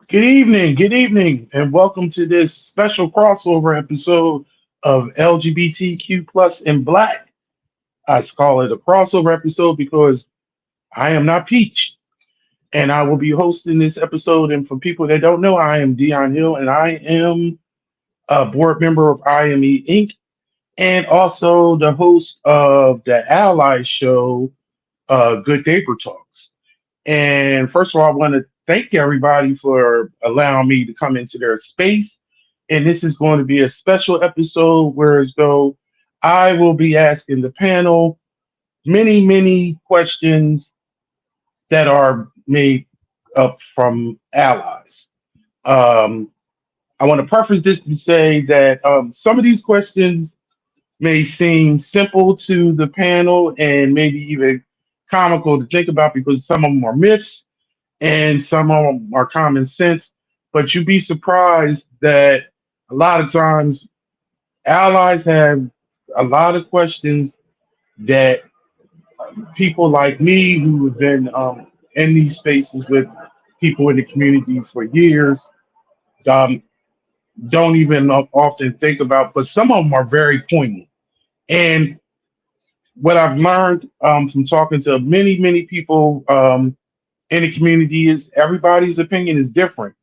Good evening, and welcome to this special crossover episode of LGBTQ plus in Black. I call it a crossover episode because I am not Peach, and I will be hosting this episode. And for people that don't know, I am Dion Hill, and I am a board member of IME Inc. and also the host of the Ally Show, Good Neighbor Talks. And first of all, I want to thank everybody for allowing me to come into their space. And this is going to be a special episode where, as though I will be asking the panel many questions that are made up from allies. Um, I want to preface this to say that some of these questions may seem simple to the panel and maybe even comical to think about because some of them are myths and some of them are common sense. But you'd be surprised that a lot of times allies have a lot of questions that people like me who have been in these spaces with people in the community for years um, don't even often think about. But some of them are very poignant. And what I've learned from talking to many people in the community is everybody's opinion is different.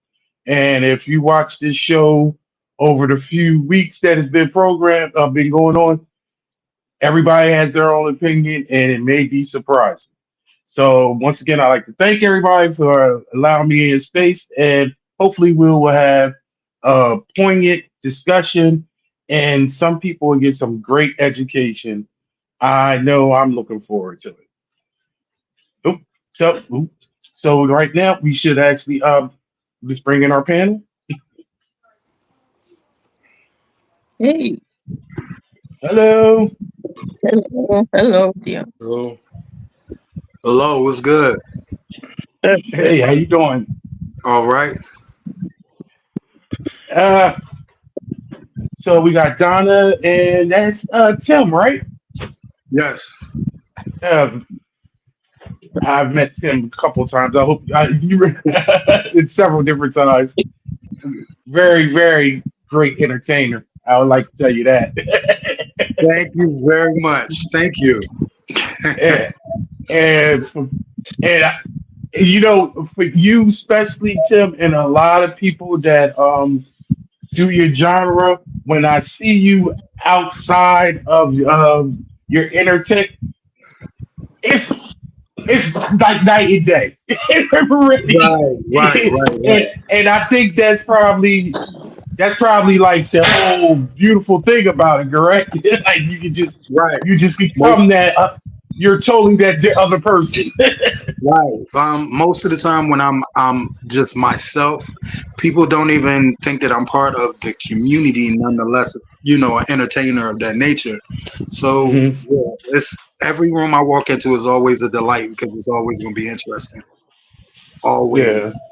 And if you watch this show over the few weeks that it's been programmed, been going on, everybody has their own opinion, and it may be surprising. So once again, I'd like to thank everybody for allowing me in space, and hopefully we will have a poignant discussion, and some people will get some great education. I know I'm looking forward to it. Oop, so right now we should actually let's bring in our panel. Hey, Hello. hello, dear. Hello. Hello, what's good? Hey, how you doing? All right. Uh, so we got Donna and that's Tim, right? Yes. Um, I've met Tim a couple times. I hope you it's several different times. Very great entertainer. I would like to tell you that. Thank you very much. Thank you. and and, and you know, for you especially, Tim, and a lot of people that do your genre, when I see you outside of your inner tech, it's it's like night and day. It really, Right, right, right, right. and I think that's probably like the whole beautiful thing about it, correct? Like Right. you just become Most that. You're totally that other person. right. Most of the time when I'm just myself, people don't even think that I'm part of the community. Nonetheless, an entertainer of that nature. So hmm yeah, it's every room I walk into is always a delight because it's always going to be interesting. Yeah. Always.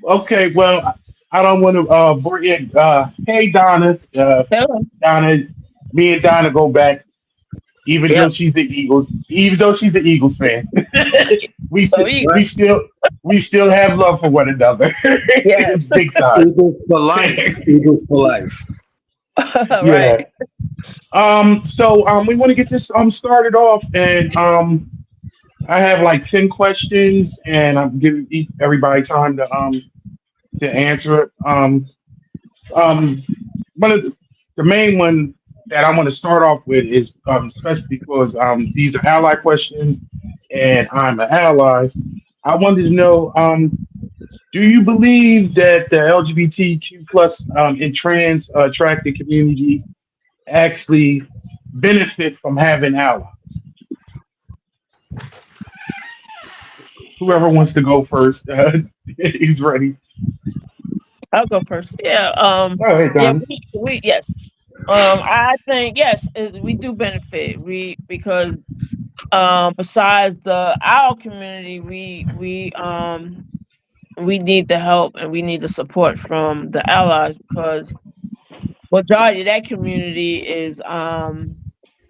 Okay. Well, I don't want to bring in. Hey, Donna. Hello. Donna. Me and Donna go back. Yep. Even though she's an Eagles fan, we So still you, we Right. still we still have love for one another, yes. big time. Eagles for life. Eagles for life. Yeah. Right. So we want to get this started off, and I have like 10 questions, and I'm giving everybody time to answer it. One of the main one that I want to start off with is especially because these are ally questions, and I'm an ally. I wanted to know, do you believe that the LGBTQ plus and trans attracted community actually benefit from having allies? Whoever wants to go first, he's ready. I'll go first. Yeah. All right, Yeah. Don. We yes. I think yes, we do benefit. Because besides the our community, we need the help and we need the support from the allies because majority of that community is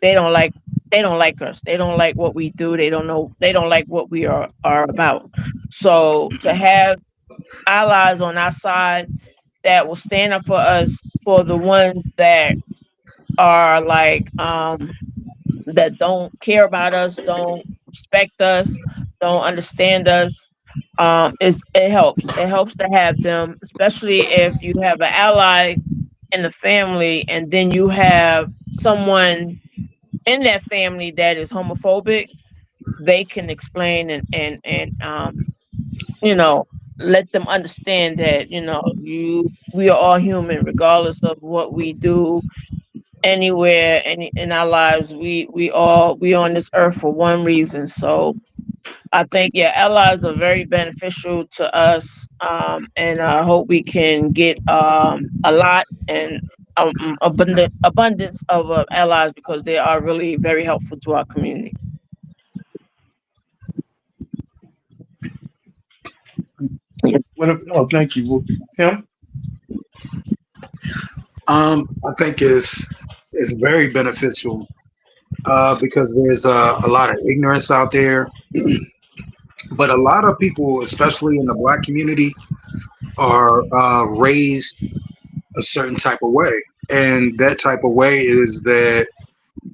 they don't like they don't like us. They don't like what we do. They don't like what we are about. So to have allies on our side that will stand up for us, for the ones that are like that don't care about us, don't respect us, don't understand us. It helps. It helps to have them, especially if you have an ally in the family, and then you have someone in that family that is homophobic. They can explain and you know, let them understand that, you know, we are all human regardless of what we do anywhere in our lives. We on this earth for one reason. So I think, yeah, allies are very beneficial to us, and I hope we can get a lot and abundance of allies, because they are really very helpful to our community. Yeah. Oh, thank you. Well, Tim? I think it's very beneficial because there's a lot of ignorance out there, but a lot of people, especially in the Black community, are raised a certain type of way, and that type of way is that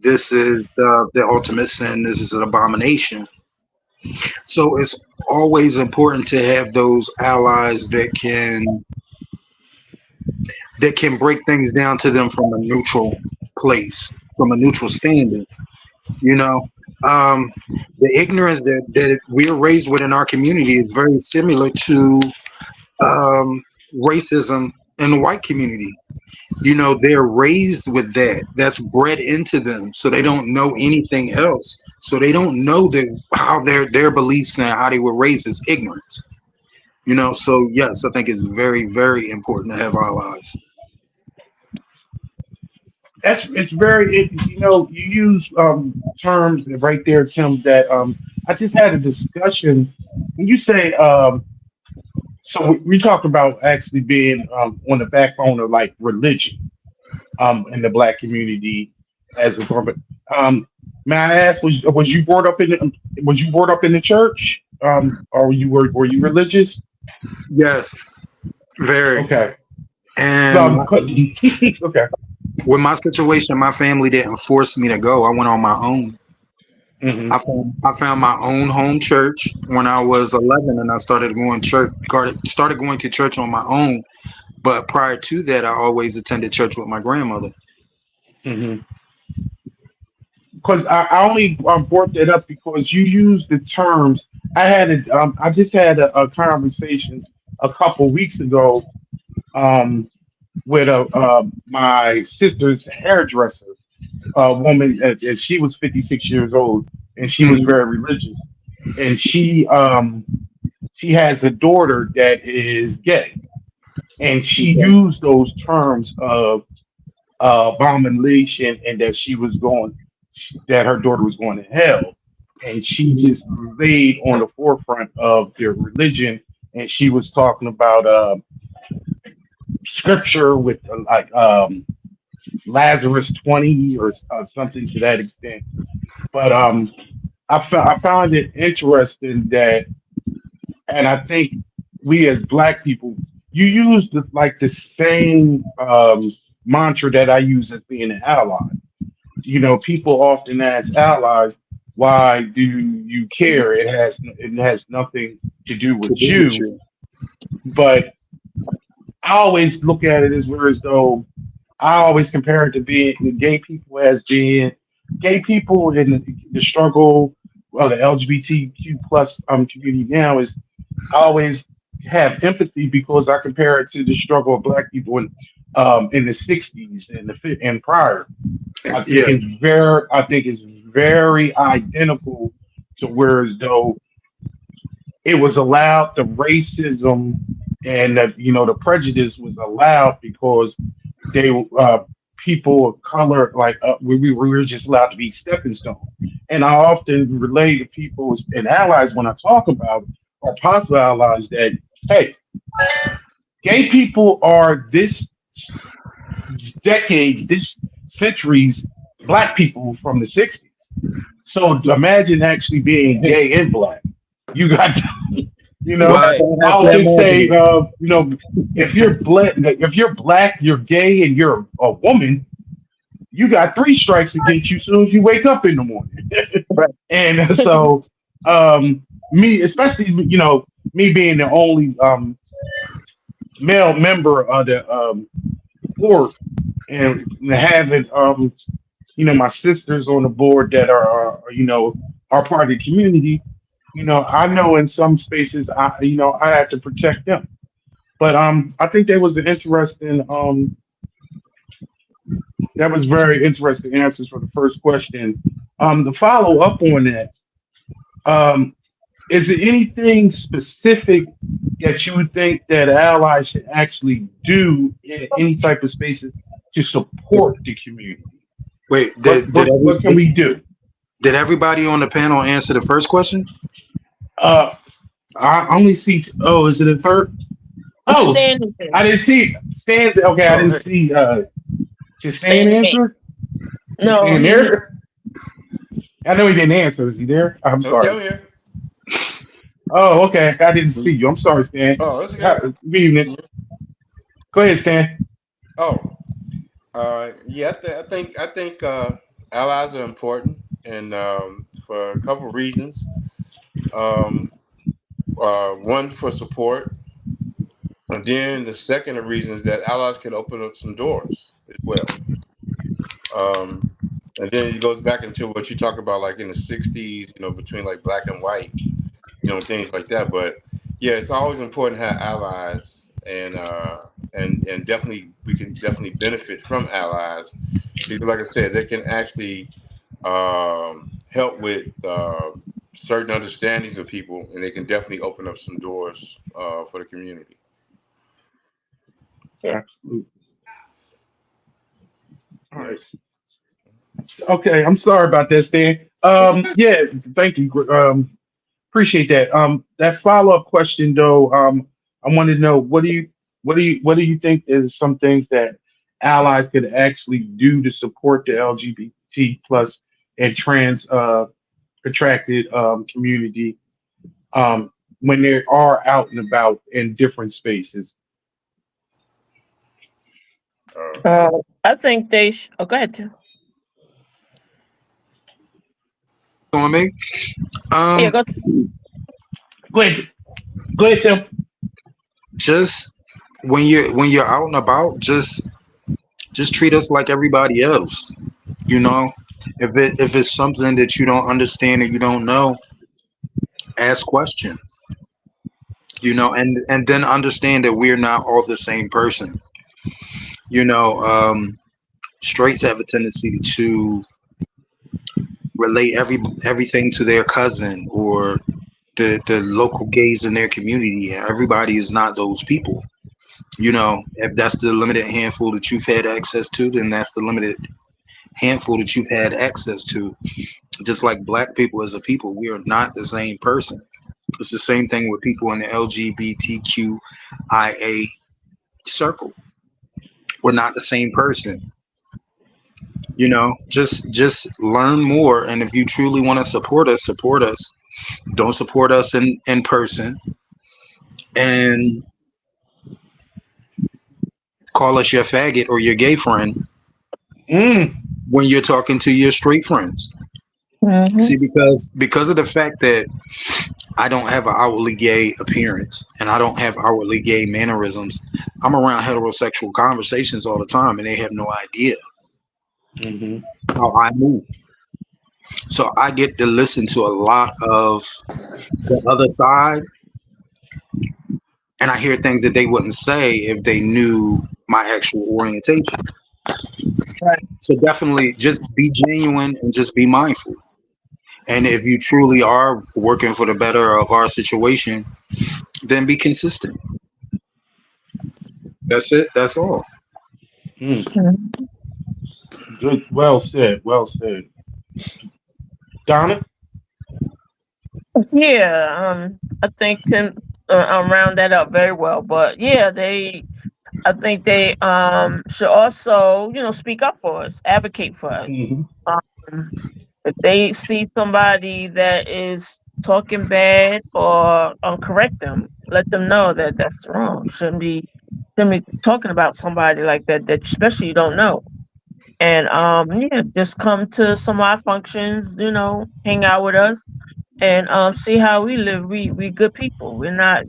this is the ultimate sin. This is an abomination. So it's always important to have those allies that can break things down to them from a neutral place, from a neutral standing. You know, um, the ignorance that we're raised with in our community is very similar to um, racism in the white community. You know, they're raised with that. That's bred into them, so they don't know anything else. So they don't know that how their beliefs and how they were raised is ignorance. You know, so yes, I think it's very, very important to have allies. It's very you know, you use terms right there, Tim, that I just had a discussion when you say so we talked about actually being on the backbone of like religion in the black community as a form. But may I ask, was you brought up in was you brought up in the church, or were you religious? Yes, very. Okay. And Okay. with my situation, my family didn't force me to go. I went on my own. Hmm. I found my own home church when I was 11, and I started going to church on my own. But prior to that, I always attended church with my grandmother. Hmm. Because I only brought that up because you used the terms. I just had a conversation a couple weeks ago um, with my sister's hairdresser, a woman, and she was 56 years old, and she was Mhm. very religious, and she has a daughter that is gay, and she Okay. used those terms of abomination, and that that her daughter was going to hell, and she just Mhm. laid on the forefront of their religion, and she was talking about scripture with like Lazarus 20 or something to that extent. But I found it interesting that, and I think we as Black people, you use like the same mantra that I use as being an ally. You know, people often ask allies, "Why do you care?" It has nothing to do To with do with you. you. But I always look at it as though I always compare it to being gay people as being gay people in the struggle of the LGBTQ plus community now is I always have empathy because I compare it to the struggle of Black people in the '60s and and prior. Yeah. I think it's very identical to where as though it was allowed the racism and that the prejudice was allowed because they people of color like we were just allowed to be stepping stones. And I often relate to people and allies when I talk about or possible allies that hey, gay people are this decades, this centuries black people from the '60s. So imagine actually being gay and black. You got You Well, know, I Right. don't have I to always say, imagine if you're black, you're gay, and you're a woman, you got three strikes against you as soon as you wake up in the morning. Right. And so, me, especially, me being the only male member of the board, and having my sisters on the board that are part of the community. I know in some spaces I have to protect them. But I think that was very interesting answers for the first question. The follow up on that, um, is there anything specific that you would think that allies should actually do in any type of spaces to support the community? wait. What can we do? Did everybody on the panel answer the first question? Uh, I only see. Oh, is it a third? Oh, Stan is there. I didn't see Stan's. Okay, I Oh, didn't hey. see. Just Stan Stan Mix. answer. Is No, Stan he there? I know he didn't answer. Is he there? I'm Okay, sorry. I'm here. Oh, okay. I didn't see you. I'm sorry, Stan. Oh, it's okay. Good evening. Go ahead, Stan. Oh, yeah. I think allies are important, and for a couple of reasons. Um, one for support, and then the second of reasons that allies can open up some doors as well. Um, and then it goes back into what you talk about, like in the '60s, between like black and white, things like that. But yeah, it's always important to have allies, and definitely we can definitely benefit from allies because, like I said, they can actually help with certain understandings of people, and they can definitely open up some doors for the community. yeah. Absolutely. All right. Yes. Okay. I'm sorry about that, Stan. Yeah. Thank you. Appreciate that. That follow up question though. I want to know what do you think is some things that allies could actually do to support the LGBT plus and trans attracted community um, when they are out and about in different spaces. Uh, Uh, I think they. Oh, go ahead, Tim. On me. Yeah, Um, go. Go ahead, go ahead, Tim. just when you're out and about, just treat us like everybody else. You know, if it's something that you don't understand or you don't know, ask questions. And then understand that we're not all the same person. You know, straights have a tendency to relate everything to their cousin or the local gays in their community. And everybody is not those people. If that's the limited handful that you've had access to, then that's the limited handful that you've had access to. Just like black people as a people, we are not the same person. It's the same thing with people in the LGBTQIA circle. We're not the same person. Just learn more. And if you truly want to support us, support us. Don't support us in person and call us your faggot or your gay friend Mm, when you're talking to your straight friends. Mm-hmm. See, because of the fact that I don't have an outwardly gay appearance and I don't have outwardly gay mannerisms, I'm around heterosexual conversations all the time and they have no idea hmm how I move. So I get to listen to a lot of the other side and I hear things that they wouldn't say if they knew my actual orientation. Right. So definitely just be genuine and just be mindful. And if you truly are working for the better of our situation, then be consistent. That's it. That's all. mm, Mhm. good. Well said. Well said. Donna. Yeah. I think Tim round that up very well. But yeah, they. I think they should also, speak up for us, advocate for us. hmm Um, if they see somebody that is talking bad or correct them. Let them know that that's wrong. Shouldn't be talking about somebody like that, that especially you don't know. And yeah, just come to some of our functions, hang out with us and see how we live. We good people. We're not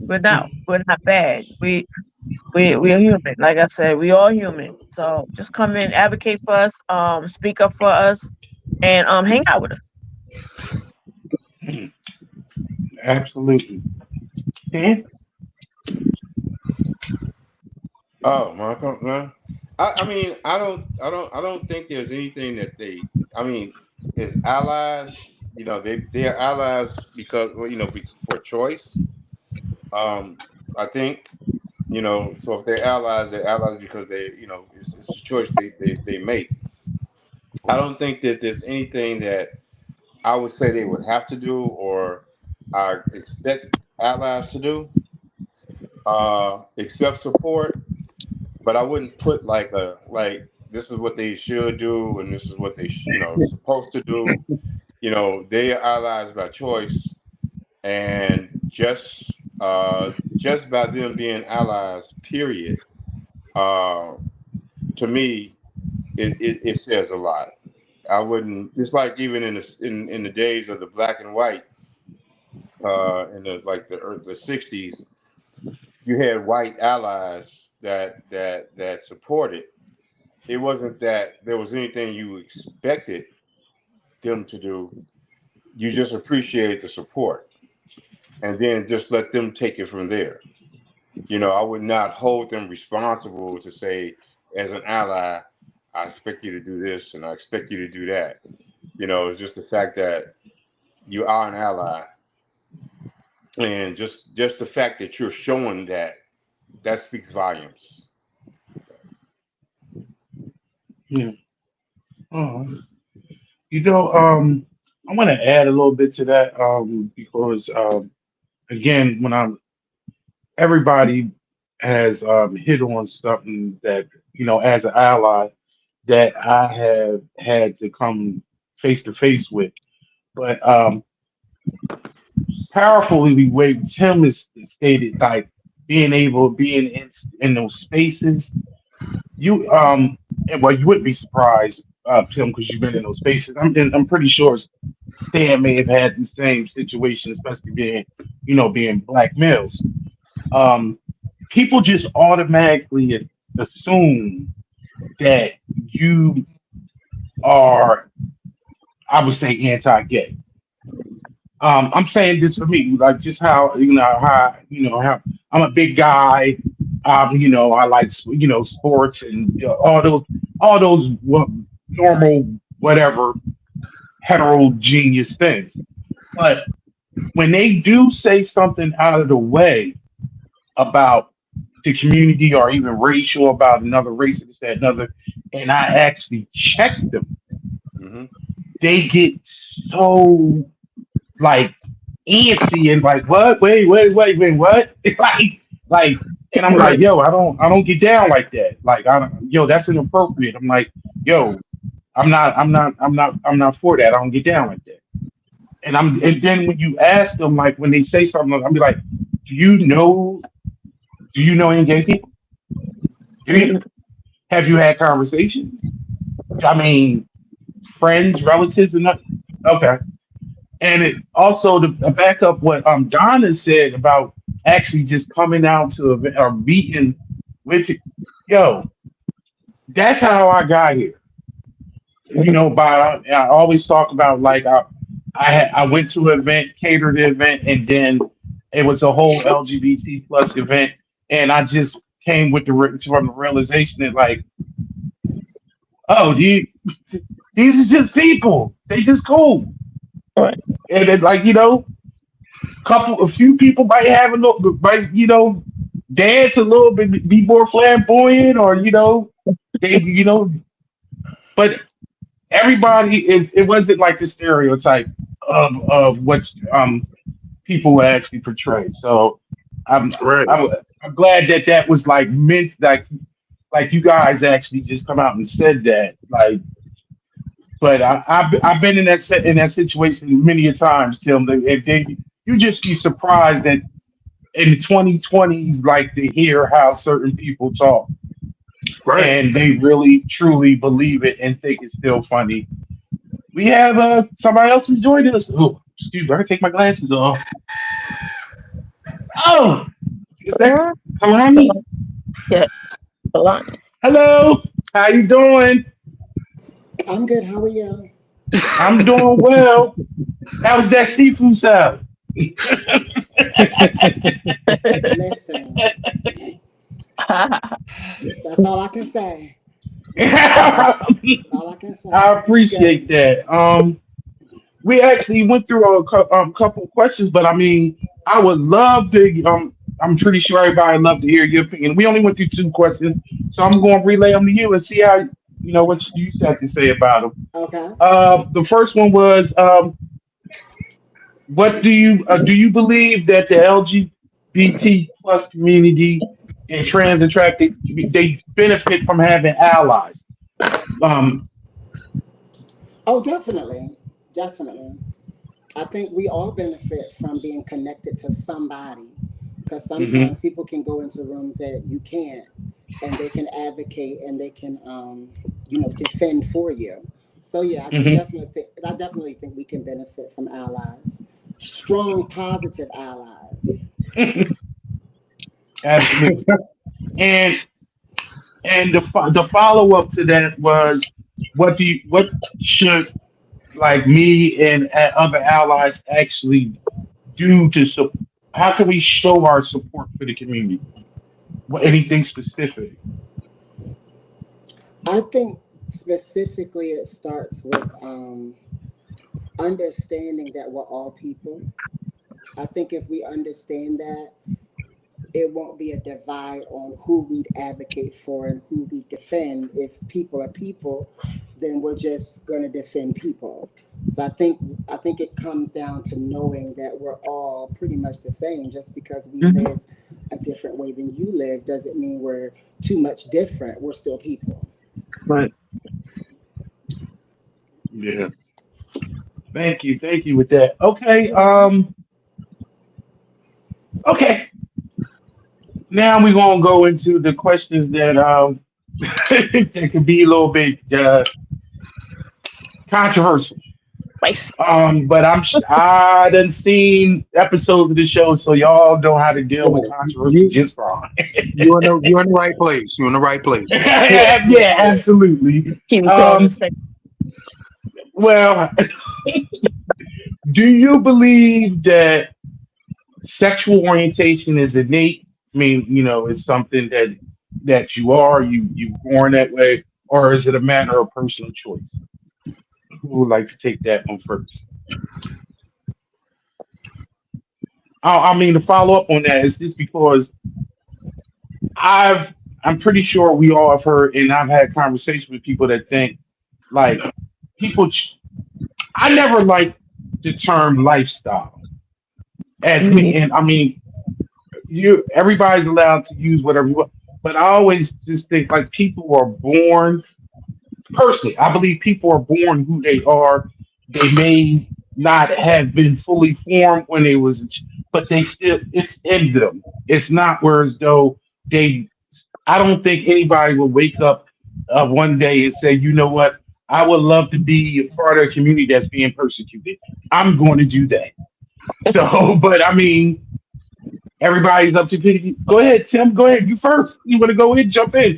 bad. We're human. Like I said, we all human. So just come in, advocate for us, speak up for us, and hang out with us. Absolutely. And Oh, Michael, no. I mean, I don't think there's anything that they. I mean, as allies, they are allies because, well, for choice. Um, I think, so if they're allies because it's a choice they make. I don't think that there's anything that I would say they would have to do or I expect allies to do, except support. But I wouldn't put like this is what they should do and this is what they supposed to do. They are allies by choice, and just by them being allies, period. Uh, to me, it says a lot. I wouldn't. It's like even in the days of the black and white, in the '60s, you had white allies that supported. It wasn't that there was anything you expected them to do. You just appreciated the support, and then just let them take it from there. I would not hold them responsible to say, as an ally, I expect you to do this and I expect you to do that. It's just the fact that you are an ally, and just the fact that you're showing that speaks volumes. yeah. Oh, I want to add a little bit to that because again, when I'm everybody has hit on something that as an ally that I have had to come face to face with. But powerfully, the way Tim is stated, like being in those spaces, you well, you wouldn't be surprised, Tim, because you've been in those spaces. I'm pretty sure Stan may have had the same situation, especially being black males. Um, People just automatically assume that you are, I would say, anti-gay. I'm saying this for me, like just how I'm a big guy. I like sports and all those normal whatever heterogeneous things. But when they do say something out of the way about the community or even racial about another race, this, that, another, and I actually check them, Hmm. they get so like antsy and like what? Wait, what? like, and I'm Right. like, yo, I don't get down like that. Like, I don't, yo, that's inappropriate. I'm like, yo, I'm not for that. I don't get down like that. And then when you ask them, like when they say something, I'll be like, do you know? Do you know any gay people? Do you? Have you had conversations? I mean, friends, relatives, and not, okay. And it also to back up what Donna said about actually just coming out to a meeting with you. Yo, that's how I got here. I always talk about like I went to an event, catered the event, and then it was a whole LGBT plus event, and I just came with from the realization that like, oh, these are just people. They just cool, Right. and then like a few people might have a little, might dance a little bit, be more flamboyant, or they but everybody, it wasn't like the stereotype of what people actually portray. So I'm Right. I'm I'm glad that was like meant like you guys actually just come out and said that. Like But I've been in that situation many a times, Tim. You just be surprised that in the 2020s, like to hear how certain people talk, Right. and they really truly believe it and think it's still funny. We have somebody else is joining us. Oh, excuse me, I gotta take my glasses off. Oh, is that Kalani? Kalani? Yes, Kalani. Hello, how you doing? I'm good. How are you? I'm doing well. How was that seafood salad? Listen, that's all I can say. That's I all I can say. It's appreciate good. that. We actually went through couple of questions, but I mean, I would love to. I'm pretty sure everybody would love to hear your opinion. We only went through two questions, so I'm going to relay them to you and see how what you had to say about them. Okay. The first one was, what do you believe that the LGBT plus community and trans and they benefit from having allies? Um, Oh, definitely. Definitely. I think we all benefit from being connected to somebody because mhm, sometimes people can go into rooms that you can't and they can advocate and they can, defend for you. So yeah, mhm. I definitely think we can benefit from allies, strong, positive allies. Absolutely. And the follow up to that was, what should like me and other allies actually do to how can we show our support for the community? Anything specific? I think specifically it starts with understanding that we're all people. I think if we understand that, it won't be a divide on who we'd advocate for and who we defend. If people are people, then we're just going to defend people. So I think it comes down to knowing that we're all pretty much the same. Just because we Mhm. live a different way than you live doesn't mean we're too much different. We're still people. Right. Yeah. Thank you with that. Okay. You're welcome. Okay. Now we're gonna go into the questions that that could be a little bit controversial. Spicy. But I done seen episodes of the show, so y'all know how to deal with Oh, controversy just fine. you're in the right place. You're in the right place. Yeah, absolutely. Keep it calm and Um, sexy. well, do you believe that sexual orientation is innate? I mean, it's something that you are, you born that way, or is it a matter of personal choice? Who would like to take that one first? I mean, to follow up on that is just because I've I'm pretty sure we all have heard, and I've had conversations with people that think like people. I never like the term lifestyle as me, Me. and I mean, everybody's allowed to use whatever you want, but I always just think like people are born. Personally, I believe people are born who they are. They may not have been fully formed when they was, but they still it's in them. It's not whereas though they. I don't think anybody will wake up one day and say, you know what, I would love to be a part of a community that's being persecuted. I'm going to do that. So, but I mean, everybody's up to pick. Go ahead, Tim. Go ahead. You first. You want to go ahead, jump in.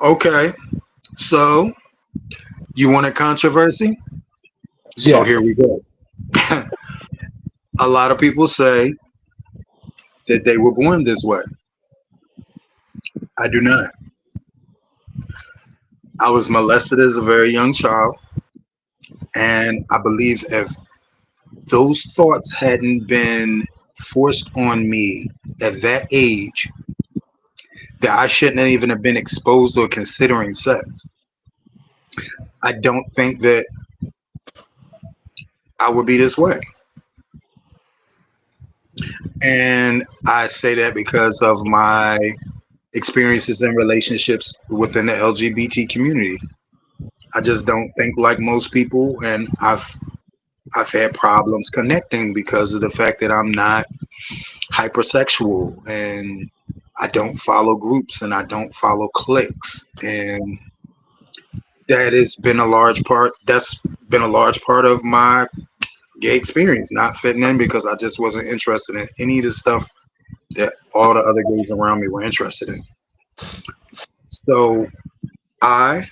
Okay. So you want a controversy? So here Yes. we go. A lot of people say that they were born this way. I do not. I was molested as a very young child, and I believe if those thoughts hadn't been forced on me at that age, that I shouldn't even have been exposed or considering sex. I don't think that I would be this way. And I say that because of my experiences and relationships within the LGBT community. I just don't think like most people, and I've had problems connecting because of the fact that I'm not hypersexual, and I don't follow groups, and I don't follow cliques, and that has been a large part. That's been a large part of my gay experience, not fitting in because I just wasn't interested in any of the stuff that all the other gays around me were interested in. So I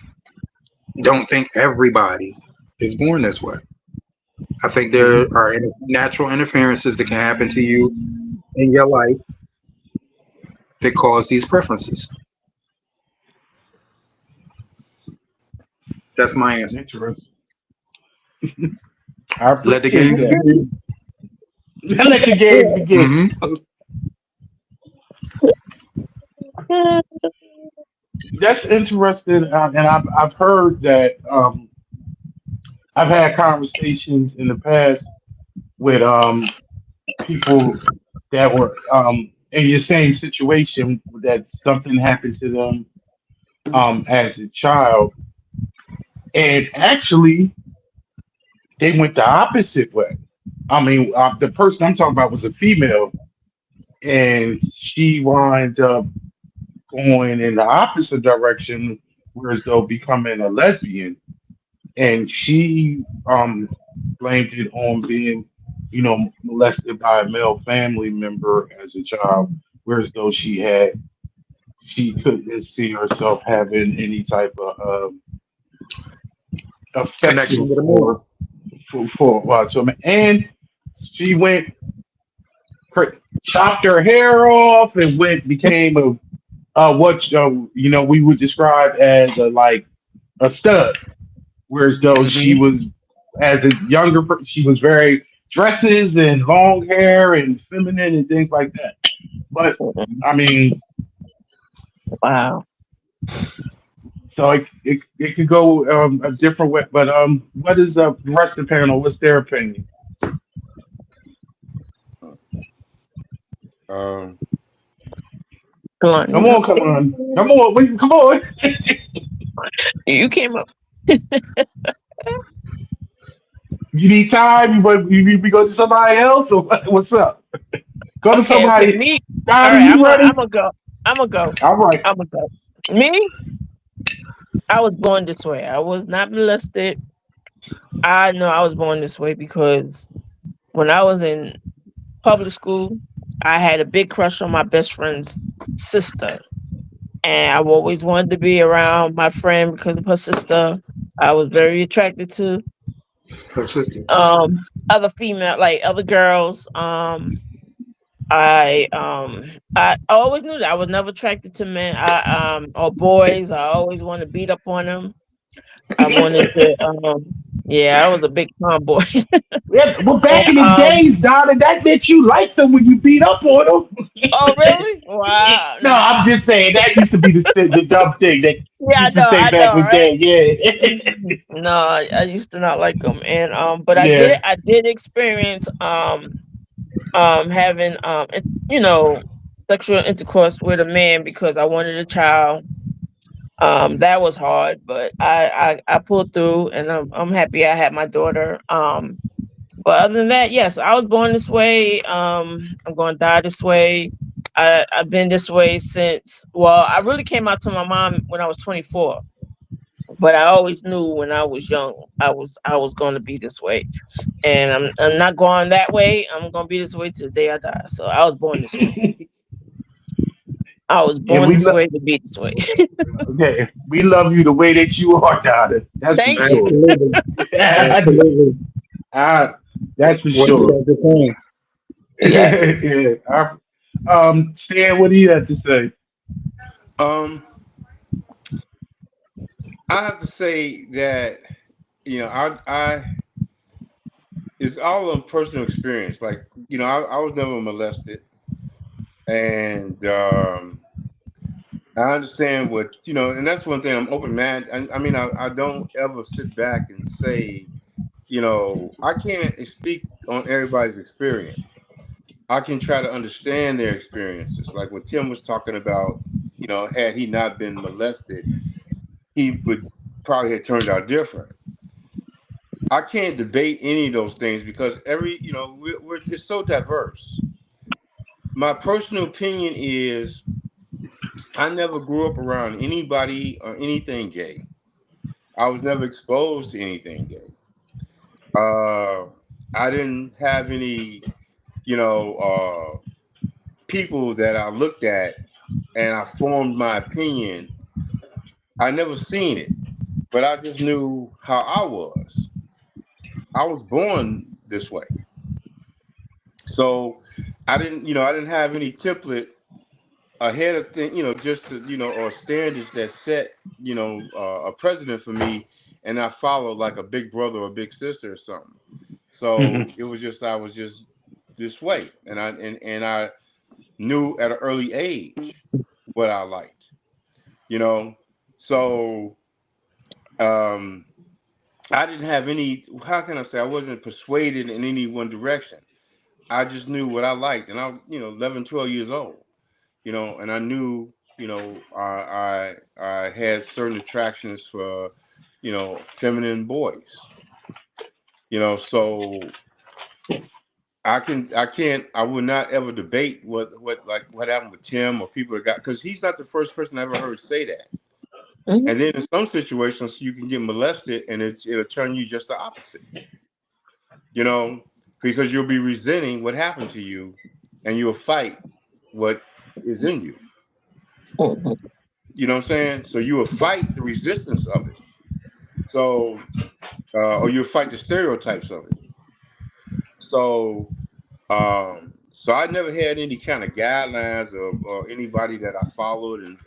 don't think everybody is born this way. I think there Mhm. are natural interferences that can happen to you in your life that cause these preferences. That's my answer. Interesting. I Let the appreciate games that. begin. Let the games begin. Hmm. That's interesting, and I've heard that. I've had conversations in the past with people that were in your same situation that something happened to them as a child, and actually they went the opposite way. I mean, the person I'm talking about was a female, and she wound up going in the opposite direction, whereas though becoming a lesbian, and she blamed it on being, molested by a male family member as a child, whereas though she couldn't see herself having any type of affection Connection with a man. to a man. And she chopped her hair off and became what we would describe as a stud. Whereas though she Hmm. was as a she was very dresses and long hair and feminine and things like that. But I mean, Wow. so it could go a different way. But what is the rest of the panel? What's their opinion? Um, Come Blunt. on, come on, come on, come on. You came up. You need time. You need to go to somebody else, or what's up? Go to Okay, somebody. me. All Dottie, right, you I'm ready? gonna go. I'm gonna go. All right. I'm gonna go. Me, I was born this way. I was not molested. I know I was born this way because when I was in public school, I had a big crush on my best friend's sister. And I always wanted to be around my friend because of her sister. I was very attracted to Her sister. other female, like other girls. I always knew that I was never attracted to men. Or boys. I always wanted to beat up on them. I wanted to yeah, I was a big tomboy. Yeah, well, and back in the days, Donna, that meant you liked them when you beat up on them. oh really? Wow. No, I'm just saying that used to be the dumb thing that Yeah, used to say I back know, in the right? day. Yeah, No, I used to not like them, and but yeah. I did experience having sexual intercourse with a man because I wanted a child. That was hard, but I pulled through, and I'm happy I had my daughter. But other than that, yes, I was born this way. I'm going to die this way. I've been this way since. Well, I really came out to my mom when I was 24, but I always knew when I was young I was going to be this way, and I'm not going that way. I'm going to be this way till the day I die. So I was born this way. I was And born this way to be this way. okay, we love you the way that you are, Donna. That's for Thank you. sure. Absolutely. I know. Absolutely. That's for What sure. said the thing? Yes. Yeah. Stan, what do you have to say? um, I have to say that I it's all a personal experience. Like I was never molested, and I understand what and that's one thing. I'm open, man. I mean, I don't ever sit back and say, I can't speak on everybody's experience. I can try to understand their experiences. Like what Tim was talking about, had he not been molested, he would. probably had turned out different. I can't debate any of those things because it's so diverse. My personal opinion is I never grew up around anybody or anything gay. I was never exposed to anything gay. Uh, I didn't have any, you know, people that I looked at and I formed my opinion. I never seen it, but I just knew how I was. I was born this way. So I didn't have any template ahead of thing, just to, or standards that set, a precedent for me, and I followed like a big brother or big sister or something. So it was just I was just this way, and I knew at an early age what I liked, you know. So um, I didn't have any. How can I say? I wasn't persuaded in any one direction. I just knew what I liked, and I was, 11, 12 years old, and I knew, I had certain attractions for, feminine boys, so I would not ever debate what happened with Tim or people that got, because he's not the first person I ever heard say that. Mhm. And then in some situations you can get molested and it'll turn you just the opposite, you know, because you'll be resenting what happened to you and you'll fight what is in you. Mhm. You know what I'm saying? So you will fight the resistance of it. So, or you'll fight the stereotypes of it. So, so I never had any kind of guidelines or anybody that I followed and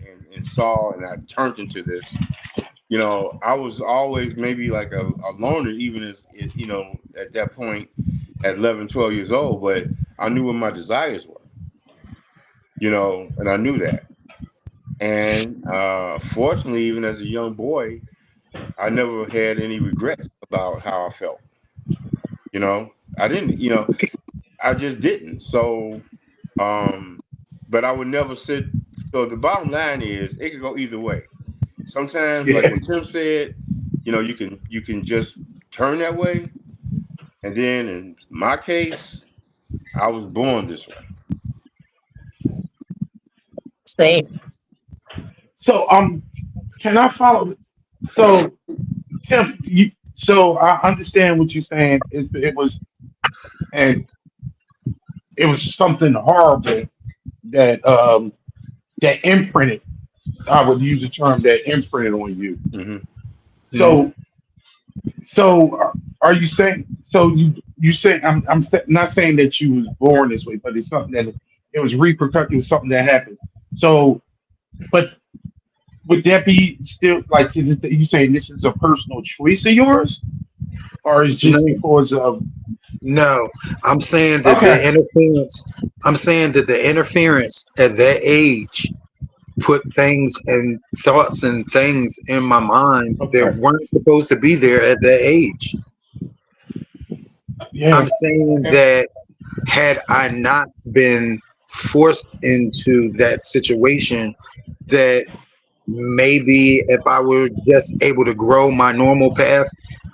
saw and I turned into this. I was always maybe like a loner, even as, at that point at 11, 12 years old, but I knew what my desires were, and I knew that. And fortunately, even as a young boy, I never had any regrets about how I felt. I didn't, I just didn't. So, but I would never sit. So the bottom line is, it could go either way. Sometimes, like Yeah. when Tim said, you can just turn that way, and then in my case, I was born this way. Same. So can I follow? So Tim, so I understand what you're saying. It was and it was something horrible that that imprinted. I would use the term that imprinted on you. Hmm. Mhm. So are you saying so you say not saying that you was born this way, but it's something that it was repercussion, it was something that happened. So, but would that be still like you saying this is a personal choice of yours, or is just No, because of no. I'm saying that the okay, interference. I'm saying that the interference at that age put things and thoughts and things in my mind that okay, weren't supposed to be there at that age. yeah, I'm saying okay, that had I not been forced into that situation, that maybe if I were just able to grow my normal path,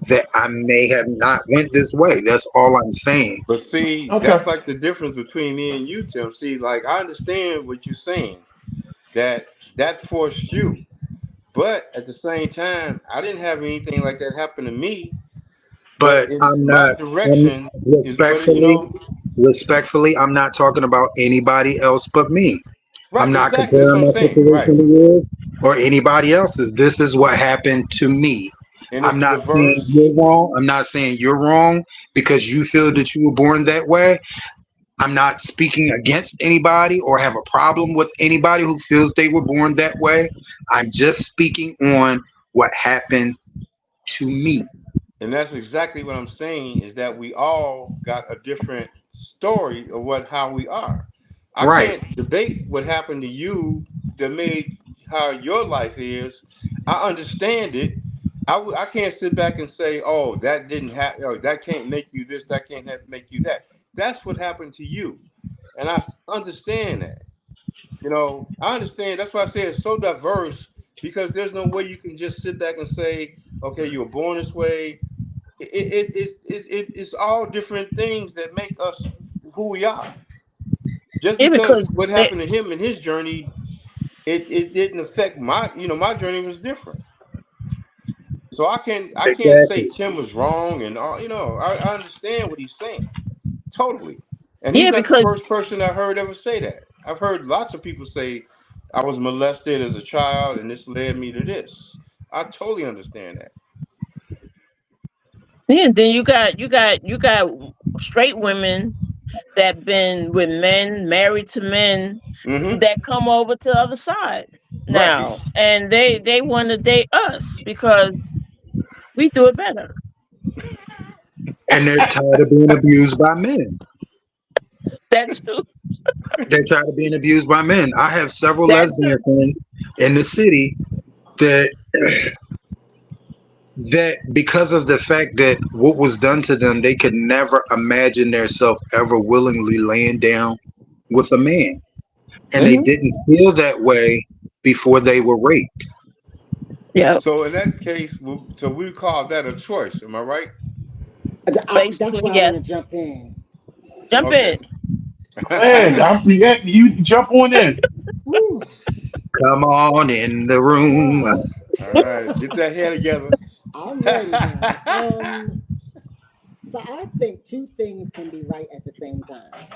that I may have not went this way. That's all I'm saying. But see, okay, that's like the difference between me and you, Tim. See, like I understand what you're saying, that forced you. But at the same time, I didn't have anything like that happen to me. But But in I'm my not, I'm direction is what it, respectfully, respectfully, I'm not talking about anybody else but me. I'm right, not exactly. That's comparing what I'm my saying. situation Right. to yours or anybody else's. This is what happened to me. And I'm it's not saying diverse. you're wrong. I'm not saying you're wrong because you feel that you were born that way. I'm not speaking against anybody or have a problem with anybody who feels they were born that way. I'm just speaking on what happened to me. And that's exactly what I'm saying is that we all got a different story of how we are. I Right. can't debate what happened to you that made how your life is. I understand it. I can't sit back and say, oh, that didn't happen. Oh, that can't make you this. That can't make you that. That's what happened to you. And I understand that. I understand. That's why I say it's so diverse because there's no way you can just sit back and say, okay, you were born this way. It's all different things that make us who we are. Just Yeah, because because what happened to him in his journey, it didn't affect my, my journey was different. So I can't say Exactly. Tim was wrong and all. I understand what he's saying totally, and he's yeah, not the because first person I heard ever say that. I've heard lots of people say I was molested as a child and this led me to this. I totally understand that. yeah, then you got straight women that been with men, married to men, Mm-hmm. that come over to the other side Right. now, and they want to date us because we do it better. And they're tired of being abused by men. That too. They're tired of being abused by men. I have several That lesbian too. friends in the city that because of the fact that what was done to them, they could never imagine themselves ever willingly laying down with a man. And they Hmm. didn't feel that way before they were raped. Yeah, So in that case, so we call that a choice. Am I right? That's basically, where I want yes. to jump in. Jump Okay. in. Go ahead. Yeah, you jump on in. Whew. Come on in the room. Ah, All whew. right. Get that hair together. I'm ready now. So I think two things can be right at the same time.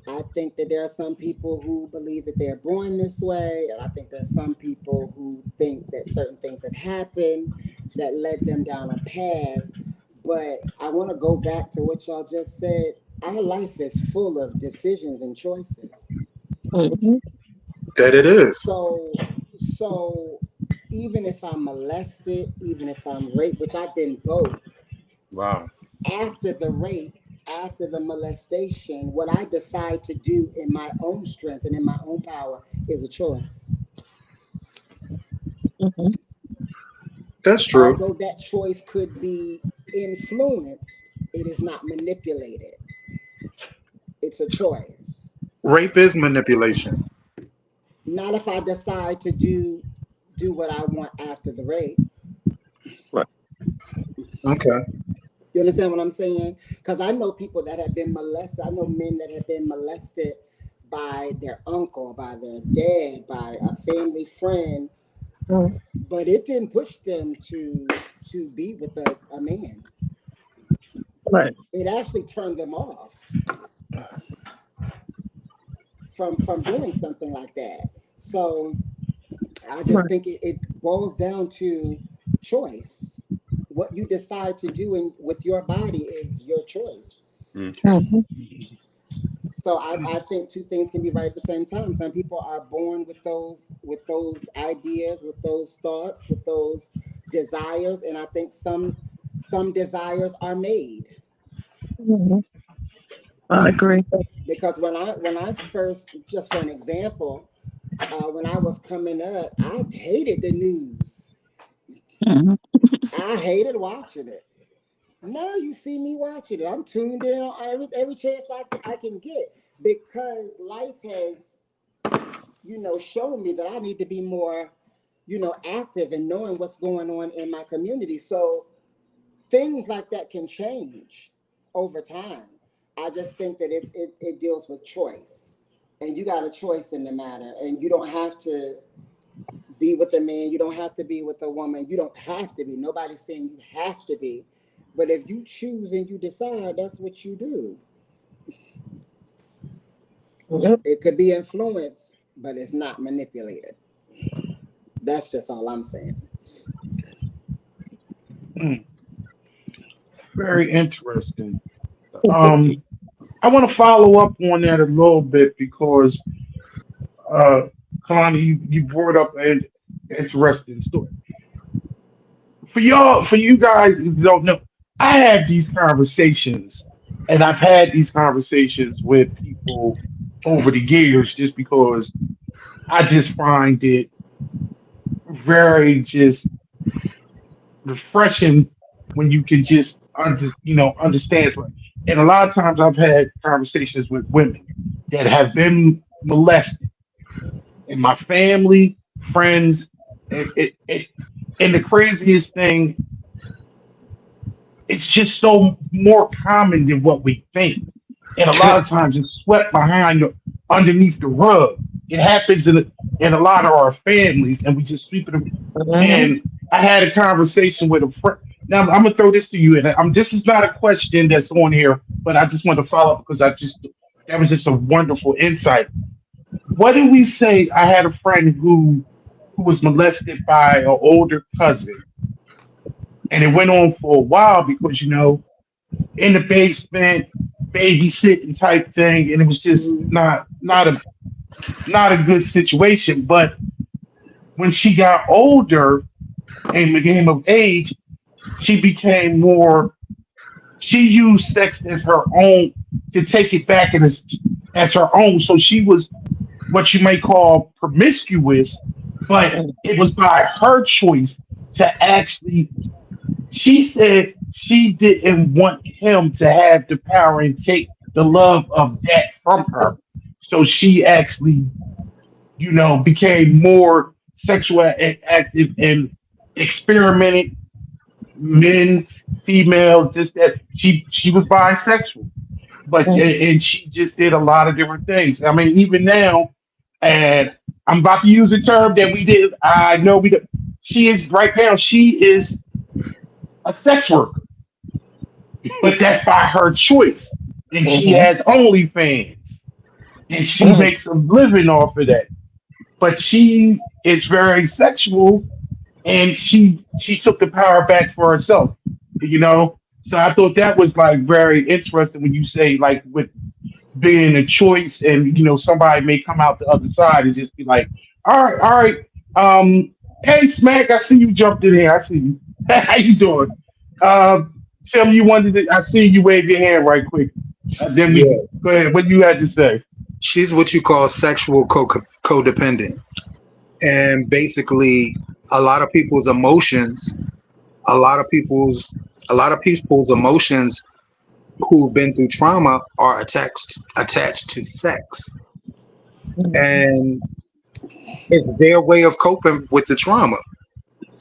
I think that there are some people who believe that they're born this way, and I think there's some people who think that certain things have happened that led them down a path. But I want to go back to what y'all just said. Our life is full of decisions and choices. Hmm. That it is. So even if I'm molested, even if I'm raped, which I've been both, Wow. after the rape, after the molestation, what I decide to do in my own strength and in my own power is a choice. Hmm. That's true. Although that choice could be influenced, it is not manipulated. It's a choice. Rape is manipulation. Not if I decide to do what I want after the rape. Right. Okay. You understand what I'm saying? Because I know people that have been molested. I know men that have been molested by their uncle, by their dad, by a family friend, Mhm. but it didn't push them to be with a man. Right. It actually turned them off from doing something like that. So I just Right. think it boils down to choice. What you decide to do with your body is your choice. Okay. Hmm. So I think two things can be right at the same time. Some people are born with those ideas, with those thoughts, with those desires, and I think some desires are made. Hmm. I agree. Because when I first, just for an example, when I was coming up, I hated the news. Hmm. I hated watching it. Now you see me watching it. I'm tuned in on every chance I can get because life has, shown me that I need to be more, active and knowing what's going on in my community. So things like that can change over time. I just think that it deals with choice. And you got a choice in the matter. And you don't have to be with a man, you don't have to be with a woman, you don't have to be. Nobody's saying you have to be. But if you choose and you decide, that's what you do. Yep. It could be influenced, but it's not manipulated. That's just all I'm saying. Hmm, very interesting. Um, I want to follow up on that a little bit because, uh, Connie, you brought up an interesting story. For y'all, for you guys who don't know, I have these conversations, and I've had these conversations with people over the years just because I just find it very just refreshing when you can just understand something. And a lot of times I've had conversations with women that have been molested in my family, friends. It and the craziest thing, it's just so more common than what we think. And a lot of times it's swept underneath the rug. It happens in a lot of our families, and we just sweep it. Mhm. And I had a conversation with a friend. Now I'm gonna throw this to you, and this is not a question that's on here, but I just want to follow up because that was just a wonderful insight. What did we say? I had a friend who was molested by an older cousin, and it went on for a while because in the basement, babysitting type thing, and it was just Mm-hmm. not a good situation. But when she got older and became of age, she became more. She used sex as her own to take it back and as her own. So she was what you may call promiscuous, but it was by her choice to actually. She said she didn't want him to have the power and take the love of that from her. So she actually, became more sexual active and experimented men, females, just that she was bisexual, but and she just did a lot of different things. I mean, even now, and I'm about to use a term that we did. I know we. Did, she is right now. She is a sex worker, but that's by her choice, and she Mhm. has OnlyFans, and she Mhm. makes a living off of that. But she is very sexual, and she took the power back for herself. So I thought that was like very interesting when you say like with being a choice, and somebody may come out the other side and just be like, all right, hey Smack, I see you jumped in here. I see you. How you doing? Tim, you wanted to, I see you wave your hand right quick. Then we Yeah, go ahead. What you had to say? she's what you call sexual codependent, and basically, a lot of people's emotions, a lot of people's, a lot of people's emotions who've been through trauma are attached to sex, and it's their way of coping with the trauma.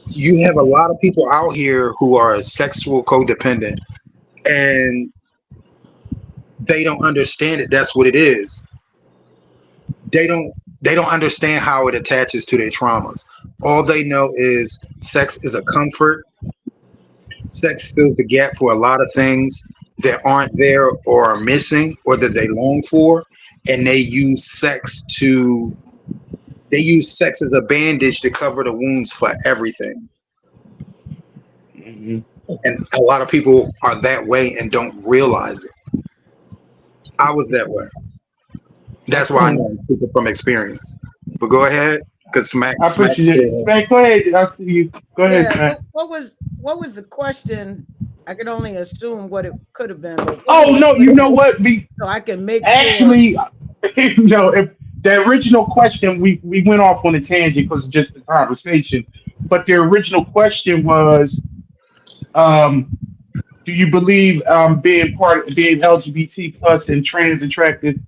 You have a lot of people out here who are sexual codependent, and they don't understand it. That's what it is. They don't understand how it attaches to their traumas. All they know is sex is a comfort. Sex fills the gap for a lot of things that aren't there or are missing or that they long for, and they use sex as a bandage to cover the wounds for everything. Mhm. And a lot of people are that way and don't realize it. I was that way. That's why I Okay, know I'm speaking from experience. But go ahead, because I Smack appreciate it. still. Smack, go ahead. I see you. Go ahead, Yeah. Smack. What was the question? I can only assume what it could have been, but what was Oh the no, you know question what? We so I can make sure? actually, if the original question, we went off on a tangent because of just the conversation. But the original question was, um, do you believe being LGBT plus and trans attracted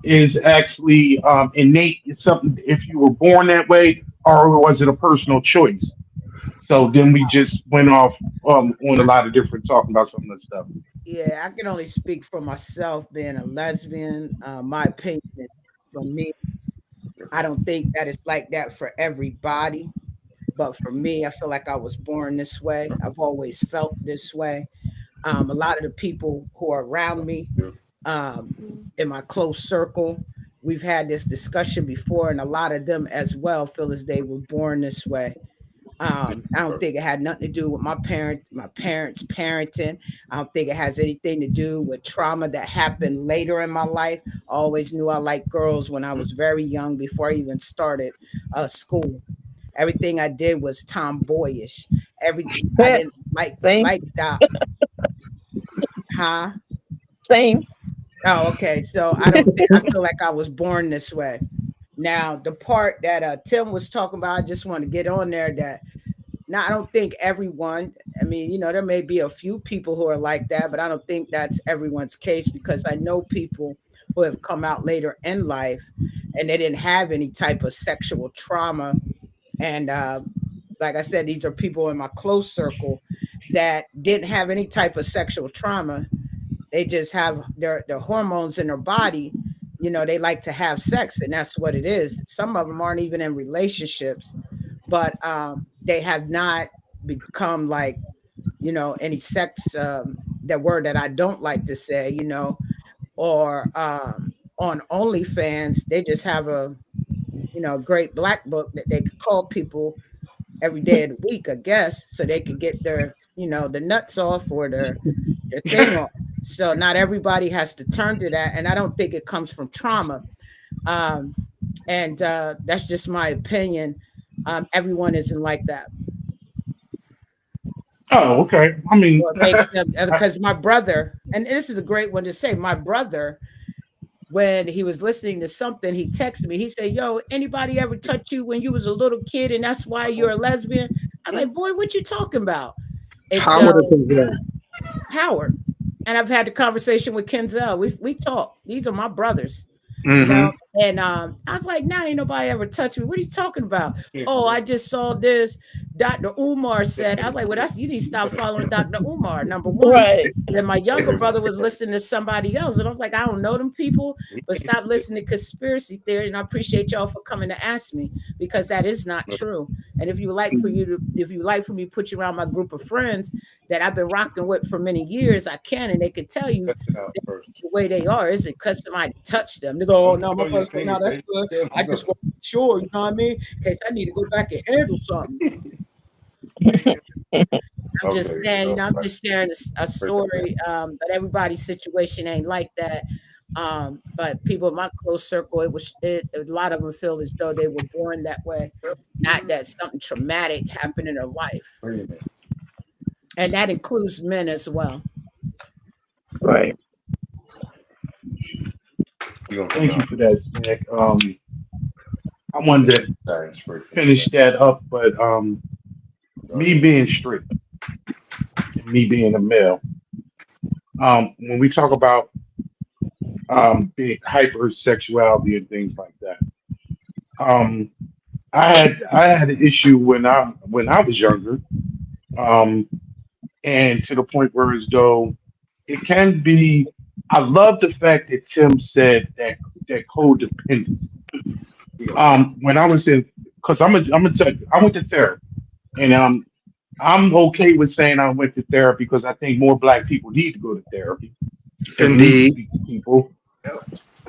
is actually innate? Is something if you were born that way, or was it a personal choice? So then we just went off on a I, lot of different talking about some of the stuff. yeah, I can only speak for myself being a lesbian. My opinion is, for me, I don't think that it's like that for everybody. But for me, I feel like I was born this way. I've always felt this way. A lot of the people who are around me, um, in my close circle, we've had this discussion before, and a lot of them as well feel as they were born this way. I don't think it had nothing to do with my parents parenting. I don't think it has anything to do with trauma that happened later in my life. I always knew I liked girls when I was very young, before I even started school. Everything I did was tomboyish. I didn't Same, like that, huh? same. Oh, okay. So I don't think, I feel like I was born this way. Now, the part that Tim was talking about, I just want to get on there that, now, I don't think everyone, I mean, there may be a few people who are like that, but I don't think that's everyone's case, because I know people who have come out later in life and they didn't have any type of sexual trauma. And like I said, these are people in my close circle that didn't have any type of sexual trauma. They just have their hormones in their body. They like to have sex, and that's what it is. Some of them aren't even in relationships, but they have not become like, any sex, that word that I don't like to say, or on OnlyFans, they just have a, great black book that they could call people every day of the week, I guess, so they could get their, the nuts off or their thing off. So not everybody has to turn to that, and I don't think it comes from trauma. And that's just my opinion. Everyone isn't like that. Oh, okay. I mean, What makes them, because my brother, and this is a great one to say, my brother, when he was listening to something, he texted me. He said, "Yo, anybody ever touch you when you was a little kid, and that's why you're a lesbian?" I'm like, "Boy, what you talking about?" And How would so it Howard, and I've had the conversation with Kenzel. We talk. These are my brothers, Mm-hmm. And I was like, "Nah, ain't nobody ever touched me. What are you talking about?" "Oh, I just saw this. Dr. Umar said." I was like, "Well, you need to stop following Dr. Umar, number one." Right. And my younger brother was listening to somebody else, and I was like, "I don't know them people, but stop listening to conspiracy theory." And I appreciate y'all for coming to ask me, because that is not true. And if you like for me to put you around my group of friends that I've been rocking with for many years, I can, and they can tell you the way they are. Is it because somebody touched them? They go, "Oh no, my husband, no, that's good. I just want to be sure, you know what I mean? In case I need to go back and handle something." I'm just saying, I'm just sharing a story, but everybody's situation ain't like that. But people in my close circle, a lot of them feel as though they were born that way, not that something traumatic happened in their life. And that includes men as well. Right. thank you for that, Smack. I wanted to finish that up, but me being straight and me being a male, when we talk about being hypersexuality and things like that, um, I had an issue when I was younger, um, and to the point where as though it can be. I love the fact that Tim said that codependence. When I was in, because I'm gonna tell you, I went to therapy, and I'm okay with saying I went to therapy because I think more Black people need to go to therapy and need to Indeed. speak to people,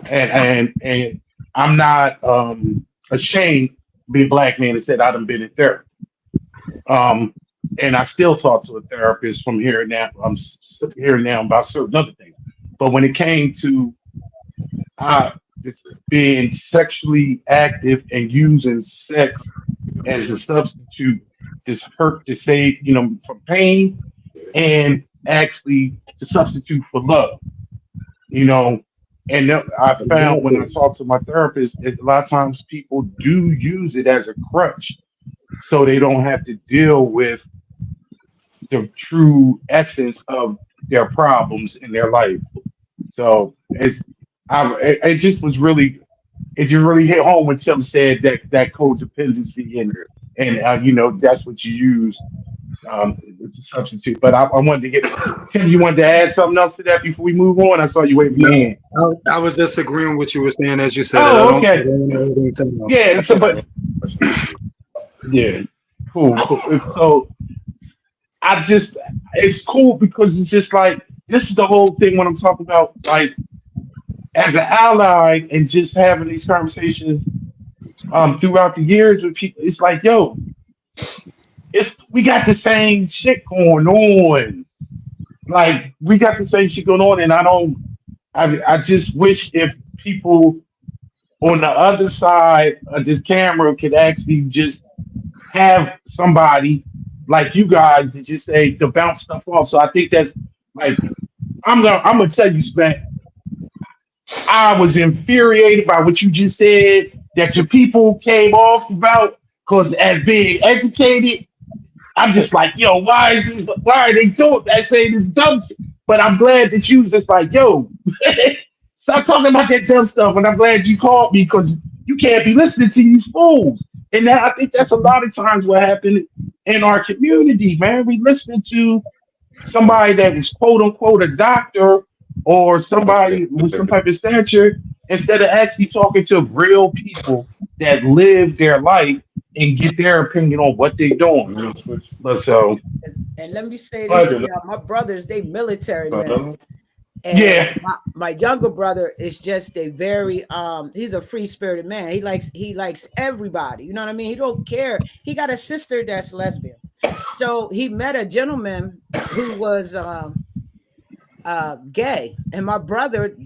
and I'm not ashamed to be a Black man that said I done been in therapy. Um, and I still talk to a therapist from here and now. Here and now about certain other things, but when it came to just being sexually active and using sex as a substitute, just hurt to save, from pain, and actually to substitute for love, you know. And I found when I Exactly. talk to my therapist, that a lot of times people do use it as a crutch, so they don't have to deal with the true essence of their problems in their life. So it just was really, it just really hit home when Tim said that codependency, and that's what you use as a substitute. But I wanted to get Tim. You wanted to add something else to that before we move on? I saw you waving your No, hand. I was just agreeing with you were saying as you said it. I Oh, don't. I okay. don't know anything else. Yeah. So, but yeah, cool, cool. So it's cool because it's just like this is the whole thing when I'm talking about, like, as an ally and just having these conversations throughout the years with people. It's like, yo, we got the same shit going on. Like, we got the same shit going on, and I just wish if people on the other side of this camera could actually just have somebody like you guys to just say to bounce stuff off. So I think that's like, I'm gonna tell you, Smack, I was infuriated by what you just said that your people came off about, because as being educated, I'm just like, yo, why are they doing that, saying this dumb shit? But I'm glad that you was just like, yo, stop talking about that dumb stuff. And I'm glad you called me, because You can't be listening to these fools. And that, I think that's a lot of times what happened in our community, man. We listen to somebody that is quote unquote a doctor or somebody with some type of stature instead of actually talking to real people that live their life and get their opinion on what they're doing. But so, And let me say this, but my brothers, they military men. Uh-huh. And yeah, my younger brother is just a very he's a free spirited man. He likes everybody. You know what I mean? He don't care. He got a sister that's lesbian. So he met a gentleman who was gay. And my brother,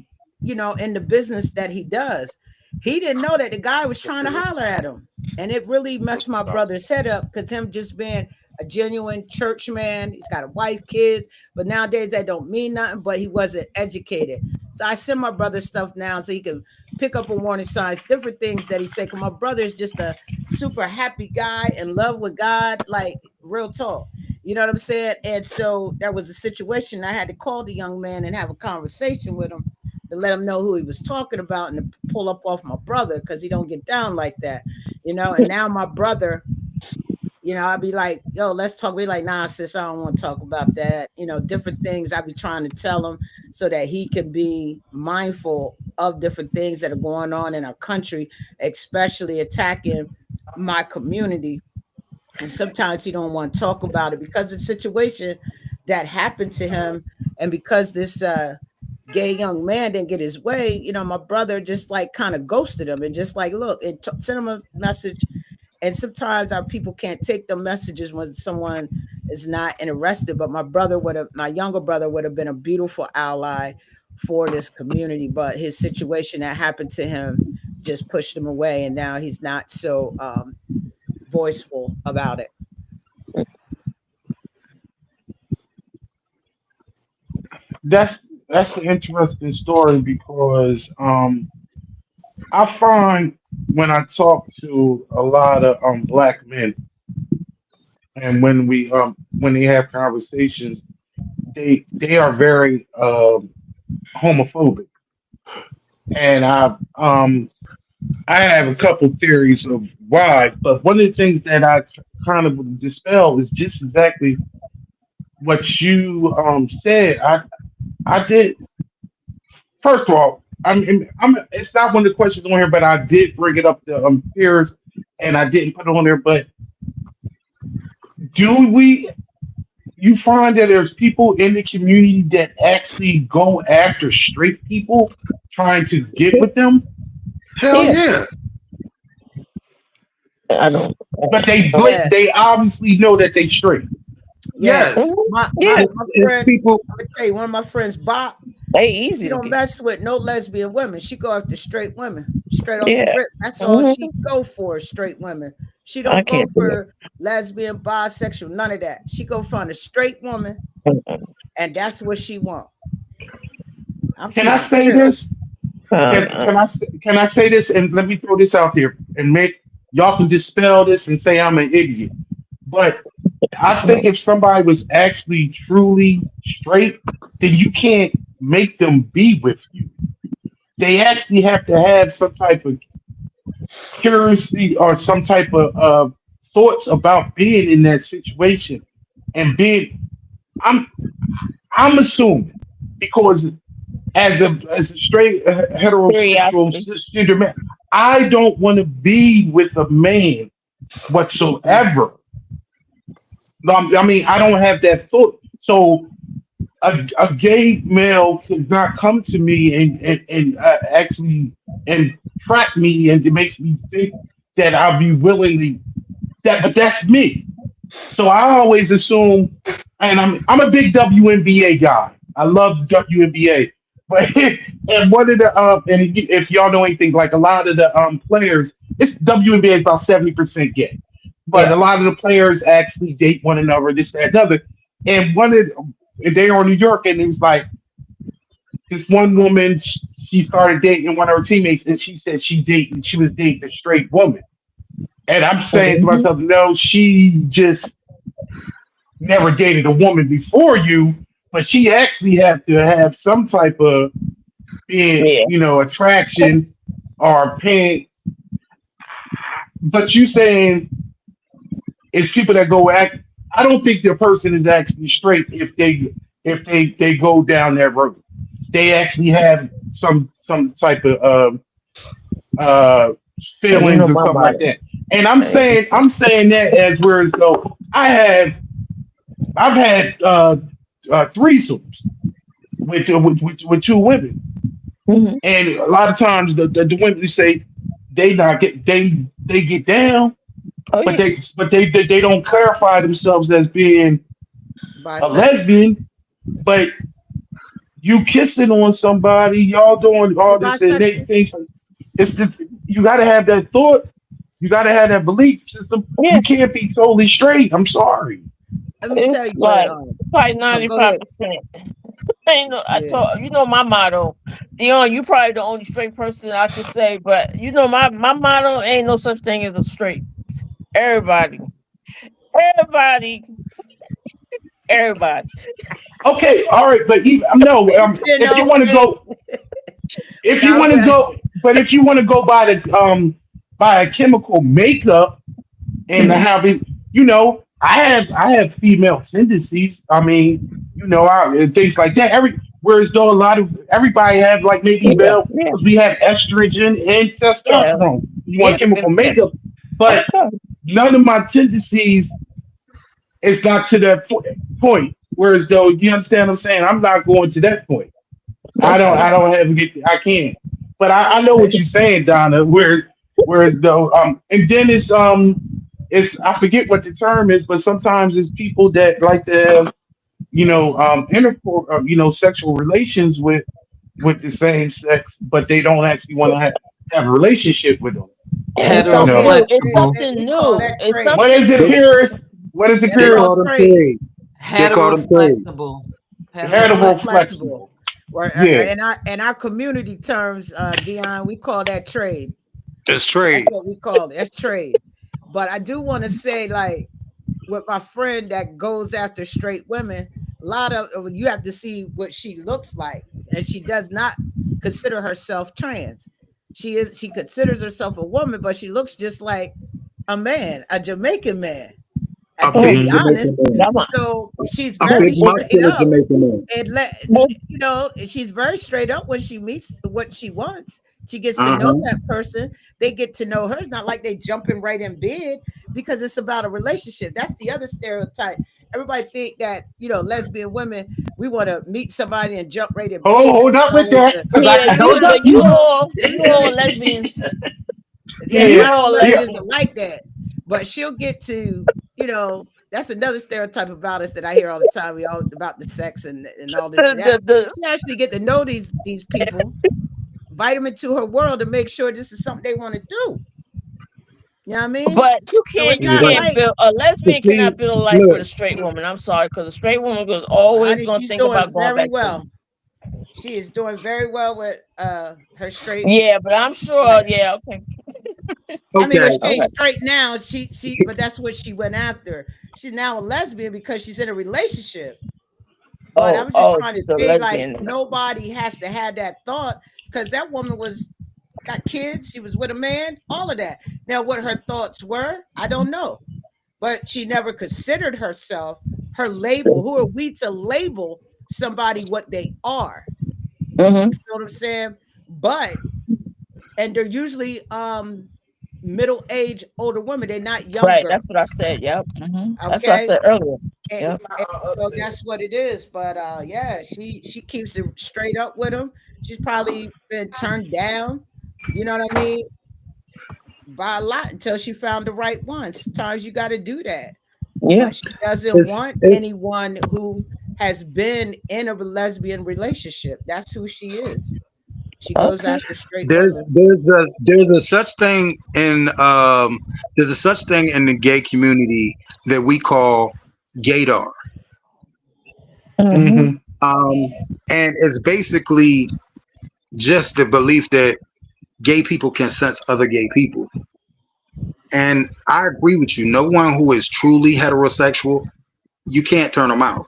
in the business that he does, he didn't know that the guy was trying to holler at him. And it really messed my brother's head up because him just being a genuine church man, he's got a wife, kids, but nowadays that don't mean nothing, but he wasn't educated. So I send my brother stuff now so he can pick up on warning signs, different things that he said. Because my brother is just a super happy guy in love with God, like real talk. You know what I'm saying? And so there was a situation. I had to call the young man and have a conversation with him to let him know who he was talking about and to pull up off my brother because he don't get down like that. And now my brother, I'd be like, yo, let's talk. Be like, nah, sis, I don't want to talk about that. Different things I be trying to tell him so that he can be mindful of different things that are going on in our country, especially attacking my community. And sometimes he don't want to talk about it because of the situation that happened to him. And because this gay young man didn't get his way, my brother just like kind of ghosted him and just like, look, and sent him a message. And sometimes our people can't take the messages when someone is not interested. But my younger brother would have been a beautiful ally for this community. But his situation that happened to him just pushed him away. And now he's not so voiceful about it. that's an interesting story because I find when I talk to a lot of black men and when they have conversations, they are very homophobic, and I have a couple theories of why. But one of the things that I kind of would dispel is just exactly what you said. I did first of all. I'm. It's not one of the questions on here, but I did bring it up to Peirrce, and I didn't put it on there. But do we? You find that there's people in the community that actually go after straight people, trying to get with them, Hell Yeah, yeah. I don't. but Yeah, they obviously know that they straight. yeah. Yes. My Yeah, my, It's, my it's friend, people. I'm gonna tell you, one of my friends, Bob, they she easy to don't get. mess with no lesbian women. She go after straight women, straight off the Yeah, rip. That's all hmm she go for, straight women. She I don't go can't do it. for lesbian, bisexual, none of that. She go find a straight woman, Mm-mm. and that's what she want. I'm Can I keeping it say real. this? Can I say this? And let me throw this out there and make y'all can dispel this and say I'm an idiot. But I think if somebody was actually truly straight, then you can't make them be with you. They actually have to have some type of curiosity or some type of thoughts about being in that situation and being. I'm I'm assuming because as a straight heterosexual Curiosity. cisgender man, I don't want to be with a man whatsoever. I mean, I don't have that thought. So a gay male could not come to me and actually and trap me, and it makes me think that I'll be willingly that. But that's me. So I always assume, and I'm a big WNBA guy. I love WNBA, but and one of the and if y'all know anything, like a lot of the players, it's WNBA is about 70% gay, but a Yes. lot of the players actually date one another, this, that, and other. And and they are in New York, and it was like this one woman, she started dating one of her teammates, and she said she was dating a straight woman. And I'm saying to Mhm. myself, no, she just never dated a woman before you, but she actually had to have some type of being, Yeah. attraction or paying. but you saying it's people that go act. I don't think the person is actually straight if they go down that road. They actually have some type of uh You know feelings or my something like motto. that. And I'm saying that as whereas though I've had threesomes with two women, Mm-hmm. and a lot of times the women say they get down, Oh but yeah. they don't clarify themselves as being a Bisexual. lesbian, but you kissing on somebody, y'all doing You all this and they bisexual? things. It's just you got to have that thought. You got to have that belief system. Yeah. You can't be totally straight. I'm sorry. Let me tell It's you what. like probably Oh, go 95%. ahead. Ain't no, I Yeah. told you know my motto. Dion, you probably the only straight person I could say, but you know my motto ain't no such thing as a straight. Everybody, everybody, everybody. Okay, all right, but even, no. You If you know, want to hey, go, if you now, want to go, but if you want to go by a chemical makeup and Mhm. how it, I have female tendencies. I mean, and things like that. Whereas though a lot of everybody have like maybe Yeah, male yeah, because we have estrogen and yeah, testosterone. You want yeah, chemical yeah. makeup, Of but course. none of my tendencies is not to that point. Whereas though you understand what I'm saying, I'm not going to that point. I That's don't true. I don't have get I can't. But I know what you're saying, Donna. Whereas though and then it's I forget what the term is, but sometimes it's people that like to have, intercourse sexual relations with the same sex, but they don't actually want to have a relationship with them. Yeah, it's You something know. new. It's that something we call new. that It's trade. What is something it, new. Peirrce? What is it, That's They called Peirrce? call them trade. trade. They call them trade. Heteroflexible. Hetero Heteroflexible. Heteroflexible. flexible. Or Yeah. in our community terms, Dion, we call that trade. It's That's trade. what we call it. That's trade. But I do want to say, like, with my friend that goes after straight women, a lot of you have to see what she looks like, and she does not consider herself trans. She considers herself a woman, but she looks just like a man, a Jamaican man, A to big be Mm-hmm. Jamaican honest. man. Come on. So she's A But, very big but, straight muscular up Jamaican man. and but, she's very straight up when she meets what she wants. She gets to know Uh-huh. that person. They get to know her. It's not like they jumping right in bed because it's about a relationship. That's the other stereotype. Everybody think that lesbian women, we want to meet somebody and jump right in bed. Hold That's up with always that, the because yeah, I hold up. you You all lesbians. yeah. yeah, Not You all all yeah. lesbians are lesbians. like that, but she'll get to that's another stereotype about us that I hear all the time. We all about the sex and all this and that. The She actually get to know these people, invite them into her world to make sure this is something they want to do. You know what I mean? but you So can't it's you not Right. can't like, build a But lesbian see, cannot build a life with look, a straight woman. I'm sorry, because a straight woman is always honey, gonna she's think about doing going very back to well. you. She is doing very well with her straight Yeah, but I'm life. sure. Yeah, okay, I mean, okay, but she ain't okay. straight now. But that's what she went after. She's now a lesbian because she's in a relationship. But Oh, I'm just oh, trying to she's a say, like, lesbian. nobody has to have that thought because that woman got kids. She was with a man, all of that. Now, what her thoughts were, I don't know. But she never considered herself her label. Who are we to label somebody what they are? Mm-hmm. You feel what I'm saying? But and they're usually middle-aged older women. They're not young Right, girls. that's what I said. Yep. Mm-hmm. That's what I Okay. said earlier. And, Yep. and so that's what it is. But yeah, she keeps it straight up with him. She's probably been turned down, you know what I mean, by a lot until she found the right one. Sometimes you got to do that. Yeah. But she doesn't it's want it's anyone who has been in a lesbian relationship. That's who she is. She goes Okay. after straight there's women. there's a such thing in there's a such thing in the gay community that we call gaydar. Mm-hmm. Hmm. Um, and it's basically just the belief that gay people can sense other gay people. And I agree with you. No one who is truly heterosexual, you can't turn them out.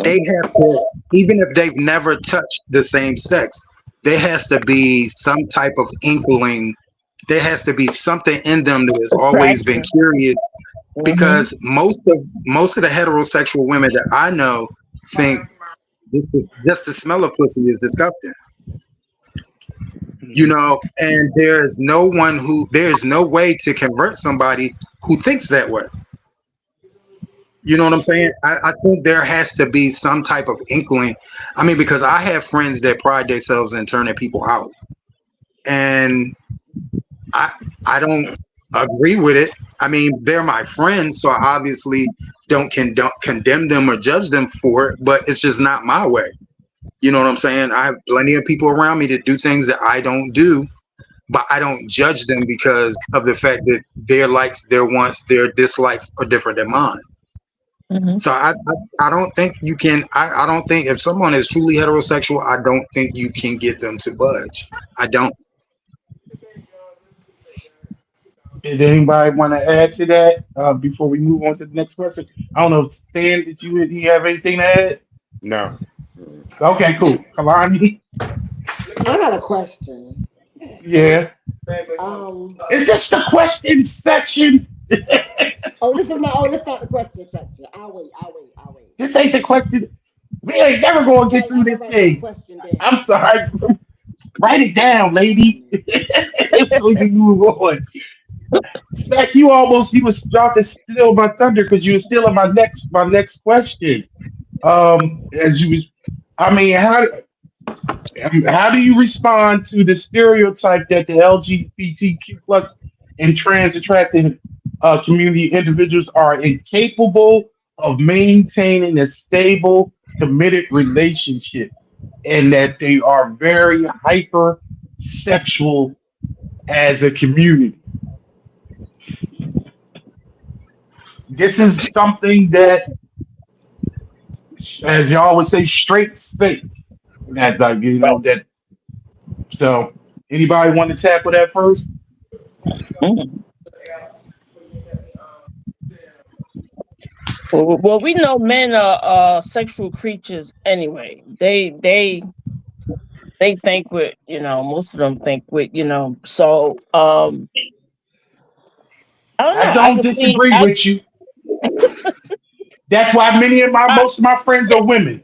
They Mm-mm. have to, even if they've never touched the same sex, there has to be some type of inkling there has to be something in them that has always been Attraction. curious. Mm-hmm. Because most of the heterosexual women that I know think just the smell of pussy is disgusting. You know, and there's no way to convert somebody who thinks that way. You know what I'm saying? I think there has to be some type of inkling. I mean, because I have friends that pride themselves in turning people out, and I I don't agree with it. I mean, they're my friends, so I obviously don't condemn them or judge them for it, but it's just not my way. You know what I'm saying? I have plenty of people around me that do things that I don't do, but I don't judge them because of the fact that their likes, their wants, their dislikes are different than mine. Mm-hmm. So I don't think you can. I don't think if someone is truly heterosexual, I don't think you can get them to budge. I don't. Did anybody want to add to that before we move on to the next question? I don't know, Stan, you have anything to add? No. Okay, cool. Kalani? I got a question. Yeah. Is this the question section? Oh, this is my. Oh, this not the question section. I'll wait. I'll wait. I'll wait. This ain't the question. We ain't never going to get through I'm this gonna write my thing. question down. I'm sorry. Write it down, lady. So we can move on. Stack, you was about to steal my thunder because you were stealing my next question. As you was, I mean, how do you respond to the stereotype that the LGBTQ plus and trans attracted community individuals are incapable of maintaining a stable, committed relationship, and that they are very hyper sexual as a community? This is something that, as y'all would say, straight think that, like, Right. that. So, anybody want to tackle that first? Mm-hmm. Well, we know men are sexual creatures anyway. They think with, most of them think with, so I don't I know. I don't could see disagree with you. That's why I most of my friends are women,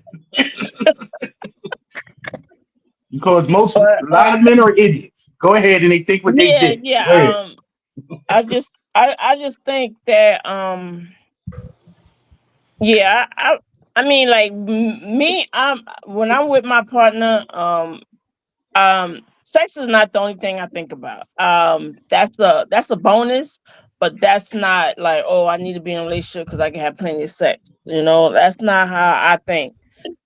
because a but lot of men are idiots. Go ahead and they think what they yeah, did. Go ahead. yeah. I just think that yeah, I mean, like me, when I'm with my partner, sex is not the only thing I think about. That's a bonus, but that's not like, oh, I need to be in a relationship because I can have plenty of sex. That's not how I think,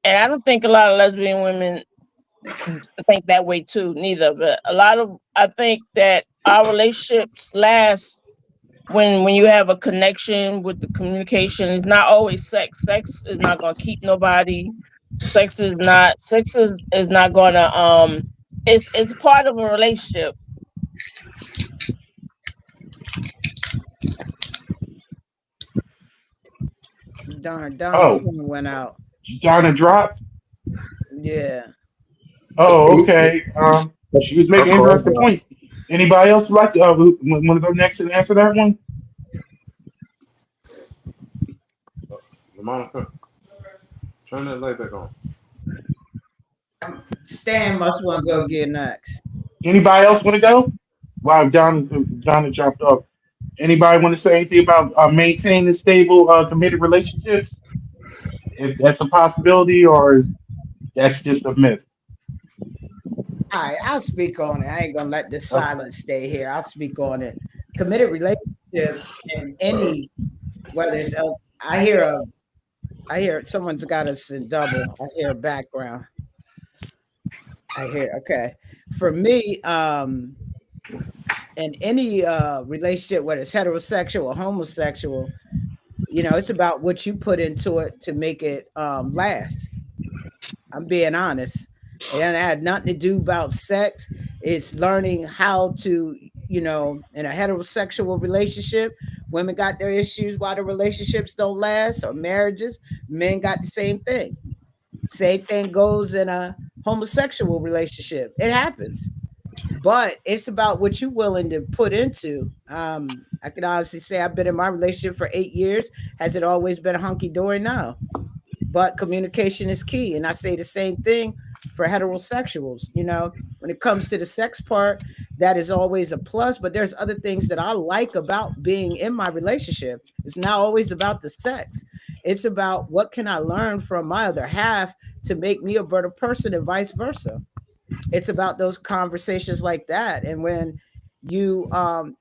and I don't think a lot of lesbian women think that way too, neither. But I think that our relationships last when you have a connection with the communication. It's not always sex. Sex is not gonna keep nobody. Sex is not gonna it's part of a relationship. Donna Oh, phone went out. Donna dropped. Yeah. Oh, okay. She was Her making call interesting dropped. points. Anybody else would like to want to go next and answer that one? Monica, turn that light back on. Stan must want to go get next. Anybody else want to go? Wow, Donna dropped off. Anybody want to say anything about maintaining stable, committed relationships? If that's a possibility, or is that's just a myth? All right, I'll speak on it. I ain't gonna let this silence stay here. I'll speak on it. Committed relationships in any whether it's I hear someone's got us in double. I hear a background. I hear okay. For me, in any relationship, whether it's heterosexual or homosexual, it's about what you put into it to make it last. I'm being honest. It had nothing to do about sex. It's learning how to, in a heterosexual relationship, women got their issues why the relationships don't last or marriages. Men got the same thing. Same thing goes in a homosexual relationship. It happens. but it's about what you're willing to put into. I can honestly say I've been in my relationship for 8 years. Has it always been a hunky dory? No, but communication is key. And I say the same thing for heterosexuals. When it comes to the sex part, that is always a plus. But there's other things that I like about being in my relationship. It's not always about the sex. It's about what can I learn from my other half to make me a better person and vice versa. It's about those conversations like that. And when you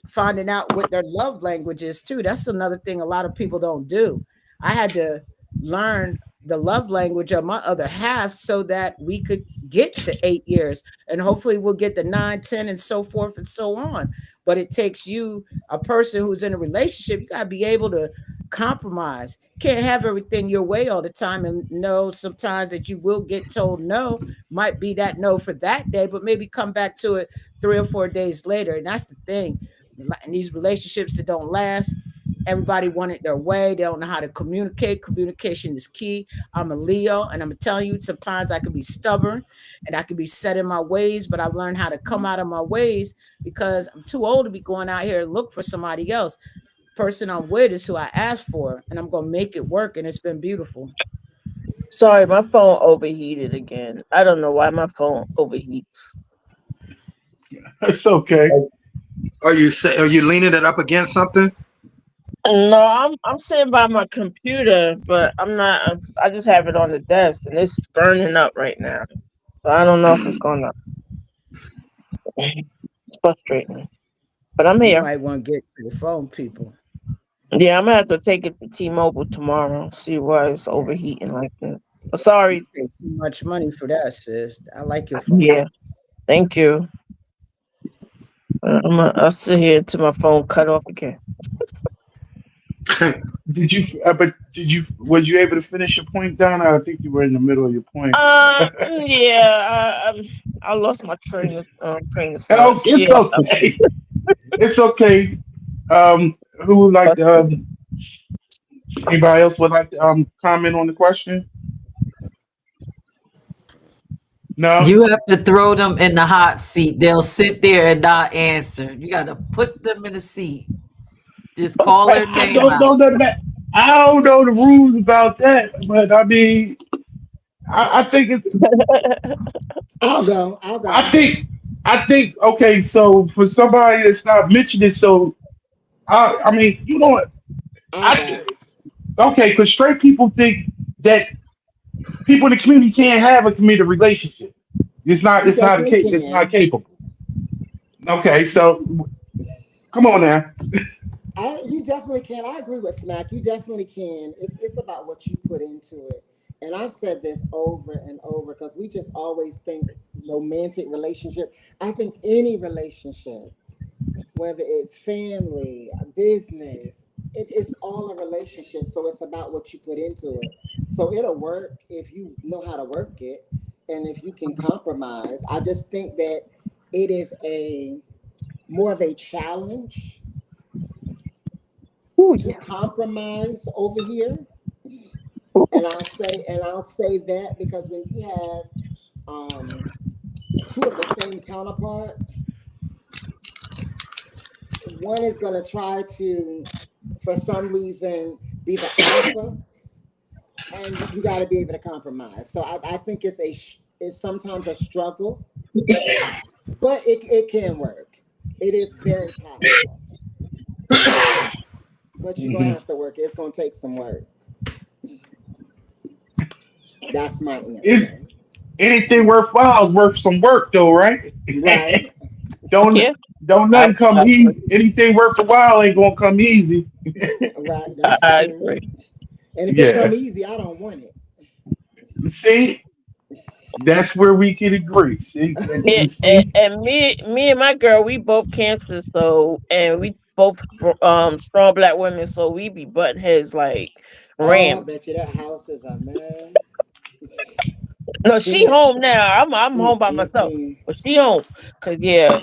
finding out what their love language is too, that's another thing a lot of people don't do. I had to learn the love language of my other half so that we could get to 8 years, and hopefully we'll get to 9, 10, and so forth and so on. But it takes you, a person who's in a relationship, you got to be able to compromise. Can't have everything your way all the time, and know sometimes that you will get told no. Might be that no for that day, but maybe come back to it 3 or 4 days later. And that's the thing. In these relationships that don't last, everybody want it their way. They don't know how to communicate. Communication is key. I'm a Leo, and I'm telling you, sometimes I can be stubborn and I can be set in my ways, but I've learned how to come out of my ways because I'm too old to be going out here and look for somebody else. Person I'm with is who I asked for, and I'm gonna make it work, and it's been beautiful. Sorry, my phone overheated again. I don't know why my phone overheats. It's okay. Are you leaning it up against something? No, I'm sitting by my computer, but I'm not. I just have it on the desk, and it's burning up right now. So I don't know if it's gonna. It's frustrating, but I'm You here. might want to get to the phone, people. Yeah, I'm gonna have to take it to T-Mobile tomorrow. See why it's overheating like that. Sorry. You pay too much money for that, sis. I like your phone. Yeah, thank you. I'll sit here until my phone cut off again. Did you? But did you? Was you able to finish your point, Donna? I think you were in the middle of your point. Yeah, I lost my train of thought. Oh, it's Yeah, okay. It's okay. Who would like but to? Anybody else would like to comment on the question? No. You have to throw them in the hot seat. They'll sit there and not answer. You got to put them in a seat. Just call their I name don't out. know that. I don't know the rules about that, but I mean, I think it's. I'll go. I'll I go. think. I think. Okay, so for somebody that's not mentioning, so I mean, you know what? I'll I go. okay, because straight people think that people in the community can't have a committed relationship. It's not. You It's not. definitely It's not can. capable. Okay, so come on now. You definitely can. I agree with Smack. You definitely can. It's about what you put into it. And I've said this over and over because we just always think romantic relationship. I think any relationship, whether it's family, business, it's all a relationship. So it's about what you put into it. So it'll work if you know how to work it and if you can compromise. I just think that it is a more of a challenge ooh, to yeah. compromise over here. And I'll say that because when you have two of the same counterpart, one is going to try to, for some reason, be the alpha, and you got to be able to compromise. So I think it's sometimes a struggle, but it can work. It is very possible, but you're gonna Mhm. have to work. It's gonna take some work. That's my Is answer. anything worthwhile is worth some work, though, right? Right, don't Yeah, don't I, nothing come I easy. agree. Anything worth a while ain't gonna come easy. right. I, That's I true. agree. And if it Yeah. come easy, I don't want it. See, that's where we can agree. See, and see. And me and my girl, we both cancer, so and we both strong black women, so we be button heads like Oh, I rams. bet you that house is a mess. No, Then she it. home now. I'm home by myself, Mm-mm. but she home because yeah,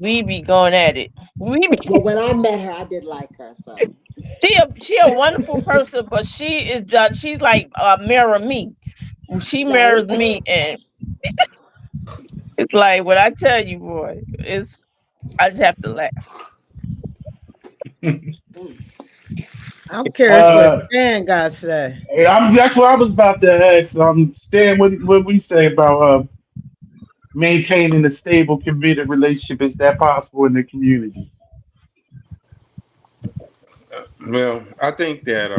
we be going at it. We be, Well, when I met her, I did like her. So she a wonderful person, but she is just she's like mirror me. She right. mirrors me, and It's like what I tell you, boy. It's I just have to laugh. I'm curious what uh, Stan got to say. that's what I was about to ask. Stan, what we say about maintaining a stable, committed relationship? Is that possible in the community? Well, I think that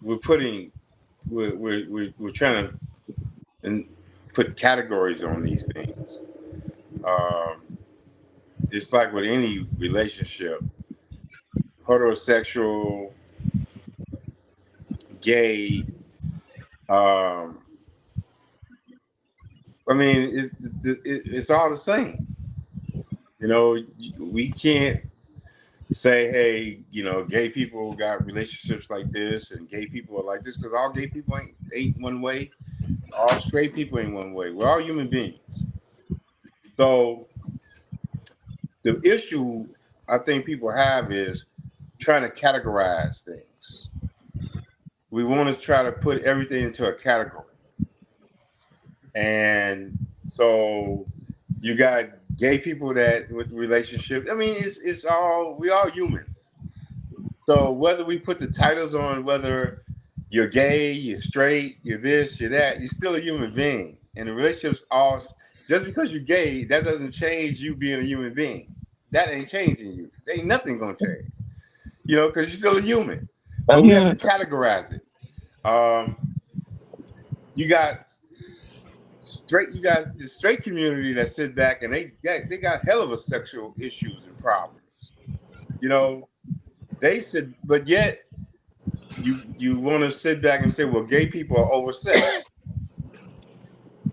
we're putting we're trying to and put categories on these things. Um, it's like with any relationship, heterosexual, gay. Um, I mean, it's all the same. You know, we can't say, hey, gay people got relationships like this, and gay people are like this, because all gay people ain't one way. All straight people ain't one way. We're all human beings. So the issue I think people have is trying to categorize things. We want to try to put everything into a category. And so you got gay people that with relationships. I mean, it's all we all humans. So whether we put the titles on whether you're gay, you're straight, you're this, you're that, you're still a human being. And the relationships all just because you're gay, that doesn't change you being a human being. That ain't changing you. There ain't nothing gonna change. Because you're still a human. A But we have to human. categorize it. Um, you got you got the straight community that sit back and they got hell of a sexual issues and problems. You know, they said, but yet you want to sit back and say, well, gay people are oversexed.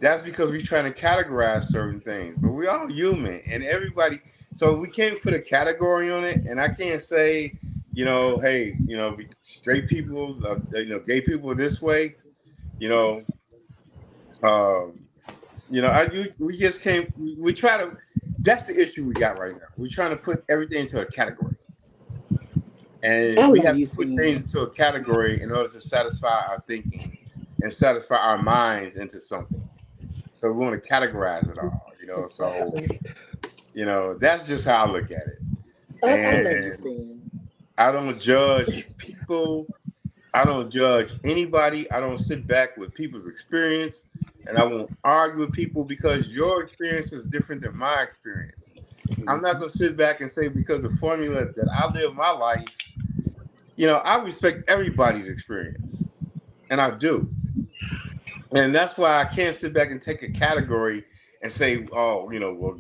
That's because we're trying to categorize certain things, but we're all human and everybody. So we can't put a category on it, and I can't say, hey, straight people, gay people are this way. You know, um, we just can't. We try to. That's the issue we got right now. We're trying to put everything into a category, I and we love have you, to put things Stan. into a category in order to satisfy our thinking and satisfy our minds into something. So we want to categorize it all, So Exactly. that's just how I look at it. I love you, And Stan. I don't judge people. I don't judge anybody. I don't sit back with people's experience, and I won't argue with people because your experience is different than my experience. I'm not going to sit back and say because the formula that I live my life, I respect everybody's experience, and I do. And that's why I can't sit back and take a category and say, oh, well,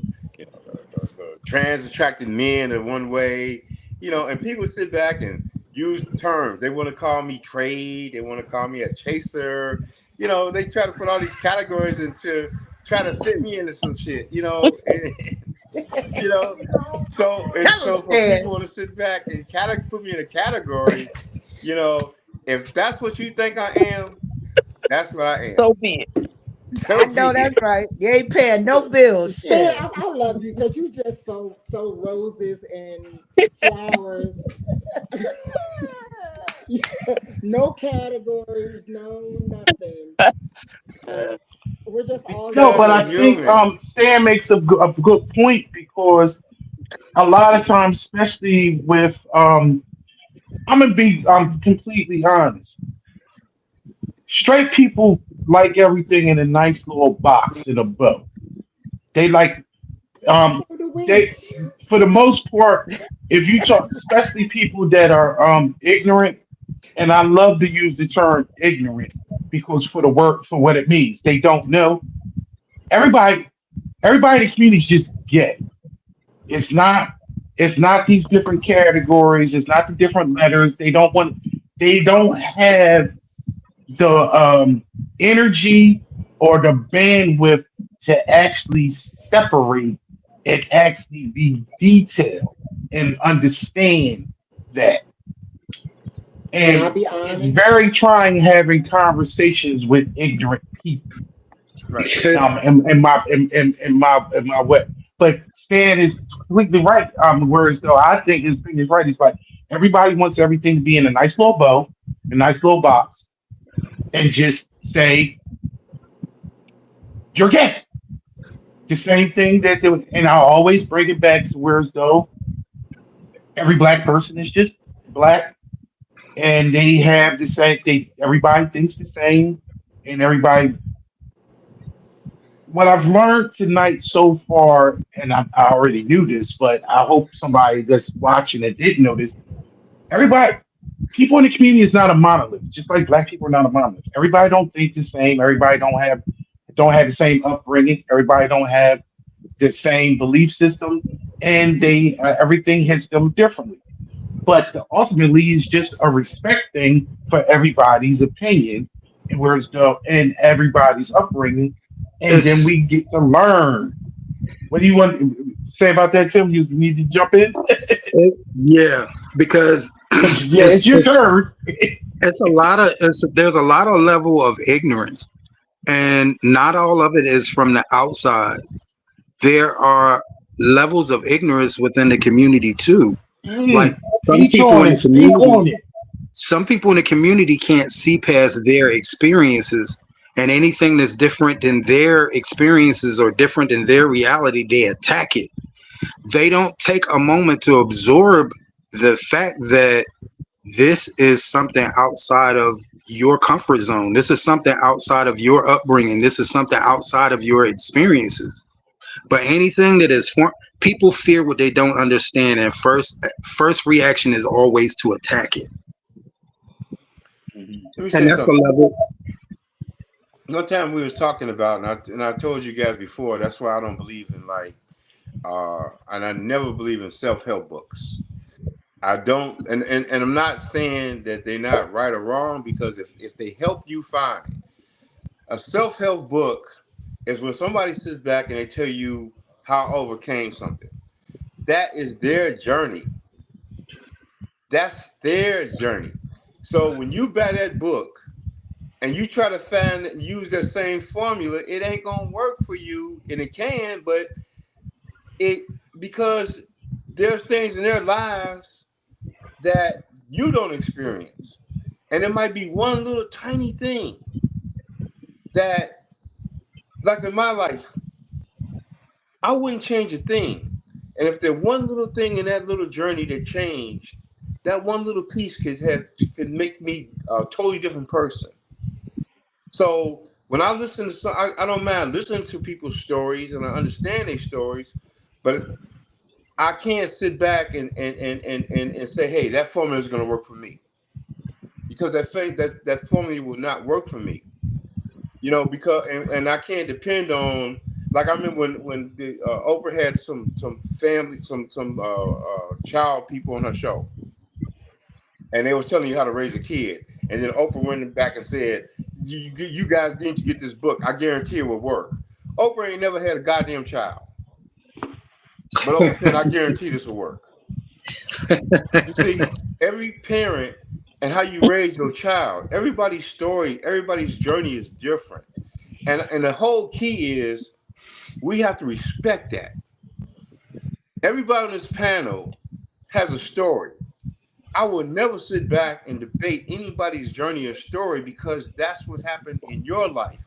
the trans attracted men are one way, and people sit back and use terms. They want to call me trade. They want to call me a chaser. They try to put all these categories into try to fit me into some shit, you know. Tell us, So for Stan. people to sit back and put me in a category, you know, if that's what you think I am, that's what I am. So be it. I So be know it. that's right. You ain't paying no bills. Stan, Shit. I love you because you just so roses and flowers. No categories, no nothing. We're just all No, Because but human I I'm think beings. human. Stan makes a good point because a lot of times, especially with I'm gonna be completely honest. Straight people like everything in a nice little box in a bow. They like So um do we. they for the most part, if you talk, especially people that are ignorant, and I love to use the term ignorant because for the word for what it means, they don't know. Everybody, everybody in the community is just gay. It's not. It's not these different categories. It's not the different letters. They don't want. They don't have the energy or the bandwidth to actually separate and actually be detailed and understand that. Can I And be it's honest? very trying having conversations with ignorant people. Right. In my way. But Stan is completely right. Whereas though I think his opinion is right. He's like everybody wants everything to be in a nice little bow, a nice little box, and just say you're gay. The same thing that they would, and I'll always bring it back to where it's though every black person is just black, and they have the same. They everybody thinks the same, and everybody. What I've learned tonight so far, and I already knew this, but I hope somebody that's watching that didn't know this. Everybody, people in the community is not a monolith. Just like black people are not a monolith. Everybody don't think the same. Everybody don't have the same upbringing. Everybody don't have the same belief system, and they everything hits them differently. But ultimately, it's just a respect thing for everybody's opinion, and where's the and everybody's upbringing, and then It's we get to learn. What do you want to say about that, Tim? You need to jump in yeah, because because yeah, it's your it's turn. it's a lot of there's a lot of level of ignorance, and not all of it is from the outside. There are levels of ignorance within the community too. Like some Teach people on in it. the Speak community, on it. some people in the community can't see past their experiences, and anything that's different than their experiences or different than their reality, they attack it. They don't take a moment to absorb the fact that this is something outside of your comfort zone. This is something outside of your upbringing. This is something outside of your experiences. But anything that is people fear what they don't understand, and first reaction is always to attack it, Mhm. Let me and say that's a something. level. One time we was talking about, and I told you guys before. That's why I don't believe in and I never believe in self help books. I don't, and I'm not saying that they're not right or wrong, because if they help you find a self help book, is when somebody sits back and they tell you how I overcame something. That is their journey. That's their journey. So when you buy that book and you try to find use that same formula, it ain't gonna work for you, and it can, but it because there's things in their lives that you don't experience. And it might be one little tiny thing that, like in my life, I wouldn't change a thing. And if there's one little thing in that little journey that changed, that one little piece could make me a totally different person. So when I listen to I don't mind listening to people's stories and I understand their stories, but I can't sit back and say, hey, that formula is going to work for me, because that formula will not work for me. Because and I can't depend on, like I remember when the Oprah had some family child people on her show, and they was telling you how to raise a kid, and then Oprah went back and said, you guys need to get this book. I guarantee it will work. Oprah ain't never had a goddamn child, but Oprah said, I guarantee this will work. You see, every parent and how you raise your child, everybody's story, everybody's journey is different. And the whole key is we have to respect that. Everybody on this panel has a story. I will never sit back and debate anybody's journey or story, because that's what happened in your life.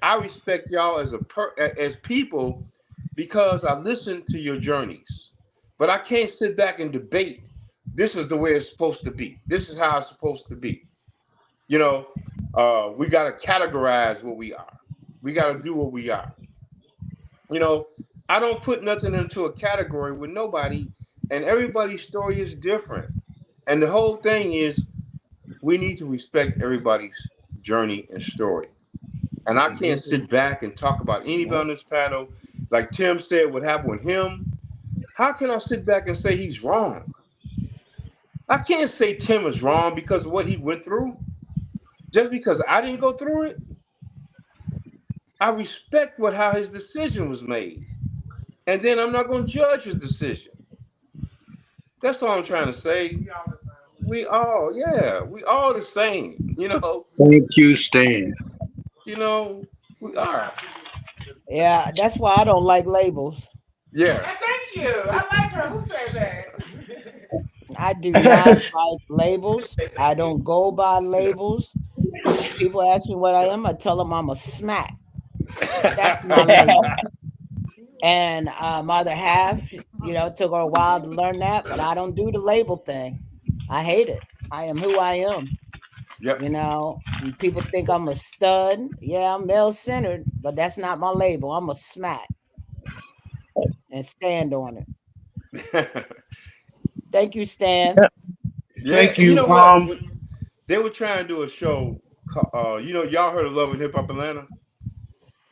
I respect y'all as people because I listen to your journeys. But I can't sit back and debate this is the way it's supposed to be. This is how it's supposed to be. You know, we got to categorize what we are. We got to do what we are. You know, I don't put nothing into a category with nobody, and everybody's story is different. And the whole thing is we need to respect everybody's journey and story. And I can't sit back and talk about anybody on this panel. Like Tim said, what happened with him. How can I sit back and say he's wrong? I can't say Tim is wrong because of what he went through. Just because I didn't go through it, I respect how his decision was made. And then I'm not going to judge his decision. That's all I'm trying to say. We all the same. Thank you, Stan. You know, we are. Yeah, that's why I don't like labels. Yeah. Thank you. I like her. Who said that? I do not like labels. I don't go by labels. People ask me what I am, I tell them I'm a smack. That's my label. And my other half, took her a while to learn that, but I don't do the label thing. I hate it. I am who I am. Yep. And people think I'm a stud. Yeah, I'm male centered, but that's not my label. I'm a smack and stand on it. Thank you, Stan. Yeah, Thank and you you. know what? They were trying to do a show. Y'all heard of Love and Hip Hop Atlanta?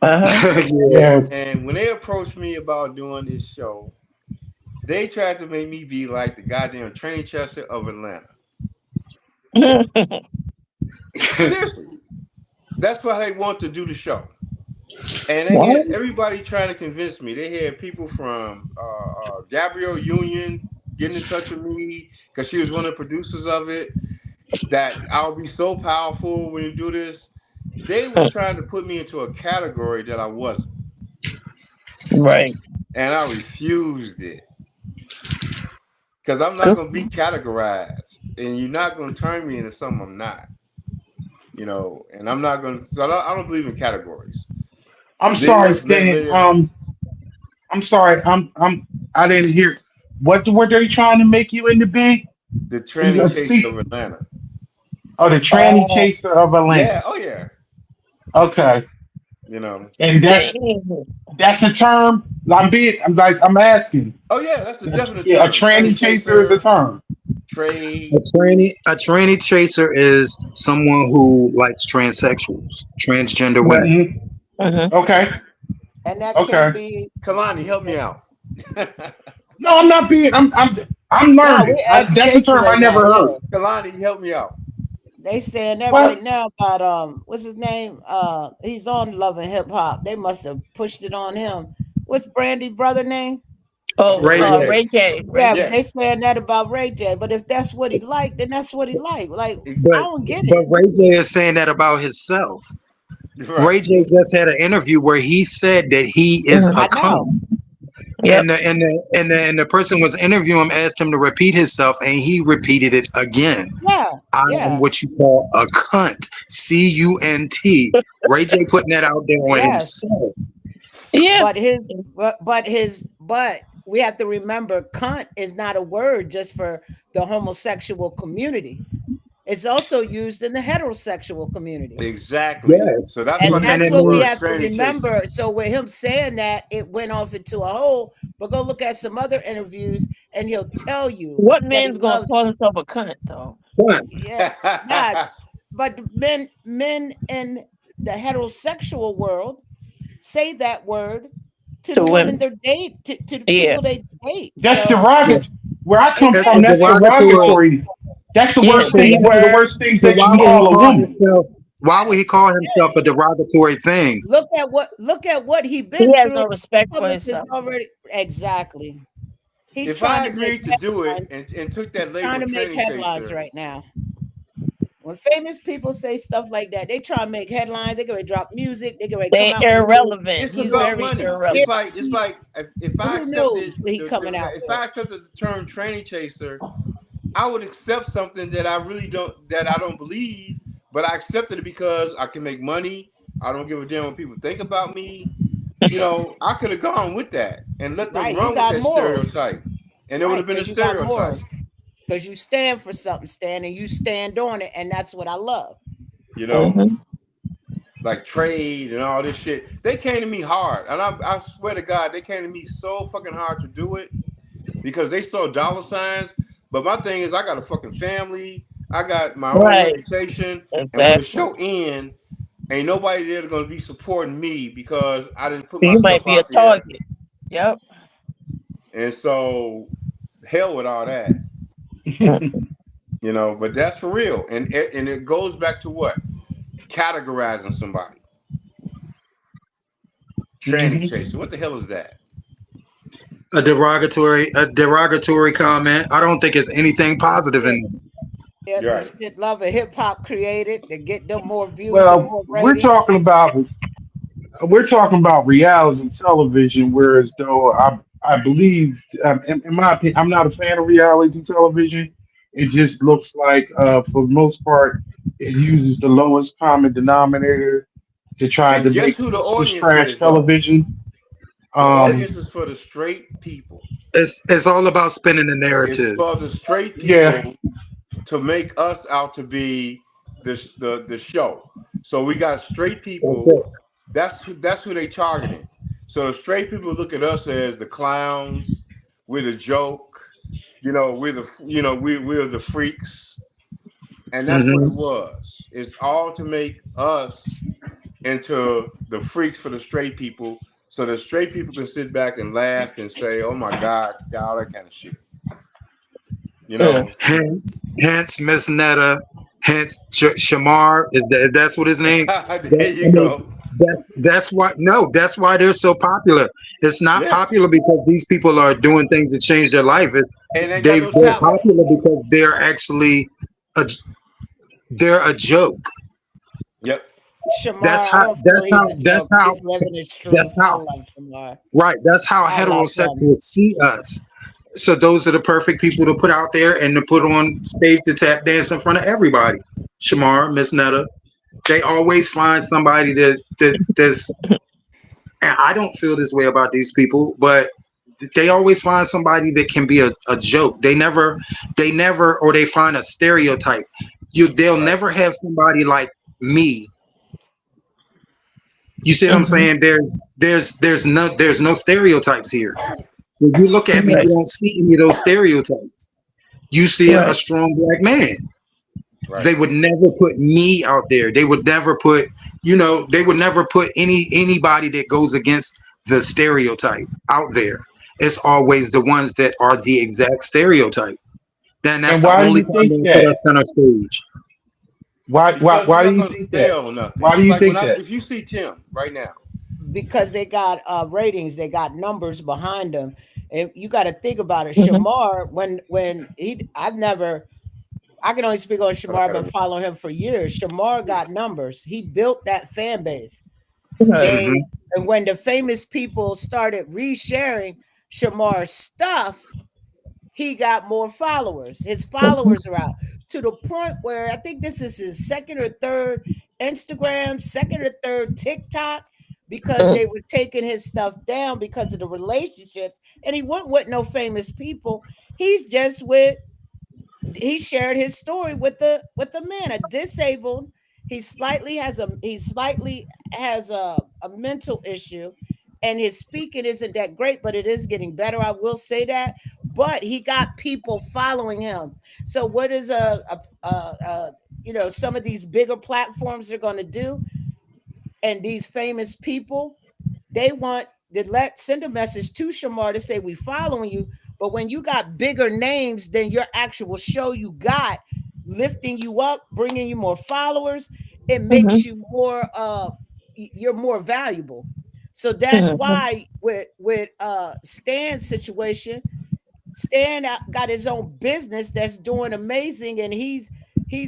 Uh-huh. Yeah. Yeah. And when they approached me about doing this show, they tried to make me be like the goddamn training Chester of Atlanta. Seriously, that's why they want to do the show. And they What? had everybody trying to convince me. They had people from Gabrielle Union getting in touch with me because she was one of the producers of it. That I'll be so powerful when you do this. They was trying to put me into a category that I wasn't, Right. and I refused it because I'm not Good. going to be categorized, and you're not going to turn me into something I'm not. And I'm not going to. So I don't believe in categories. I'm They sorry, let Stan. live I'm sorry. I didn't hear what were they trying to make you into big? the tranny chaser Speak. of Atlanta. Oh, the tranny Oh, chaser of Atlanta. Yeah. Oh yeah. Okay, You know. and dang. that's a term. I'm asking. Oh yeah. That's the definite Yeah, a term. tranny Tranny chaser is a chaser, term. trade. A tranny chaser is someone who likes transsexuals, transgender women. Right. Hmm. Mm-hmm. Okay. And that can Okay. be, Kalani, help me out. No, I'm not being. I'm no, learning. we're That's a term I educating now. never Yeah, heard. Kalani, help me out. they saying that right What? now about what's his name? He's on Love and Hip Hop. They must have pushed it on him. What's Brandy brother name? Oh, Ray Ray J. J. Ray J. Ray Yeah, J. Yeah. they saying that about Ray J. But if that's what he liked, then that's what he liked. Like, I But don't get but it. Ray J is saying that about himself. Right. Ray J just had an interview where he said that he is Mhm. a I cunt. know. Yep. And the person was interviewing him, asked him to repeat himself, and he repeated it again. Yeah, I am yeah, what you call a cunt. CUNT. Ray J putting that out there on yes. himself. Yeah. But we have to remember, cunt is not a word just for the homosexual community. It's also used in the heterosexual community. Exactly. Yeah. So that's why And they And that's use the what we then word have to tranny chaser. remember. So with him saying that, it went off into a hole. But go look at some other interviews, and he'll tell you What that he man's gonna loves. call himself a cunt though? what? Yeah, nah. But men in the heterosexual world say that word to To the women women. they date, to the Yeah. people they date. That's So Yeah. derogatory. Where I come It's from, a yes, that's derogatory. derogatory. That's the Yeah. worst So thing. B why, One of the word. worst things so that you why can would he call a call woman. himself? Why would yes. he call himself a derogatory thing? Look at what he He been has through. no The respect for public is himself. already exactly. He's If I trying to make agreed to do it headlines. and took that Trying label to make tranny headlines chaser, right now. When famous people say stuff like that, they try to make headlines. They can drop music. They can come They out with a new. irrelevant. it's He's about very money. Yeah, It's irrelevant. like it's he's, like if I who accepted knows what he coming out if with? I accepted the term tranny chaser, I would accept something that I don't believe, but I accepted it because I can make money. I don't give a damn what people think about me. I could have gone with that and let them Right, you run with got that morals. stereotype, and it would Right, have been a because you got stereotype. morals. Because you stand for something, Stan, and you stand on it, and that's what I love. You know, Hmm. like trade and all this shit. They came to me hard, and I swear to God, they came to me so fucking hard to do it because they saw dollar signs. But my thing is, I got a fucking family. I got my own Right. reputation, and when the Exactly. show ends, ain't nobody there gonna be supporting me because I didn't put You might myself be a out there. target. Yep. And so, hell with all that, But that's for real, and it goes back to what categorizing somebody. Tranny Mhm. chaser. What the hell is that? A derogatory comment. I don't think it's anything positive Yeah, in this. yeah, some Right. shit Love and Hip Hop created to get them more views and Well, more ratings. we're talking about reality television, whereas though I believe, in my opinion, I'm not a fan of reality television. It just looks like, for the most part, it uses the lowest common denominator to try And to guess make who the this audience trash is, though? television. The Um, audience is for the straight people. It's all about spinning the It's narrative. for the straight yeah, people to make us out to be the show. So we got straight That's people. it. That's who they targeting. So the straight people look at us as the clowns. We're the joke. We're the freaks, and that's what it Hmm. was. It's all to make us into the freaks for the straight people, so the straight people can sit back and laugh and say, "Oh my God," all that kind of shit. You know. Hence Miss Netta, hence Shamar. That's what his name? There you I mean, go. that's why. No, that's why they're so popular. It's not Yeah, popular because these people are doing things to change their life. and they got no They're talent. popular because they're actually a, they're a joke. Yep. That's Shamar, I how. don't feel That's how. he's a That's joke. how. He's living his truth. That's I how. love Shamar. Right. That's how I love him. heterosexuals see us. So those are the perfect people to put out there and to put on stage to tap dance in front of everybody. Shamar, Miss Netta, they always find somebody that's. And I don't feel this way about these people, but they always find somebody that can be a joke. Or they find a stereotype. They'll Right. never have somebody like me. You see what I'm Mhm. saying? There's no stereotypes here. When you look at me, Right. you don't see any of those stereotypes. You see a Right. strong black man. Right. They would never put me out there. They would never put, they would never put anybody that goes against the stereotype out there. It's always the ones that are the exact stereotype. Then that's and the why do only you time think they put that? us center stage. Because you're Why do not you gonna think that? sell nothing. Why do It's you like when think I that? if you see Tim right now. Because they got ratings, they got numbers behind them, and you got to think about it. Mhm. Shamar, when he, I've never, I can only speak on But I Shamar. I've been gotta following him for years. Shamar got numbers. He built that fan base. Right. They Hmm. and when the famous people started resharing Shamar's stuff, he got more followers. His Mhm. followers are out to the point where I think this is his second or third Instagram, second or third TikTok, because Mhm. they were taking his stuff down because of the relationships. And he wasn't with no famous people. He's just with, he shared his story with the man, a disabled. He slightly has a mental issue, and his speaking isn't that great, but it is getting better. I will say that. But he got people following him. So what is some of these bigger platforms are going to do, and these famous people, they want to send a message to Shamar to say we following you. But when you got bigger names than your actual show you got, lifting you up, bringing you more followers, it makes Mhm. you more you're more valuable. So that's Mhm. why with Stan's situation, got his own business that's doing amazing, and he's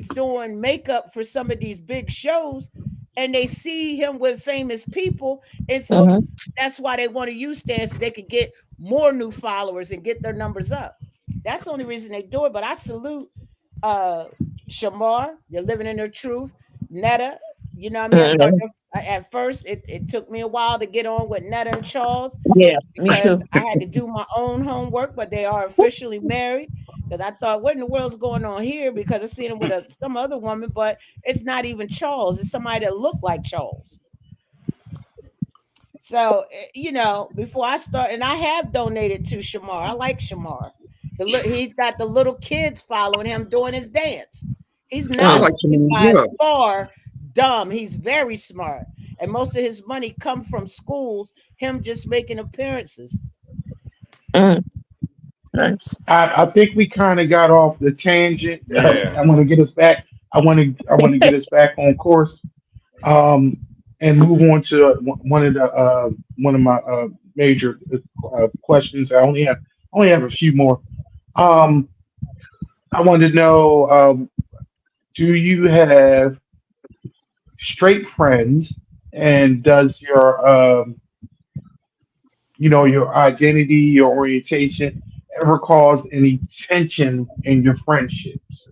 doing makeup for some of these big shows, and they see him with famous people, and so Mhm. that's why they want to use Stan so they could get more new followers and get their numbers up. That's the only reason they do it. But I salute uh Shamar. They're living in their truth. Netta, you know what I mean? I thought Mhm. at first it took me a while to get on with Netta and Charles Yeah, me because too. I had to do my own homework, but they are officially married. Because I thought, what in the world's going on here? Because I seen him with some other woman, but it's not even Charles. It's somebody that looked like Charles. So, before I start, and I have donated to Shamar. I like Shamar. He's got the little kids following him doing his dance. He's I not Mm. like Shamar as by well. far dumb. He's very smart. And most of his money come from schools, him just making appearances. Mm. Nice. I think we kind of got off the tangent. Yeah. I want to get us back. I want to get us back on course. Um, and move on to one of my major questions. I only have a few more. Um, I wanted to know, do you have straight friends, and does your identity, your orientation ever cause any tension in your friendships?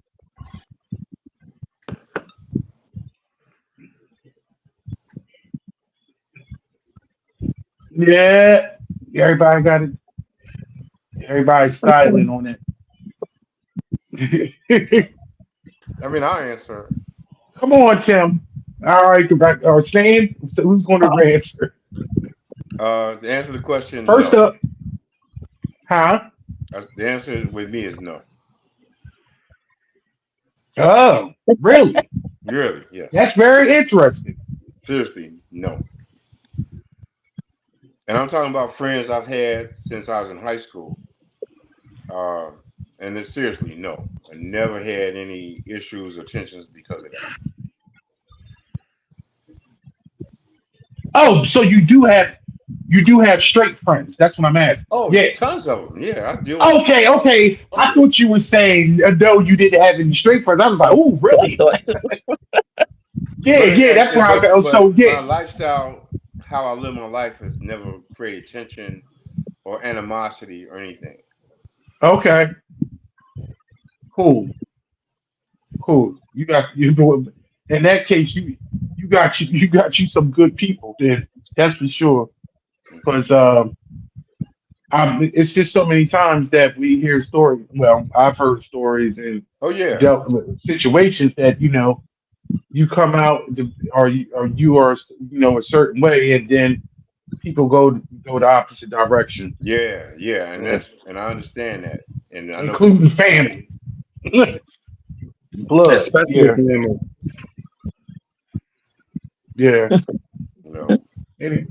Yeah, everybody got it. Everybody's silent on it. I mean, I'll answer. Come on, Tim. All right, go back. Or Stan. So who's going to answer? To answer the question, First no. up, huh? The answer with me is no. Oh, really? Really, yes. That's very interesting. Seriously, no. And I'm talking about friends I've had since I was in high school. Uh, and it's seriously no. I never had any issues or tensions because of that. Oh, so you do have straight friends. That's what I'm asking. Oh, Yeah. tons of them. Yeah, I deal with. Okay, okay. I thought you were saying no, you didn't have any straight friends. I was like, oh, I really? thought so. Yeah, yeah. That's what I felt. So But yeah. my lifestyle, how I live my life, has never created tension or animosity or anything. Okay, cool, cool. You got you doing. In that case, you got you some good people. Then that's for sure. Because it's just so many times that we hear stories. Well, I've heard stories and Oh yeah, dealt with situations that you come out or you are a certain way, and then people go the opposite direction, yeah, uh, and I understand that, and I know people. including family, blood. especially Yeah, if you're in a yeah. You know, Any,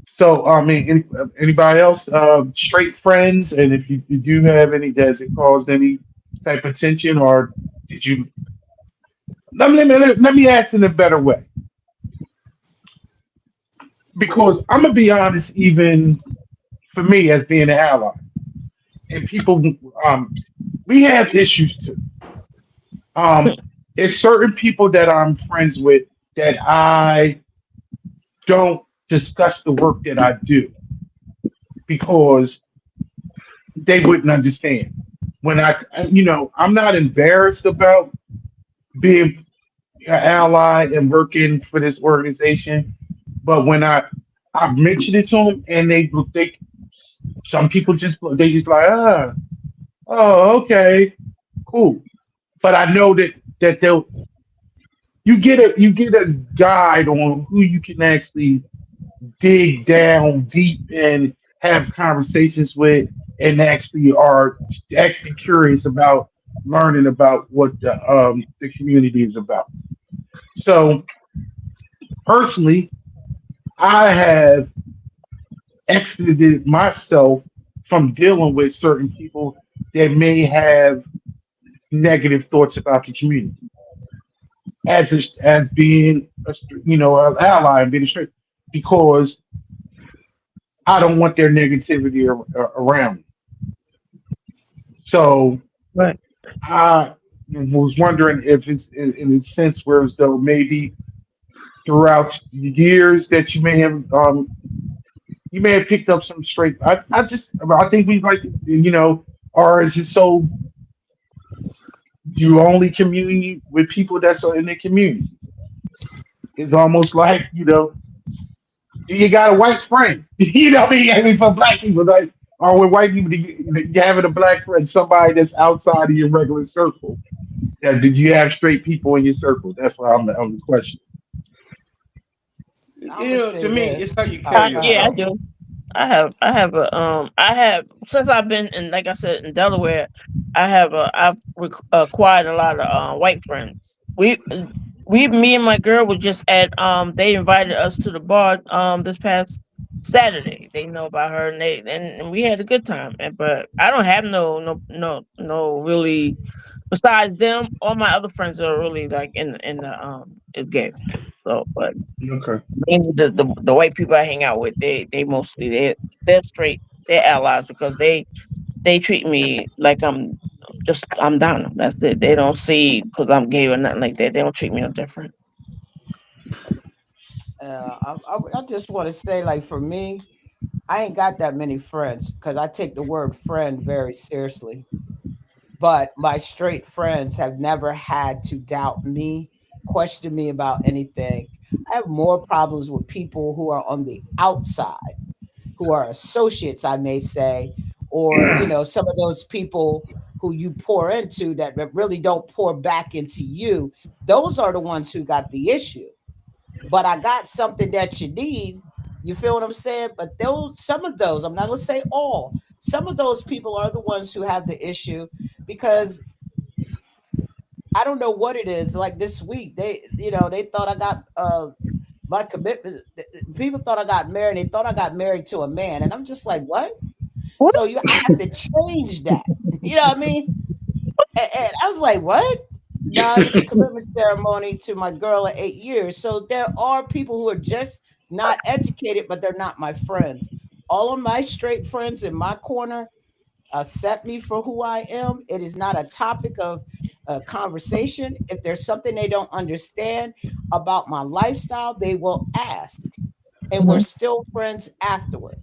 so I mean, anybody else straight friends, and if you do have any, has it caused any type of tension, or did you? Let me ask in a better way, because I'm gonna be honest, even for me as being an ally, and people, um, we have issues too. Um, it's certain people that I'm friends with that I don't discuss the work that I do because they wouldn't understand. When I'm not embarrassed about being an ally and working for this organization, but when I mention it to them and they some people just like oh, okay, cool. But I know that they'll you get a guide on who you can actually dig down deep and have conversations with, and actually are actually curious about learning about what the community is about. So personally, I have exited myself from dealing with certain people that may have negative thoughts about the community as being an ally and being a straight, because I don't want their negativity around me. So Right. I was wondering if it's in a sense where as though maybe throughout the years that you may have picked up some straight. I think we like or is it so you only commune with people that's in the community? It's almost like you got a white friend. What I mean? I mean, for black people, like, or with white people, you having a black friend, somebody that's outside of your regular circle. Yeah, did you have straight people in your circle? That's what I'm the question. I'm gonna to say me, this. it's how you carry Go ahead. Yeah, I yourself. do. I have since I've been in, like I said, in Delaware. I've acquired a lot of white friends. Me and my girl were just at they invited us to the bar this past Saturday. They know about her, and we had a good time. But I don't have no really, besides them. All my other friends are really like in the is gay. So, but Okay. mainly the white people I hang out with, they mostly they're straight, they're allies because they treat me like I'm down. That's it. They don't see because I'm gay or nothing like that. They don't treat me no different. I just want to say, like, for me, I ain't got that many friends because I take the word friend very seriously. But my straight friends have never had to doubt me, question me about anything. I have more problems with people who are on the outside. who are associates, I may say, or some of those people who you pour into that really don't pour back into you. Those are the ones who got the issue. But I got something that you need. You feel what I'm saying? But some of those, I'm not gonna say all, some of those people are the ones who have the issue because I don't know what it is. Like this week, they thought I got my commitment. People thought I got married. They thought I got married to a man, and I'm just like, what? What? So I have to change that. You know what I mean? And I was like, what? No, it was a commitment ceremony to my girl of 8 years. So there are people who are just not educated, but they're not my friends. All of my straight friends in my corner accept me for who I am. It is not a topic of conversation. If there's something they don't understand about my lifestyle, they will ask. And we're still friends afterward.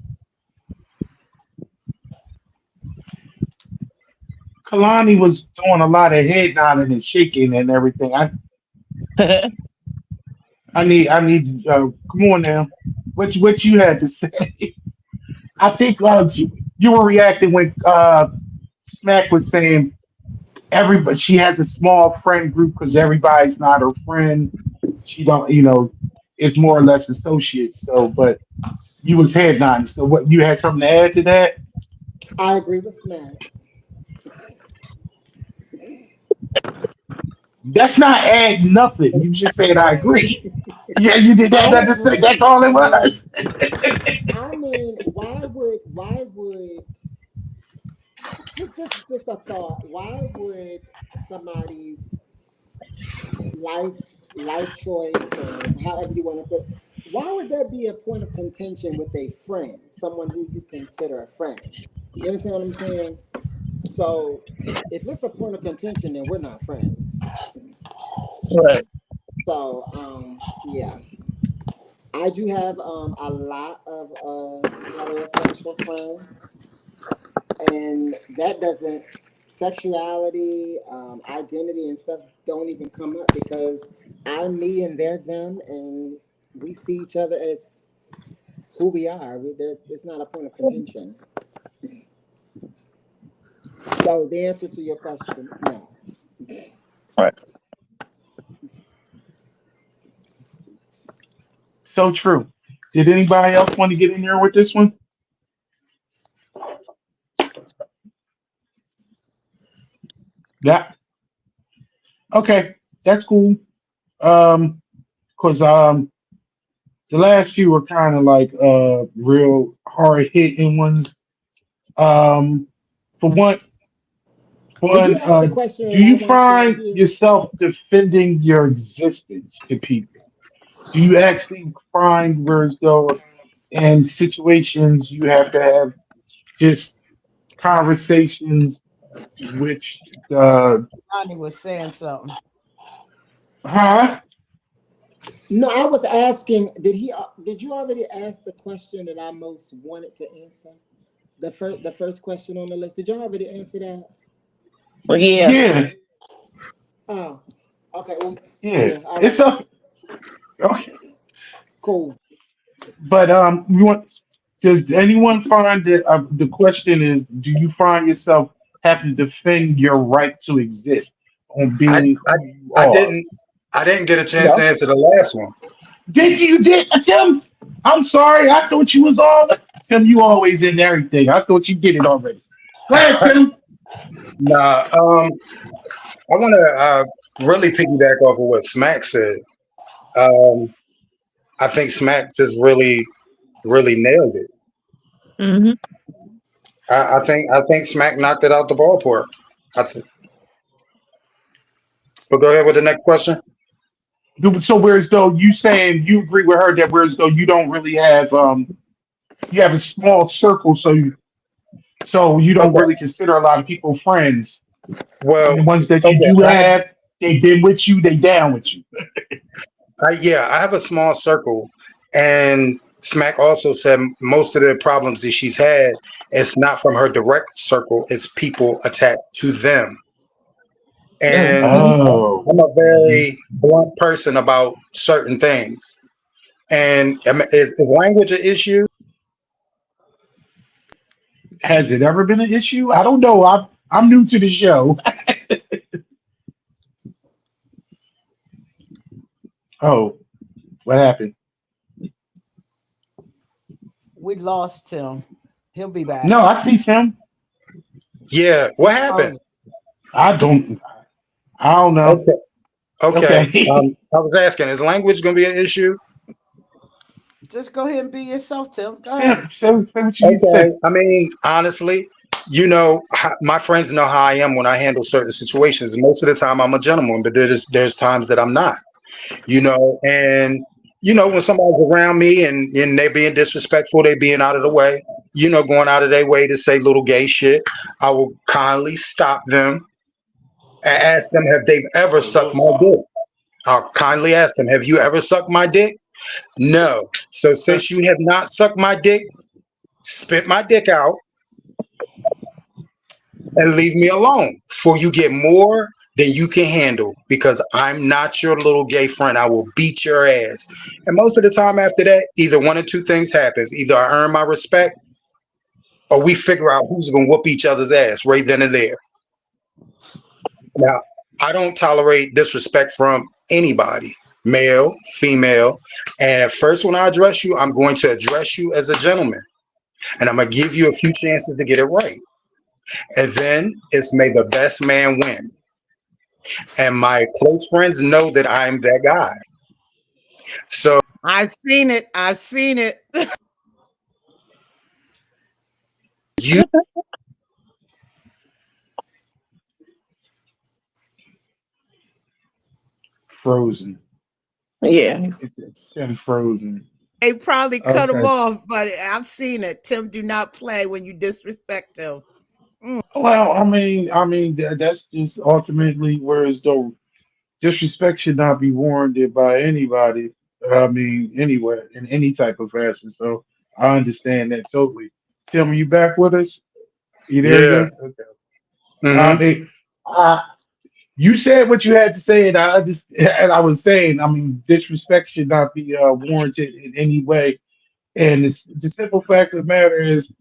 Kalani was doing a lot of head nodding and shaking and everything. I need. Come on now. What you had to say? I think you were reacting when Smack was saying everybody. She has a small friend group because everybody's not her friend. She don't. It's more or less associates. So, but you was head nodding. So, what you had something to add to that? I agree with Smack. That's not add nothing. You just said I agree. Yeah, you did that. I agree. That's all it Well, was. I mean, why would just a thought? Why would somebody's life choice or however you want to put, why would there be a point of contention with a friend, someone who you consider a friend? You understand what I'm saying? So if it's a point of contention, then we're not friends. Right. So yeah, I do have a lot of heterosexual friends, and that doesn't sexuality, identity, and stuff don't even come up because I'm me and they're them, and we see each other as who we are. It's not a point of contention. So the answer to your question, no. Right. So true. Did anybody else want to get in there with this one? Yeah. Okay, that's cool. Cause the last few were kind of like real hard hitting ones. Um, for Did you one, ask the question do that I you wanted to find hear? yourself defending your existence to people? Do you actually find where as though in situations you have to have just conversations which Johnny was saying something. huh? No, I was asking. Did you already ask the question that I most wanted to answer? The first question on the list. Did y'all already answer that? Well, yeah. Yeah, Oh, okay. Well, yeah. yeah. All It's right. a okay. Cool. But you want? Does anyone find that the question is? Do you find yourself having to defend your right to exist on I, being I who you I are? didn't I didn't get a chance No. to answer the last one. Did you did Tim? I'm sorry. I thought you was all Tim. You always in everything. I thought you did it already. Go ahead, Tim. Nah, I want to really piggyback off of what Smack said. Um, I think Smack just really nailed it. Hmm. I think Smack knocked it out the ballpark. But go ahead with the next question. So whereas though you saying you agree with her that whereas though you don't really have you have a small circle, so you don't Okay. really consider a lot of people friends, Well, and the ones that you okay. do have, they've been with you, they down with you. Yeah, I have a small circle, and Smack also said most of the problems that she's had is not from her direct circle; it's people attached to them. And Hmm. Oh. I'm a Mhm. very blunt person about certain things. And is language an issue? Has it ever been an issue? I don't know. I'm new to the show. Oh, what happened? We lost him. He'll be No, back. I see Tim. Yeah, what He's happened? frozen. I don't. I don't know. Okay. Okay. Okay. I was asking, is language going to be an issue? Just go ahead and be yourself, Tim. Go ahead. Tim, say what you need to Okay. say. I mean, honestly, my friends know how I am when I handle certain situations. Most of the time, I'm a gentleman, but there's times that I'm not. And when somebody's around me and they're being disrespectful, they being out of the way, going out of their way to say little gay shit, I will kindly stop them and ask them, have they ever sucked my dick? I'll kindly ask them, have you ever sucked my dick? No. So since you have not sucked my dick, spit my dick out and leave me alone before you get more than you can handle, because I'm not your little gay friend. I will beat your ass. And most of the time after that, either one or two things happens. Either I earn my respect or we figure out who's going to whoop each other's ass right then and there. Now, I don't tolerate disrespect from anybody, male, female. And at first, when I address you, I'm going to address you as a gentleman. And I'm going to give you a few chances to get it right. And then it's may the best man win. And my close friends know that I'm that guy. So I've seen it. I've seen it. you, Frozen. Yeah. Tim frozen. They probably cut him Okay. off, but I've seen it. Tim, do not play when you disrespect him. Well, that's just ultimately where it's though disrespect should not be warranted by anybody. I mean, anywhere in any type of fashion. So I understand that totally. Tim, are you back with us? You there yeah. yet? Okay. I Hmm. mean, uh, you said what you had to say, and I was saying, I mean, disrespect should not be warranted in any way. And it's the simple fact of the matter is,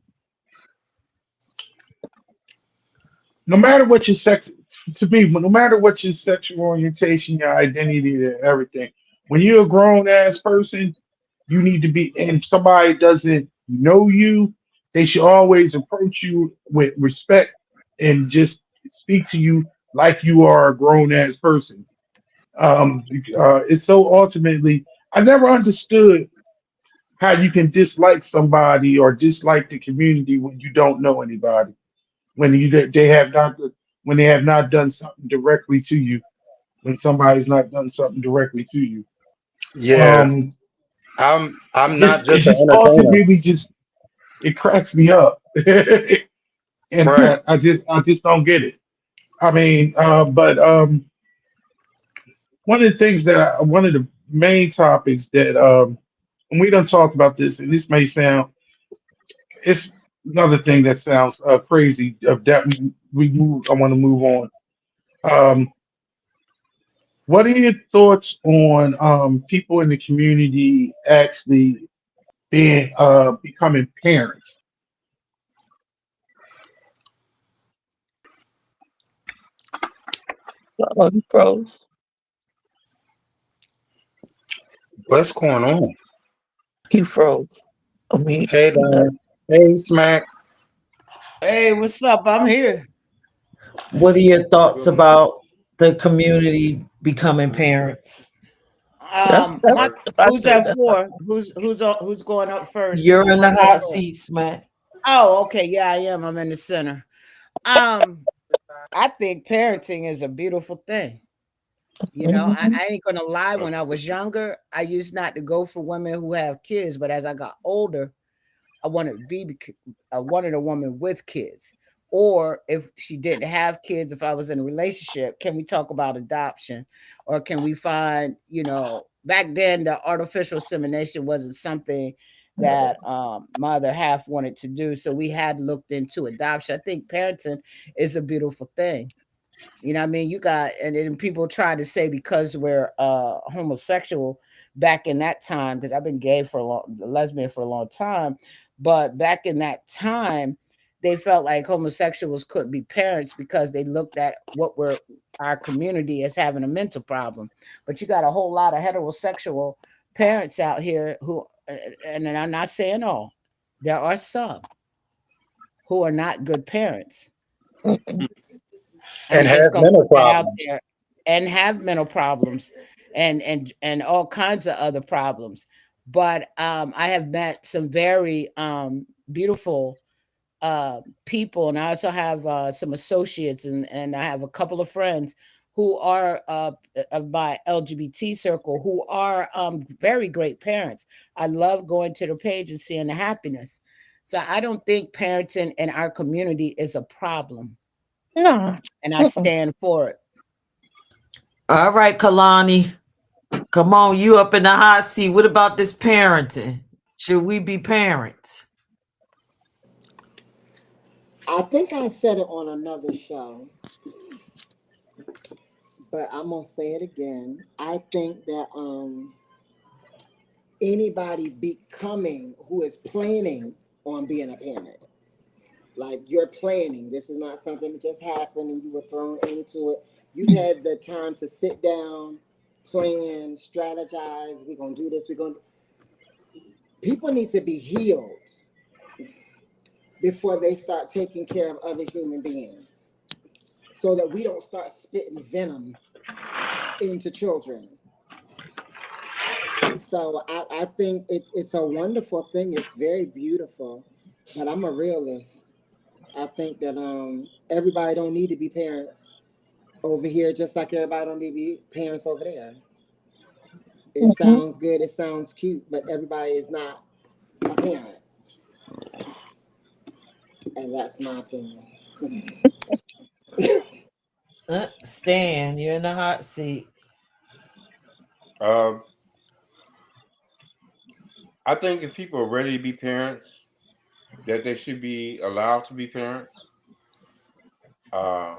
no matter what your sex, to me, no matter what your sexual orientation, your identity, and everything, when you're a grown ass person, you need to be, and somebody doesn't know you, they should always approach you with respect and just speak to you like you are a grown ass person. It's so ultimately, I never understood how you can dislike somebody or dislike the community when you don't know anybody, when they have not, when they have not done something directly to you, when somebody's not done something directly to you. Yeah. Um, I'm not it just an just entertainer. ultimately just it cracks me up, and Right. I just don't get it. I mean, but one of the things one of the main topics that and we done talked about this, and this may sound, it's another thing that sounds crazy of that we move. I want to move on. Um, what are your thoughts on people in the community actually being becoming parents? Oh, you froze. What's going on? You froze. I mean, Hey, Don. Hey, Smack. Hey, what's up? I'm here. What are your thoughts about the community becoming parents? that's My if I who's said that that. for? Who's going up first? You're Who's in the first on the hot list? seat, Smack. Oh, okay. Yeah, I am. I'm in the center. Um, I think parenting is a beautiful thing. Mhm. I ain't gonna lie. When I was younger, I used not to go for women who have kids, but as I got older, I wanted to I wanted a woman with kids. Or if she didn't have kids, if I was in a relationship, can we talk about adoption? Or can we find, back then the artificial insemination wasn't something that my other half wanted to do. So we had looked into adoption. I think parenting is a beautiful thing. You know what I mean? You got, and then people try to say because we're homosexual back in that time, because I've been gay for a long, lesbian for a long time, but back in that time, they felt like homosexuals couldn't be parents because they looked at our community as having a mental problem. But you got a whole lot of heterosexual parents out here who, and I'm not saying all, there are some who are not good parents. And I'm have just gonna mental put that out problems. there, and have mental problems and all kinds of other problems. But I have met some very beautiful people, and I also have some associates, and I have a couple of friends who are of my LGBT circle who are very great parents. I love going to their page and seeing the happiness. So I don't think parenting in our community is a problem. No. And I stand for it. All right, Kalani. Come on, you up in the hot seat. What about this parenting? Should we be parents? I think I said it on another show, but I'm gonna say it again. I think that anybody becoming who is planning on being a parent, like you're planning, this is not something that just happened and you were thrown into it. You've had the time to sit down, plan, strategize. We're gonna do this. People need to be healed before they start taking care of other human beings, so that we don't start spitting venom into children. So I think it's a wonderful thing. It's very beautiful, but I'm a realist. I think that everybody don't need to be parents over here, just like everybody don't need to be parents over there. It sounds good, it sounds cute, but everybody is not a parent, and that's my opinion. Stan, you're in the hot seat. I think if people are ready to be parents, that they should be allowed to be parents. Uh,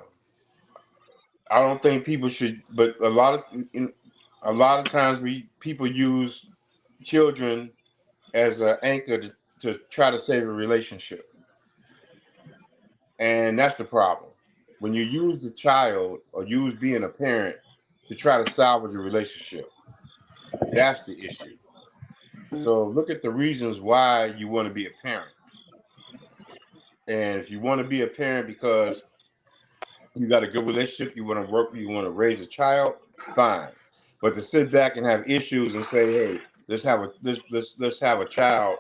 I don't think people should, but a lot of times people use children as an anchor to try to save a relationship, and that's the problem. When you use the child or use being a parent to try to salvage a relationship, that's the issue. So look at the reasons why you want to be a parent. And if you want to be a parent because you got a good relationship, you want to work, you want to raise a child, fine. But to sit back and have issues and say, "Hey, let's have a child,"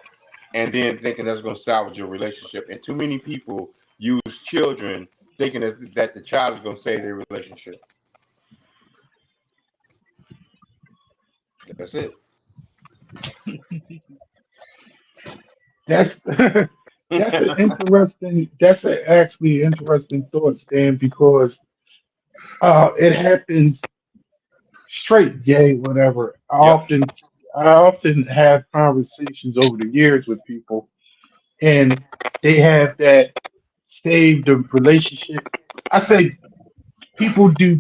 and then thinking that's going to salvage your relationship, and too many people use children thinking that the child is going to save their relationship. That's it. That's that's an actually interesting thought, Stan, because it happens straight, gay, whatever. Yep. I often have conversations over the years with people, and they have that saved the relationship. I say people do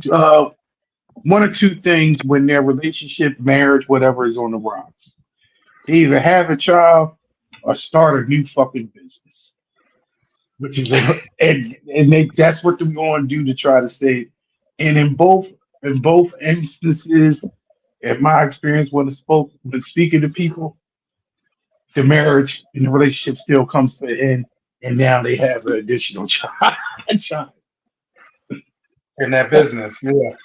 one or two things when their relationship, marriage, whatever is on the rocks. They either have a child or start a new fucking business, which is and that's what they're going to do to try to save. And in both instances, in my experience, when speaking to people, the marriage and the relationship still comes to an end, and now they have an additional child. child. In that business. Yeah.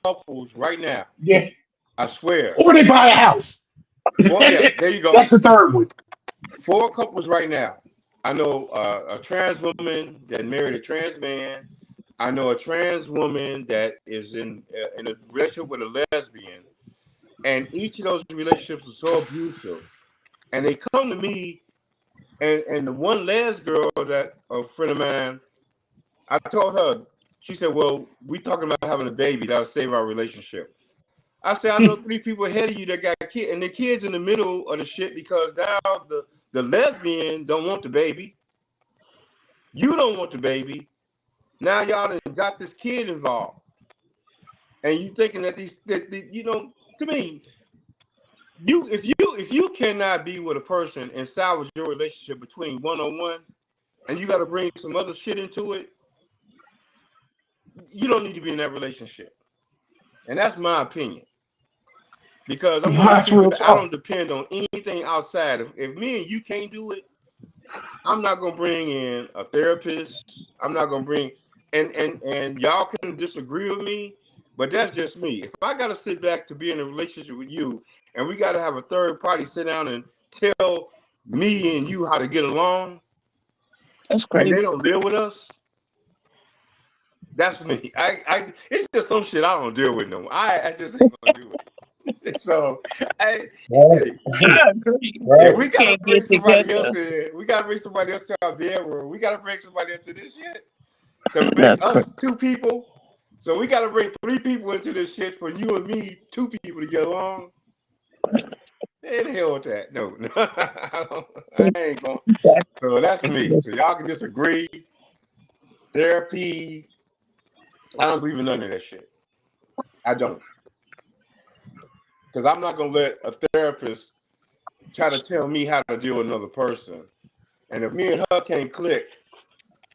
Couples right now, Yeah, I swear. or they buy a house. Yeah, there you go. That's the third one. 4 couples right now. I know a trans woman that married a trans man. I know a trans woman that is in a relationship with a lesbian, and each of those relationships are so abusive. And they come to me, and the one les girl that a friend of mine, I told her, she said, "Well, we talking about having a baby that'll save our relationship." I said, "I know 3 people ahead of you that got kids, and the kids in the middle of the shit because now the lesbian don't want the baby, you don't want the baby. Now y'all done got this kid involved, and you thinking that to me, if you cannot be with a person and salvage your relationship between 1-on-1, and you got to bring some other shit into it, you don't need to be in that relationship. And that's my opinion. Because I'm one of the That's people real that I talk. don't depend on anything outside. If me and you can't do it, I'm not gonna bring in a therapist. I'm not gonna bring and y'all can disagree with me, but that's just me. If I gotta sit back to be in a relationship with you, and we gotta have a third party sit down and tell me and you how to get along, That's and they crazy. don't live with us, that's me. I it's just some shit I don't deal with no more. I just ain't gonna do it. So I, Right, hey, I agree. if right. we We gotta can't bring get somebody together. else in, we gotta bring somebody else to our bedroom. We gotta bring somebody into this shit to make That's us crazy. two people. So we gotta bring three people into this shit for you and me, two people to get along. Hey, the hell with that. No, no, I ain't going. So that's me. So y'all can disagree. Therapy. I don't believe in none of that shit. I don't. Because I'm not gonna let a therapist try to tell me how to deal with another person. And if me and her can't click,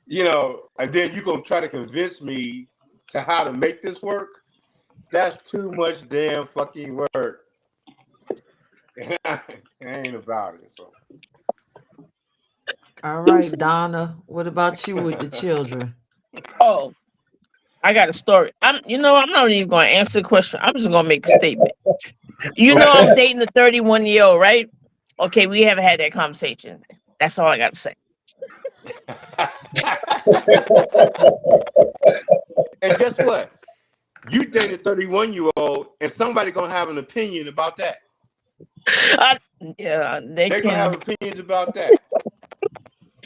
and then you're gonna try to convince me to how to make this work, that's too much damn fucking work. It ain't about it. So All right, Donna. What about you with the children? Oh, I got a story. I'm not even going to answer the question. I'm just going to make a statement. I'm dating a 31-year-old, right? Okay, we haven't had that conversation. That's all I got to say. and guess what? You date a 31-year-old and somebody gonna have an opinion about that. Yeah, they They're gonna have can. opinions about that. You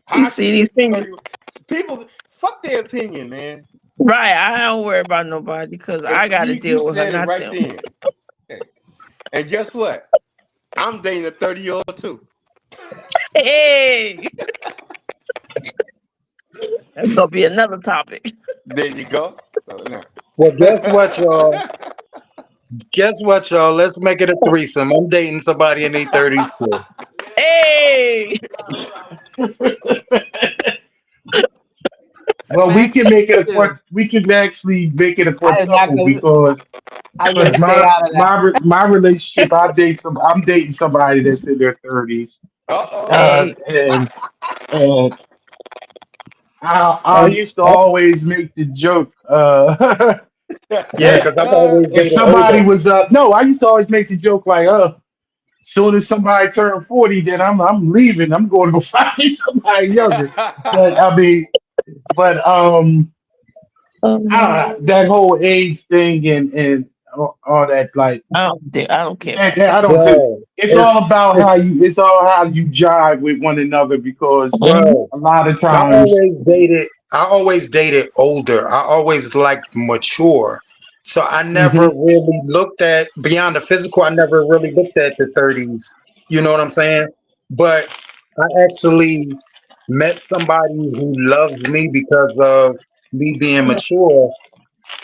How she see these date a things? 30 people fuck their opinion, man. Right. I don't worry about nobody because And I got to you deal with her, said it not right them. then. Okay. And guess what? I'm dating a 30-year-old too. Hey, that's going to be another topic. There you go. So now. Well, guess what, y'all? Guess what, y'all? Let's make it a threesome. I'm dating somebody in their 30s too. Hey, Well, we Smack can it make it a too. we can actually make it a I am not quintuple gonna. I'm gonna because stay out of that. my relationship I'm dating somebody that's in their 30s. Uh-oh. Uh, hey, and I And, used to always make the joke. yeah, because I've always If dated somebody older. was no, I used to always make the joke like, soon as somebody turned 40, then I'm leaving. I'm going to go find somebody younger. But I mean, but that whole age thing and all that like I don't care about that I don't do. Bro, It's all it's, about it's, it's all how you jive with one another because that. Mhm. bro. a lot of I times. always dated. I always dated older. I always liked mature. So I never Hmm. really looked at beyond the physical. I never really looked at the 30s. You know what I'm saying? But I actually met somebody who loves me because of me being mature.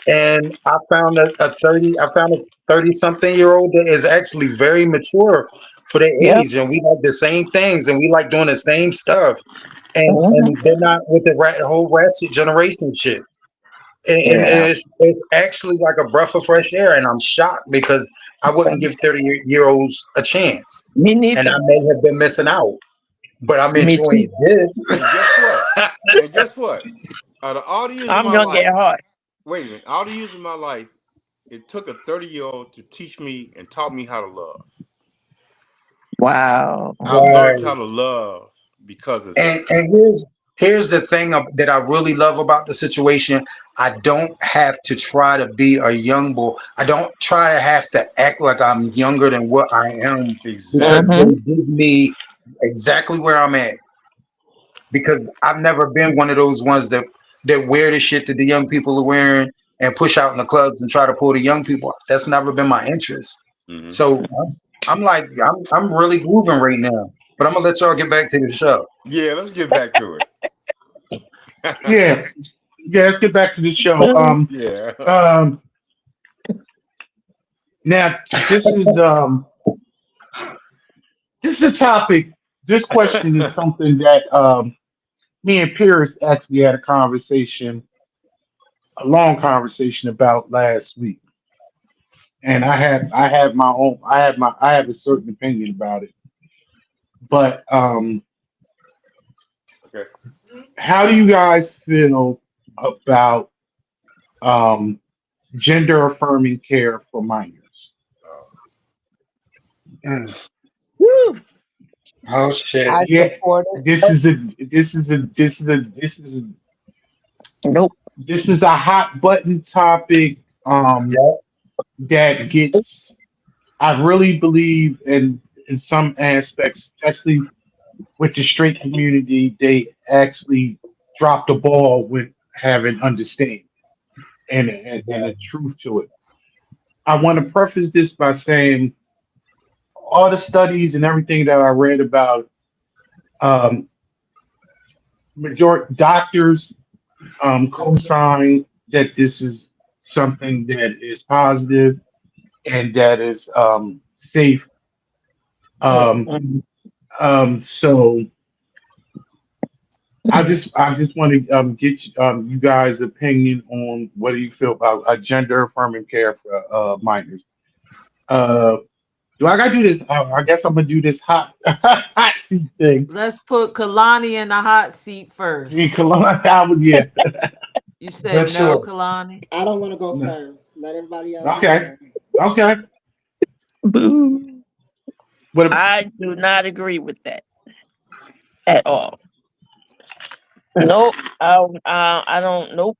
And I found a 30 something year old that is actually very mature for their Yep. age. And we like the same things and we like doing the same stuff. Mhm. And they're not with the whole ratchet generation shit. And Yeah. it's actually like a breath of fresh air. And I'm shocked because I wouldn't give 30-year olds a chance. Me And I neither. may have been missing out. But I'm Me too. enjoying this. And guess what? And guess what? Out of all the years of I'm my young life, at heart. wait a minute, all the years of my life, it took a 30-year-old to teach me and taught me how to love. Wow. I've learned Right. how to love because of that. And here's the thing that I really love about the situation. I don't have to try to be a young boy. I don't try to have to act like I'm younger than what I am because Exactly. Mhm. they give me exactly where I'm at. Because I've never been one of those ones that wear the shit that the young people are wearing and push out in the clubs and try to pull the young people. That's never been my interest. Hmm. So I'm like I'm really grooving right now. But I'm gonna let y'all get back to the show. Yeah, let's get back to it. Yeah, yeah. Let's get back to the show. Mhm. Yeah. Um, now this is this is a topic. This question is something that me and Peirrce actually had a long conversation about last week, and I have a certain opinion about it. But Okay. how do you guys feel about um, gender affirming care for minors? Uh, Mm. Woo. Oh shit. I Yeah, support it. this Nope. is a this is a this is a this is a Nope. this is a hot button topic Yep. that gets, I really believe in some aspects, especially with the straight community, they actually drop the ball with having understanding and a truth to it. I want to preface this by saying all the studies and everything that I read about, um, majority doctors co-sign that this is something that is positive and that is safe. Um, Mm-mm. so I just want to get you guys' opinion on what do you feel about gender affirming care for minors. Uh, do I gotta do this? I guess I'm gonna do this hot hot seat thing. Let's put Kalani in the hot seat Me, first. Cologne, I was, yeah. You said Good no, choice. Kalani. I don't want to go No. first. Let everybody else Okay, go. okay. Boo. What? I do not agree with that at all. Nope. I don't. Nope.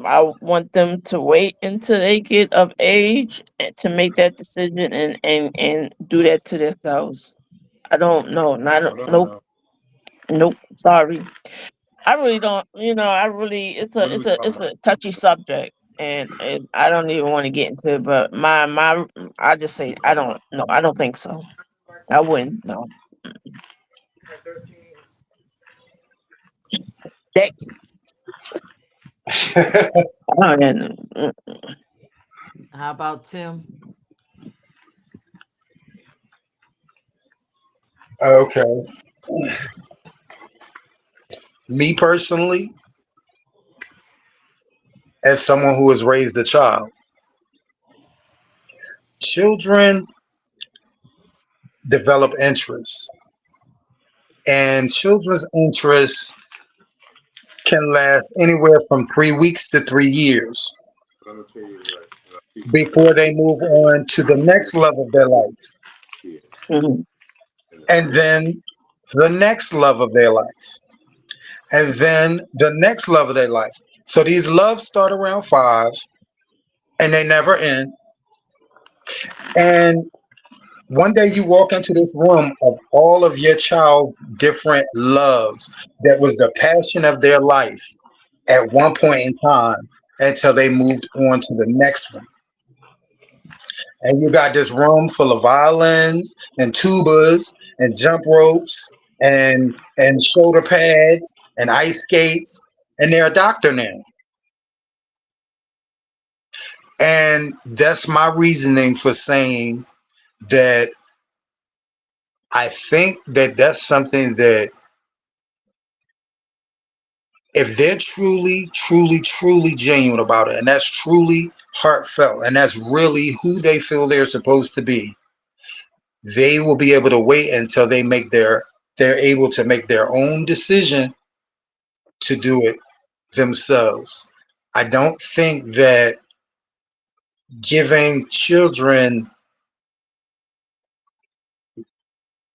I want them to wait until they get of age to make that decision and do that to themselves. I don't know. Not hold on nope. now. Nope. Sorry. I really don't. I really. What are we talking It's about? a touchy subject, and I don't even want to get into it. But I just say I don't. No, I don't think so. I wouldn't. No. Next. Oh, yeah, no. How about Tim? Okay. Me personally, as someone who has raised a child, children develop interests, and children's interests can last anywhere from 3 weeks to 3 years I'm gonna tell you what. People before they move on to the next level of their life, here Mhm. in the and first. then the next love of their life, and then the next love of their life. So these loves start around 5 and they never end. And one day you walk into this room of all of your child's different loves that was the passion of their life at one point in time until they moved on to the next one. And you got this room full of violins and tubas and jump ropes and shoulder pads and ice skates, and they're a doctor now. And that's my reasoning for saying that I think that that's something that if they're truly, truly, truly genuine about it, and that's truly heartfelt, and that's really who they feel they're supposed to be, they will be able to wait until they're able to make their own decision to do it themselves. I don't think that giving children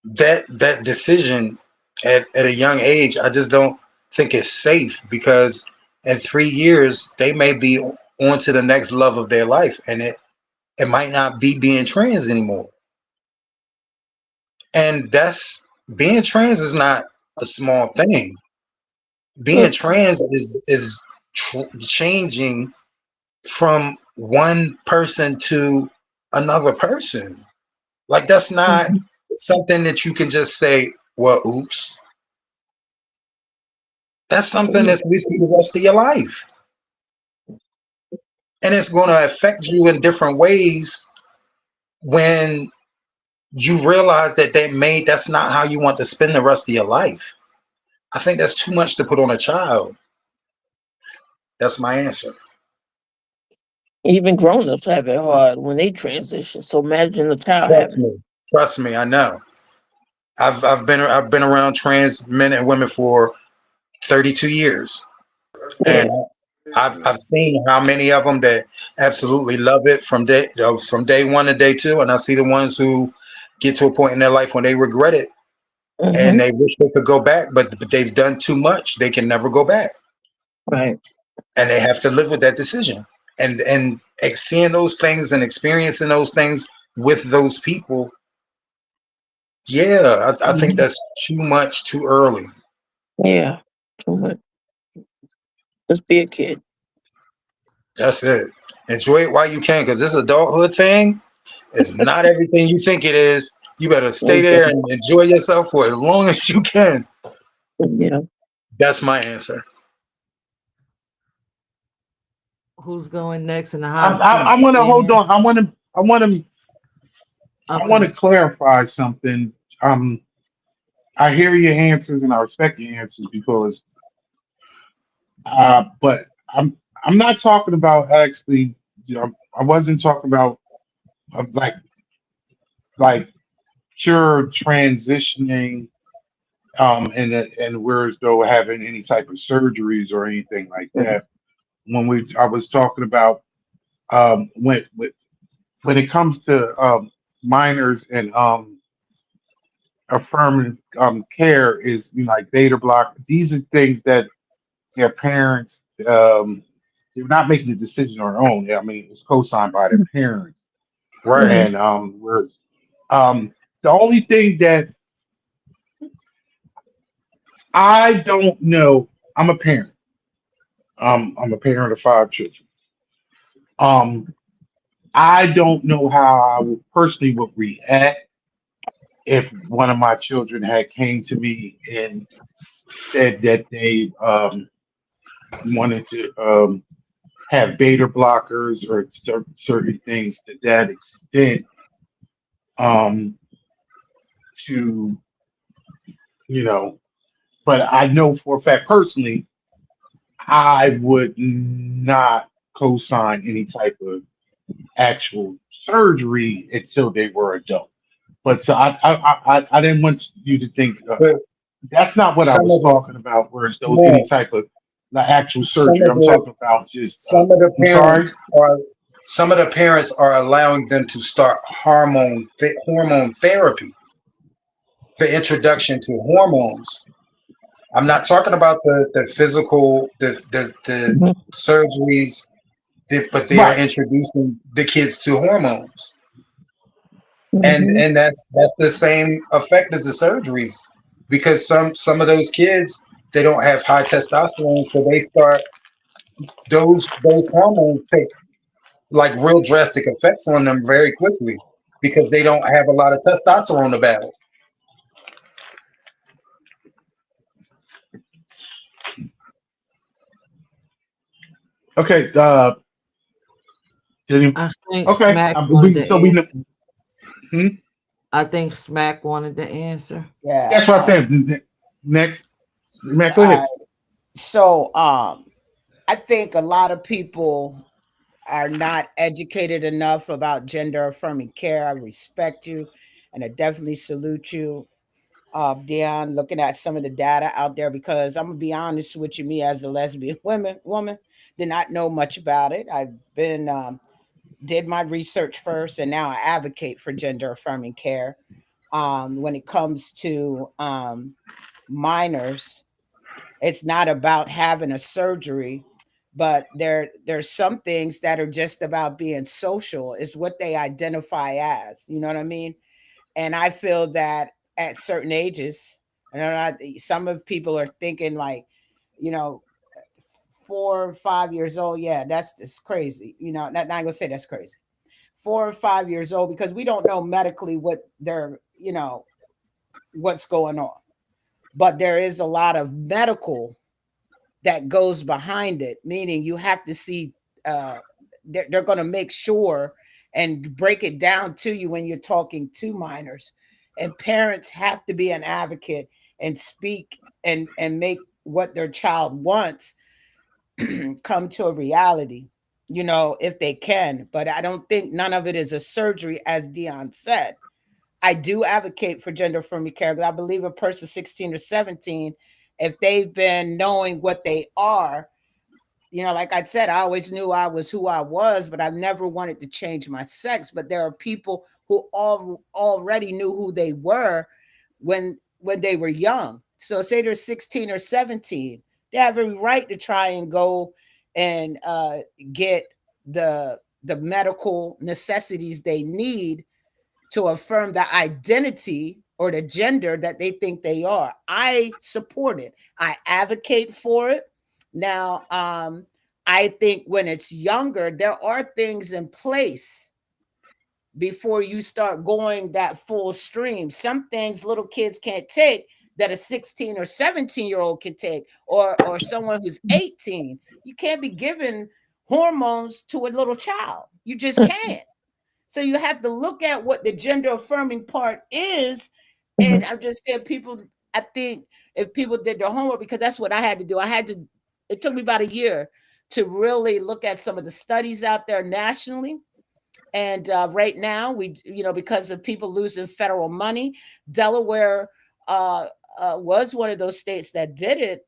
that decision at a young age, I just don't think it's safe because in 3 years they may be on to the next love of their life, and it might not be being trans anymore. And that's being trans is not a small thing. Being trans is changing from one person to another person. Like that's not Mhm. something that you can just say, well, oops. That's something that's with you the rest of your life. And it's going to affect you in different ways when you realize that that's not how you want to spend the rest of your life. I think that's too much to put on a child. That's my answer. Even grown-ups have it hard when they transition. So imagine a child Trust having me. Trust me, I know. I've been around trans men and women for 32 years. it. And Yeah. I've seen how many of them that absolutely love it from day one to day two, and I see the ones who get to a point in their life when they regret it and Mm-hmm. they wish they could go back, but they've done too much. They can never go back, Right. and they have to live with that decision. And seeing those things and experiencing those things with those people, yeah, I think Mhm. that's too much too early. Yeah. Too much. Just be a kid. That's it. Enjoy it while you can, because this adulthood thing is not everything you think it is. You better stay there Okay. and enjoy yourself for as long as you can. Yeah. That's my answer. Who's going next in the hot I seat? want to hold Stan? on. I want to Okay. clarify something. Um, I hear your answers and I respect your answers because, but I'm not talking about actually. I wasn't talking about like pure transitioning, and whereas though having any type of surgeries or anything like that. I was talking about when it comes to minors and affirmative care is like beta block. These are things that their parents they're not making the decision on their own. I mean, it's co-signed by their parents, Right. Mm-hmm. and whereas the only thing that I don't know, I'm a parent. I'm a parent of five children. Um, I don't know how I would personally would react if one of my children had came to me and said that they wanted to have beta blockers or certain things to that extent, um, to you know. But I know for a fact personally, I would not co-sign any type of actual surgery until they were adult. But so I didn't want you to think But that's not what I some was of the talking about. Whereas though any no, type of like actual some surgery, of I'm the talking about just. some of the I'm sorry. parents are allowing them to start hormone therapy for introduction to hormones. I'm not talking about the physical the Mm-hmm. surgeries, but they are Right. introducing the kids to hormones, and Mm-hmm. and that's the same effect as the surgeries, because some of those kids, they don't have high testosterone, so they start those hormones take like real drastic effects on them very quickly because they don't have a lot of testosterone to battle. Okay. Did he, I think okay. Smack wanted to We know. answer. Hmm? I think Smack wanted to answer. Yeah. That's what I said. Next, Matt, go Uh, ahead. so I think a lot of people are not educated enough about gender affirming care. I respect you and I definitely salute you, Dion, looking at some of the data out there, because I'm gonna be honest with you, me as a lesbian woman, did not know much about it. I've been did my research first and now I advocate for gender affirming care. When it comes to minors, it's not about having a surgery, but there's some things that are just about being social, is what they identify as, you know what I mean? And I feel that at certain ages, and some of people are thinking like, you know, 4 or 5 years old, yeah, that's crazy, not gonna say that's crazy. 4 or 5 years old, because we don't know medically what they're, what's going on, but there is a lot of medical that goes behind it, meaning you have to see, uh, they're going to make sure and break it down to you when you're talking to minors. And parents have to be an advocate and speak and make what their child wants come to a reality, if they can. But I don't think none of it is a surgery, as Dion said. I do advocate for gender affirming care, but I believe a person 16 or 17, if they've been knowing what they are, like I said, I always knew I was who I was, but I never wanted to change my sex. But there are people who already knew who they were when they were young. So say they're 16 or 17, they have every right to try and go and get the medical necessities they need to affirm the identity or the gender that they think they are. I support it. I advocate for it. Now, I think when it's younger, there are things in place before you start going that full stream. Some things little kids can't take that a 16 or 17-year-old can take, or someone who's 18. You can't be giving hormones to a little child. You just can't. So you have to look at what the gender affirming part is. And I'm just saying, I think if people did their homework, because that's what I had to do. It took me about a year to really look at some of the studies out there nationally. And right now, because of people losing federal money, Delaware was one of those states that did it.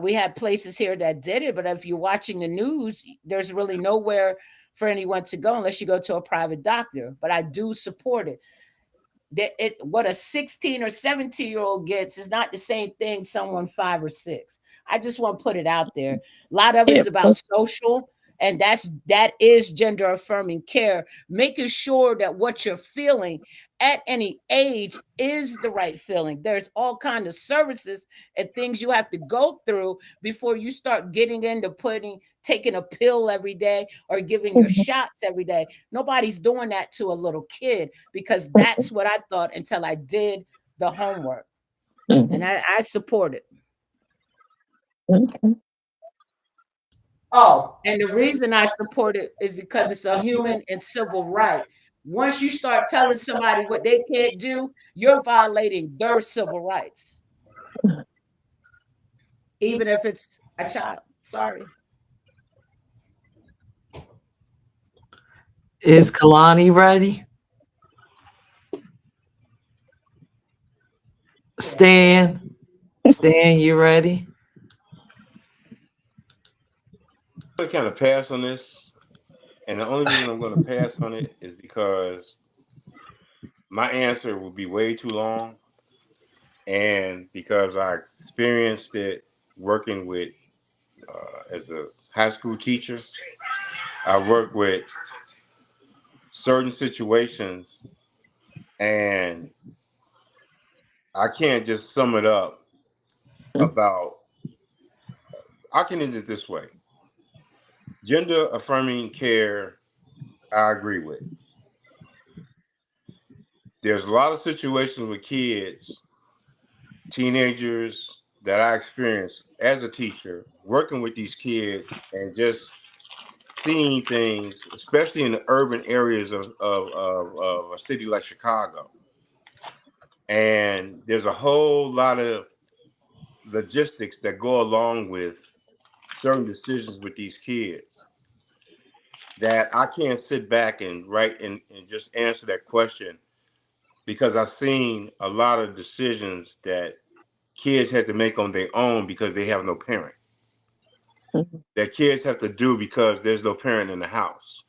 We had places here that did it, but if you're watching the news, there's really nowhere for anyone to go unless you go to a private doctor. But I do support it. What a 16 or 17-year-old gets is not the same thing someone 5 or 6. I just want to put it out there. A lot of it is about social, and that is gender affirming care, making sure that what you're feeling at any age is the right feeling. There's all kinds of services and things you have to go through before you start getting into taking a pill every day or giving your shots every day. Nobody's doing that to a little kid, because that's what I thought until I did the homework. And I support it. Oh, and the reason I support it is because it's a human and civil right. Once you start telling somebody what they can't do, you're violating their civil rights, even if it's a child. Sorry. Is Kalani ready? Stan, you ready? I'm going to kind of pass on this. And the only reason I'm going to pass on it is because my answer will be way too long. And because I experienced it working with, as a high school teacher, I worked with certain situations, and I can't just sum it up about, I can end it this way. Gender affirming care, I agree with. There's a lot of situations with kids, teenagers, that I experienced as a teacher, working with these kids and just seeing things, especially in the urban areas of a city like Chicago. And there's a whole lot of logistics that go along with certain decisions with these kids that I can't sit back and write and just answer that question, because I've seen a lot of decisions that kids had to make on their own because they have no parent. That kids have to do because there's no parent in the house.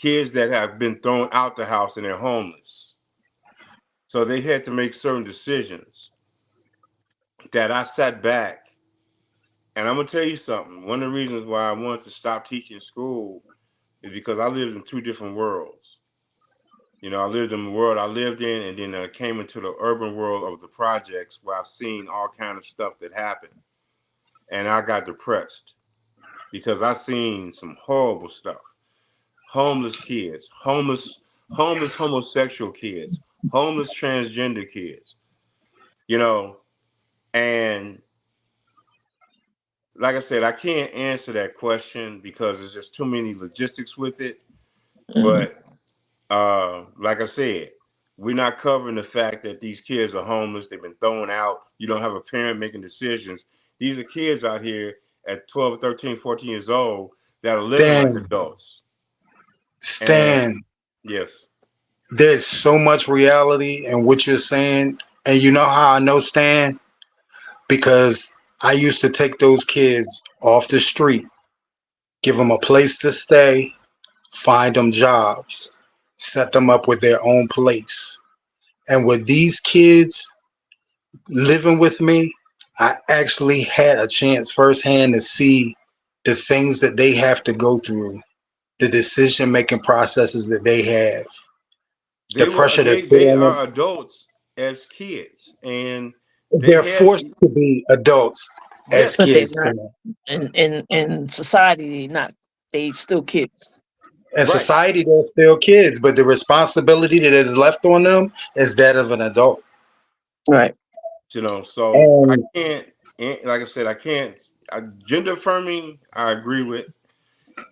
Kids that have been thrown out the house and they're homeless. So they had to make certain decisions that I sat back. And I'm going to tell you something. One of the reasons why I wanted to stop teaching school is because I lived in two different worlds. I lived in the world I lived in, and then I came into the urban world of the projects where I've seen all kind of stuff that happened. And I got depressed because I seen some horrible stuff. Homeless kids, homeless homosexual kids, homeless transgender kids, and like I said, I can't answer that question because there's just too many logistics with it. But like I said, we're not covering the fact that these kids are homeless. They've been thrown out. You don't have a parent making decisions. These are kids out here at 12, 13, 14 years old that are living like Stan, adults. And Stan, yes, there's so much reality in what you're saying. And you know how I know, Stan? Because I used to take those kids off the street, give them a place to stay, find them jobs, set them up with their own place. And with these kids living with me, I actually had a chance firsthand to see the things that they have to go through, the decision making processes that they have, the pressure that's put they on them. are adults as kids, and they They're had forced to be adults as yes, But they're kids. not in society. Not they still kids. In right. society, they're still kids, but the responsibility that is left on them is that of an adult. Right. So I And can't, like I said, I can't. Gender affirming, I agree with.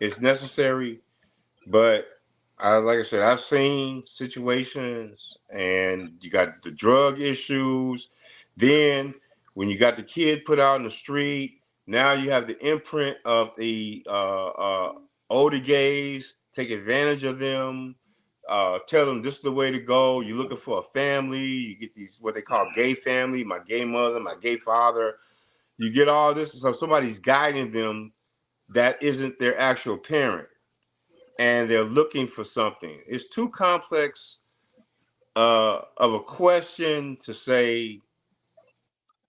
It's necessary, but like I said, I've seen situations, and you got the drug issues. Then when you got the kid put out in the street, now you have the imprint of the older gays take advantage of them. Tell them this is the way to go. You're looking for a family. You get these what they call gay family, my gay mother, my gay father. You get all this, so somebody's guiding them that isn't their actual parent, and they're looking for something. It's too complex of a question to say,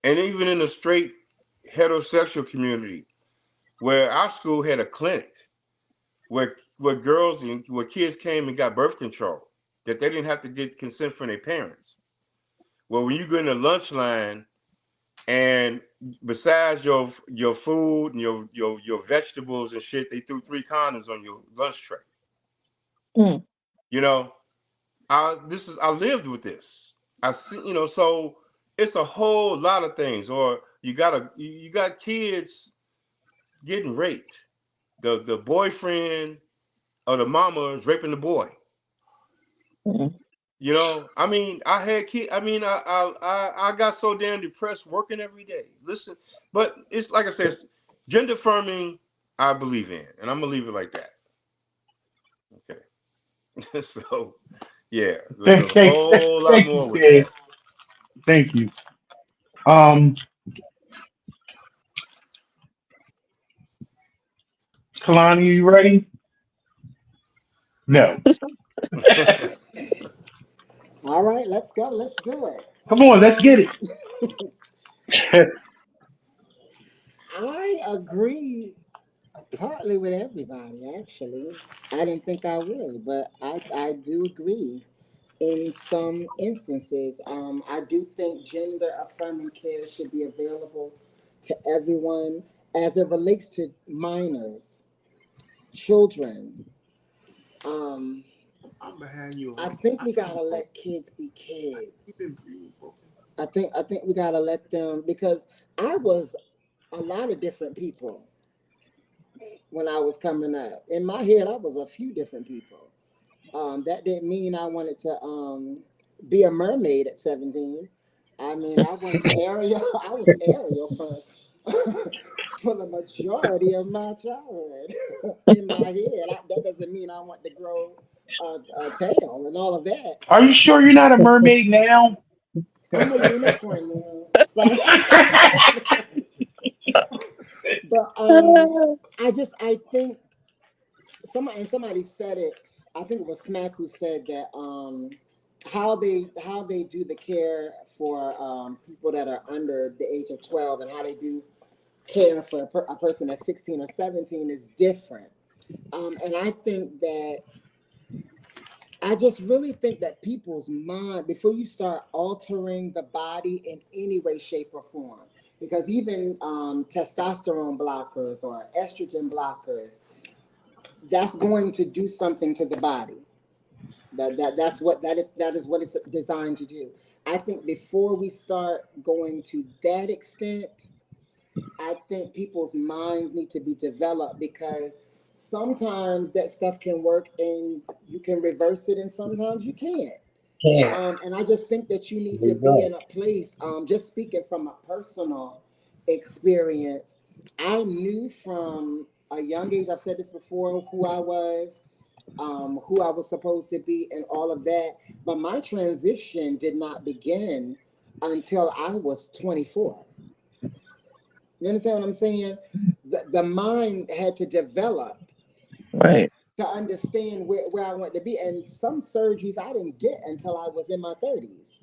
and even in the straight heterosexual community, where our school had a clinic where girls and where kids came and got birth control that they didn't have to get consent from their parents. Well, when you go in the lunch line and besides your food and your vegetables and shit, they threw 3 condoms on your lunch tray. Mm. You know, I lived with this. I see, so it's a whole lot of things. Or you got kids getting raped. The boyfriend or the mama is raping the boy. Mm. I mean, I had kids. I mean, I got so damn depressed working every day. Listen, but it's like I said, gender affirming. I believe in, and I'm gonna leave it like that. Okay. So, yeah, there's a Thank, whole lot thank you, more with Stan. that. Thank you. Um, Kalani, you ready? No. All right, let's go. Let's do it. Come on, let's get it. I agree partly with everybody, actually. I didn't think I would, but I do agree in some instances. I do think gender affirming care should be available to everyone as it relates to minors, children. Um, I'm behind you. I think we gotta let kids be kids. I think we gotta let them, because I was a lot of different people when I was coming up. In my head, I was a few different people. That didn't mean I wanted to be a mermaid at 17. I mean, I was Ariel. I was Ariel for for the majority of my childhood. In my head, that doesn't mean I want to grow a tail and all of that. Are you sure you're not a mermaid now? I'm a unicorn now. So, but I think somebody said it. I think it was Smack who said that how they do the care for people that are under the age of 12, and how they do care for a person that's 16 or 17 is different. And I just really think that people's mind, before you start altering the body in any way, shape, or form, because even testosterone blockers or estrogen blockers, that's going to do something to the body. That is what it's designed to do. I think before we start going to that extent, I think people's minds need to be developed, because sometimes that stuff can work and you can reverse it, and sometimes you can't. Yeah. And I just think that you need There to you be go. in a place, just speaking from a personal experience, I knew from a young age, I've said this before, who I was supposed to be, and all of that. But my transition did not begin until I was 24. You understand what I'm saying? The mind had to develop Right. to understand where I want to be. And some surgeries I didn't get until I was in my 30s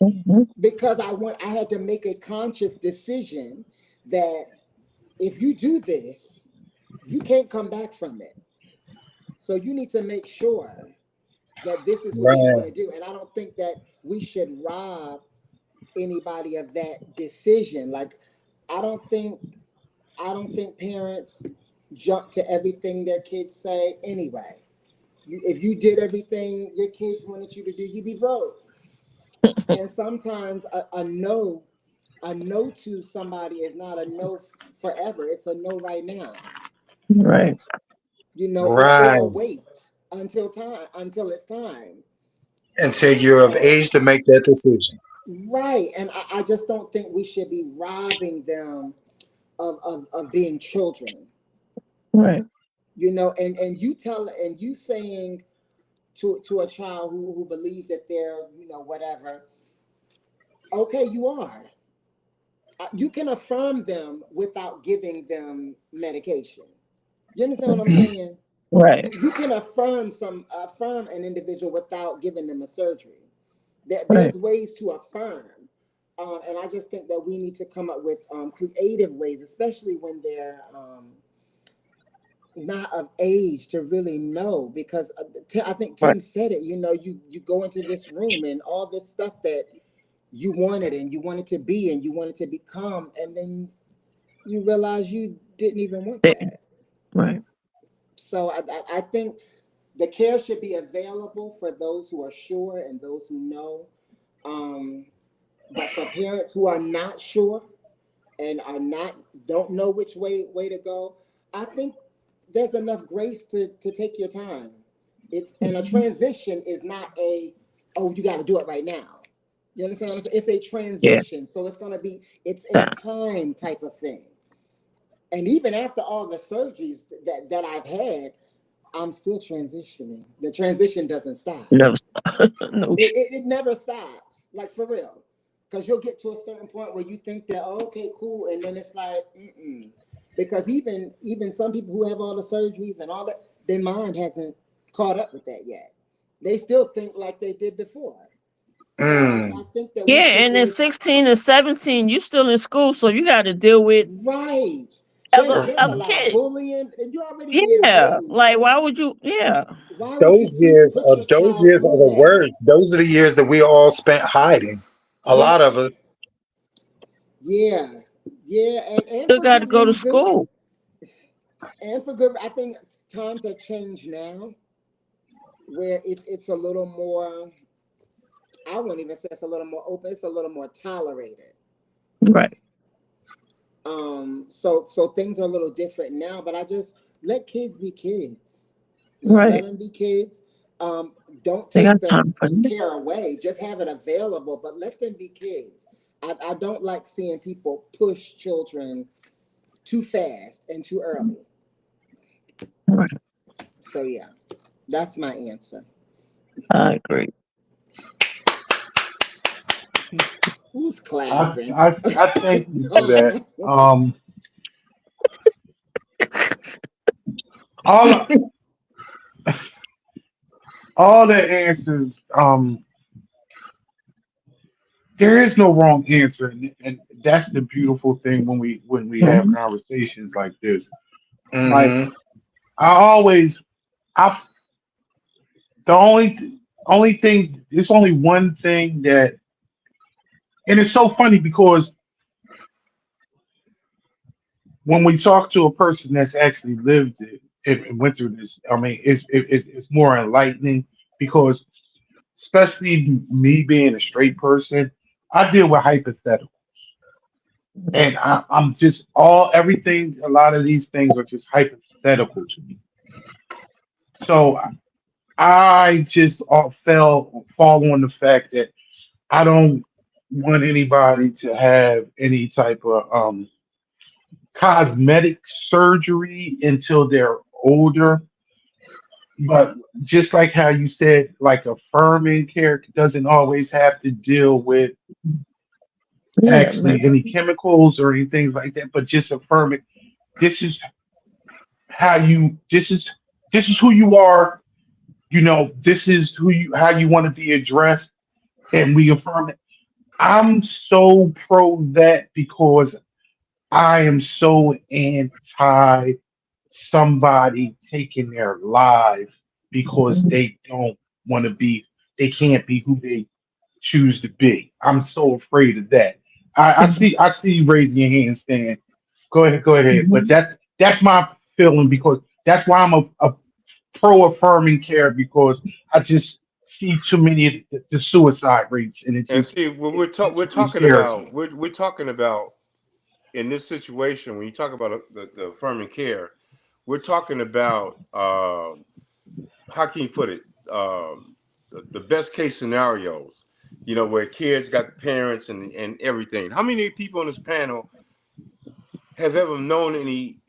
Mhm. because I had to make a conscious decision that if you do this, you can't come back from it. So you need to make sure that this is what you want Right. to do. And I don't think that we should rob anybody of that decision. Like I don't think I don't think parents jump to everything their kids say anyway. If you did everything your kids wanted you to do, you'd be broke. And sometimes a no to somebody is not a no forever. It's a no right now, Right. or Right. wait until it's time. Until you're of So age to make that decision. right, and I just don't think we should be robbing them of being children. Right. And you saying to a child who believes that they're whatever. Okay, you are. You can affirm them without giving them medication. You understand what I'm saying? Right. You can affirm an individual without giving them a surgery. Right. There's ways to affirm, and I just think that we need to come up with creative ways, especially when they're not of age to really know. Because I think Right. Tim said it. You go into this room and all this stuff that you wanted and you wanted to be and you wanted to become, and then you realize you didn't even want that. Right. So I think the care should be available for those who are sure and those who know. Um, but for parents who are not sure and don't know which way to go, I think there's enough grace to take your time. And a Mhm. transition is not you got to do it right now. You understand what I'm saying? It's a Yeah. transition, so it's a That- time type of thing. And even after all the surgeries that I've had, I'm still transitioning. The transition doesn't stop. No. No. It never stops, like for real. Because you'll get to a certain point where you think that, oh, okay, cool. And then it's like, mm-mm. Because even some people who have all the surgeries and all that, their mind hasn't caught up with that yet. They still think like they did before. So I Mm. think that we Yeah, should and then just 16 and 17, you still in school, so you got to deal with right. There's a other lot of kids. bullying, and you're already being Yeah, bullied. like why would you? Yeah, Why would Those you years put are your those child years are through the that? worst. Those are the years that we all spent hiding. A lot of Yes. us. Yeah. Yeah. And still for got to good go to reason. school. I think times have changed now where it's a little more, I wouldn't even say it's a little more open, it's a little more tolerated. Right, So things are a little different now, but I just let kids be kids. Let right. them be kids. Um, don't They take got the time for that. care away. Just have it available, but let them be kids. I don't like seeing people push children too fast and too early. Right, So yeah, that's my answer. I agree. Who's I clapping? I thank you for that. Tom. All all the answers. There is no wrong answer, and that's the beautiful thing when we have Mhm. conversations like this. Like Hmm. I always, I the only thing. It's only one thing that, and it's so funny because when we talk to a person that's actually lived it went through this, I mean, it's more enlightening because, especially me being a straight person, I deal with hypotheticals, and I'm just everything. A lot of these things are just hypothetical to me. So I just fall on the fact that I don't want anybody to have any type of cosmetic surgery until they're older. But just like how you said, like affirming care doesn't always have to deal with Yeah, man. actually any chemicals or any things like that, but just affirming this is how you this is who you are, this is who you how you want to be addressed, and we affirm it. I'm so pro that because I am so anti somebody taking their life because Mhm. they don't want to be, they can't be who they choose to be. I'm so afraid of that. I see you raising your hand, Stan. Go ahead. But Mhm. that's my feeling because that's why I'm a pro affirming care because I just see too many of the suicide rates and And see, when it we're really talking scares about me. we're talking about in this situation when you talk about the affirming care, we're talking about how can you put it? The best case scenarios, where kids got the parents and everything. How many people on this panel have ever known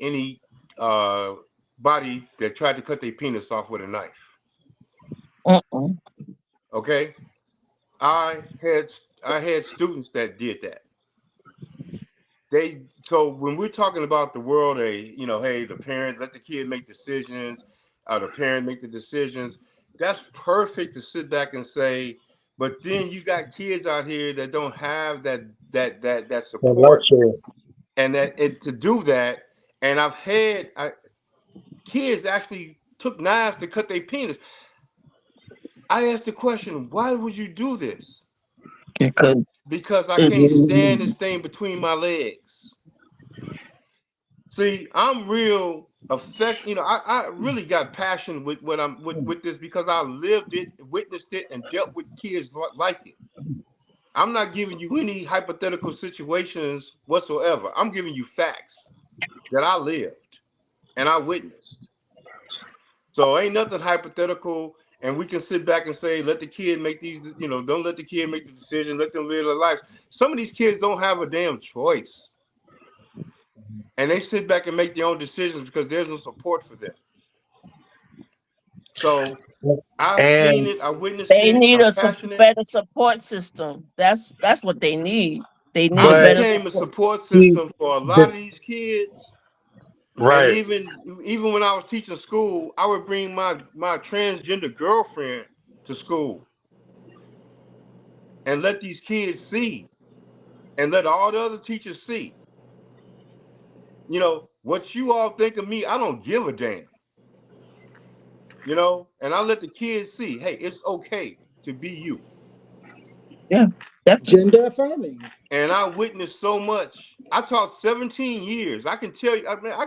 any uh, body that tried to cut their penis off with a knife? Mm-mm. Okay, I had I had students that did that. So when we're talking about the world, hey, the parent let the kid make decisions, the parent make the decisions. That's perfect to sit back and say, but then you got kids out here that don't have that Well, support that's true. and that it to do that. And kids actually took knives to cut their penis. I asked the question, why would you do this? Because Because I it can't really stand this thing between my legs. See, I'm real affect. I really got passion with what I'm with this because I lived it, witnessed it, and dealt with kids like it. I'm not giving you any hypothetical situations whatsoever. I'm giving you facts that I lived and I witnessed. So ain't nothing hypothetical, and we can sit back and say, let the kid make these. Don't let the kid make the decision. Let them live their lives. Some of these kids don't have a damn choice, and they sit back and make their own decisions because there's no support for them. So I've seen And it. I witnessed they it. need I'm a passionate. better support system. That's what they need. They I need but better became a support. support see system for a lot of this these kids. And right, even when I was teaching school, I would bring my transgender girlfriend to school and let these kids see and let all the other teachers see. What you all think of me, I don't give a damn. And I let the kids see, hey, it's okay to be you. Yeah, definitely. Gender affirming. And I witnessed so much. I taught 17 years. I can tell you. I mean, I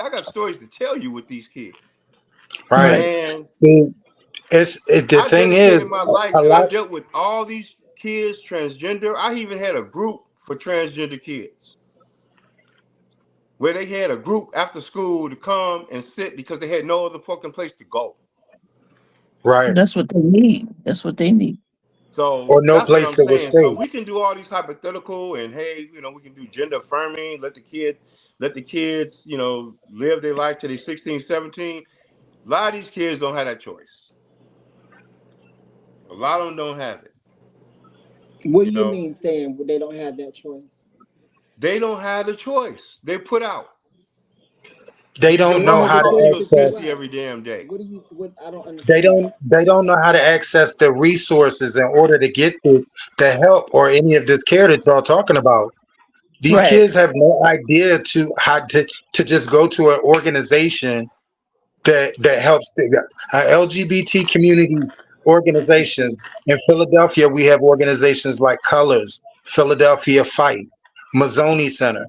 got stories to tell you with these kids. right. Right. And See, the I thing dedicated is my life, a and I lot. dealt with all these kids transgender. I even had a group for transgender kids where they had a group after school to come and sit because they had no other fucking place to go. Right, That's what they need. That's what they need. or So no that's what place I'm that was saying. So safe. we can do all these hypothetical and hey, we can do gender affirming, let the kids, live their life till they're 16, 17. A lot of these kids don't have that choice. A lot of them don't have it. What do You you know, mean saying they don't have that choice? they don't have the choice. They're put out. They Your don't What know mama are the how to calling you a things that access. you sissy every ask? damn day. What I don't They understand. don't know how to access the resources in order to get the help or any of this care that y'all talking about. These Right. kids have no idea to how to just go to an organization that helps the LGBT community organization. In Philadelphia, we have organizations like Colors, Philadelphia Fight, Mazzoni Center.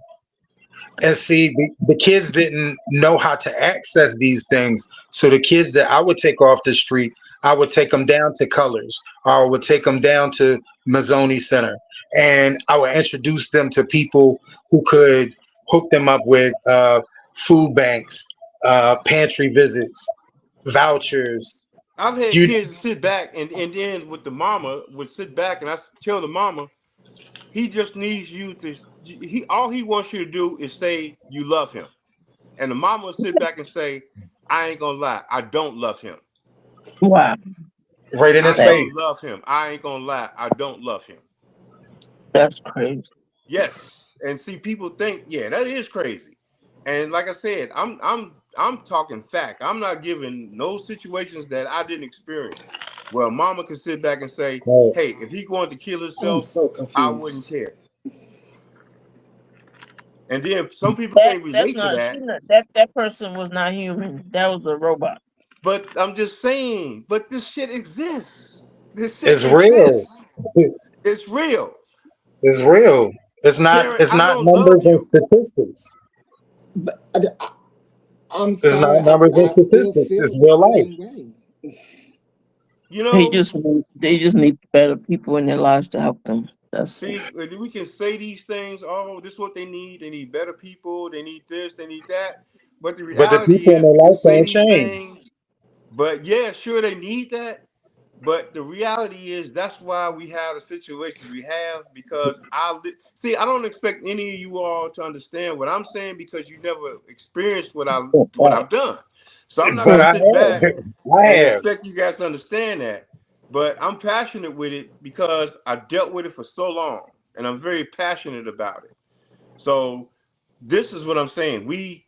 And see, the kids didn't know how to access these things. So the kids that I would take off the street, I would take them down to Colors, or I would take them down to Mazzoni Center, and I would introduce them to people who could hook them up with food banks, pantry visits, vouchers. I've had You kids sit back and then with the mama would sit back and I tell the mama, he just needs you to all he wants you to do is say you love him. And the mama would sit back and say, I ain't gonna lie, I don't love him. Wow. right in I his That, face. don't love him. I ain't gonna lie, I don't love him. that's crazy. Yes. And see, people think, yeah, that is crazy. And like I said, I'm talking fact. I'm not giving no situations that I didn't experience. Well, mama can sit back and say, Right. hey, if he going to kill I'm himself, so I wouldn't confused. care. And then some people can't That's relate to not, she that. not that person was not human. That was a robot. But I'm just saying, but this shit exists. This shit It's real. exists. It's real. It's real. It's not. Karen, It's I not don't love numbers and you. statistics. But I'm It's not sorry, numbers and I still statistics. It's feel the real life. same way. You know, They just need better people in their lives to help them. That's it. see, we can say these things. Oh, this is what they need. They need better people. They need this. They need that. But the But the reality people in is, their we can life say don't these change. things. But yeah, sure, they need that. But the reality is, that's why we have the situations we have. Because see, I don't expect any of you all to understand what I'm saying because you never experienced what Right. I've done. So I'm not But gonna I sit back have. I and have. expect you guys to understand that. But I'm passionate with it because I dealt with it for so long, and I'm very passionate about it. So this is what I'm saying. We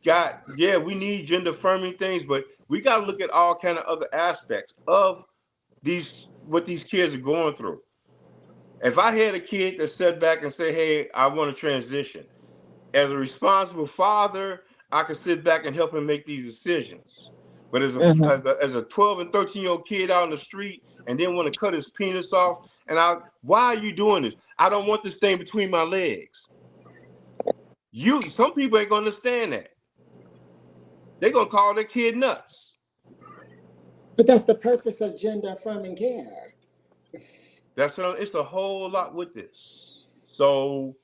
need gender affirming things, but we got to look at all kind of other aspects of these what these kids are going through. If I had a kid that sat back and say, "Hey, I want to transition," as a responsible father, I could sit back and help him make these decisions. But Hmm. as a 12 and 13-year-old kid out in the street and then want to cut his penis off, why are you doing this? I don't want this thing between my legs. Some people ain't gonna understand that. They're gonna call their kid nuts. But that's the purpose of gender affirming care. It's a whole lot with this. So,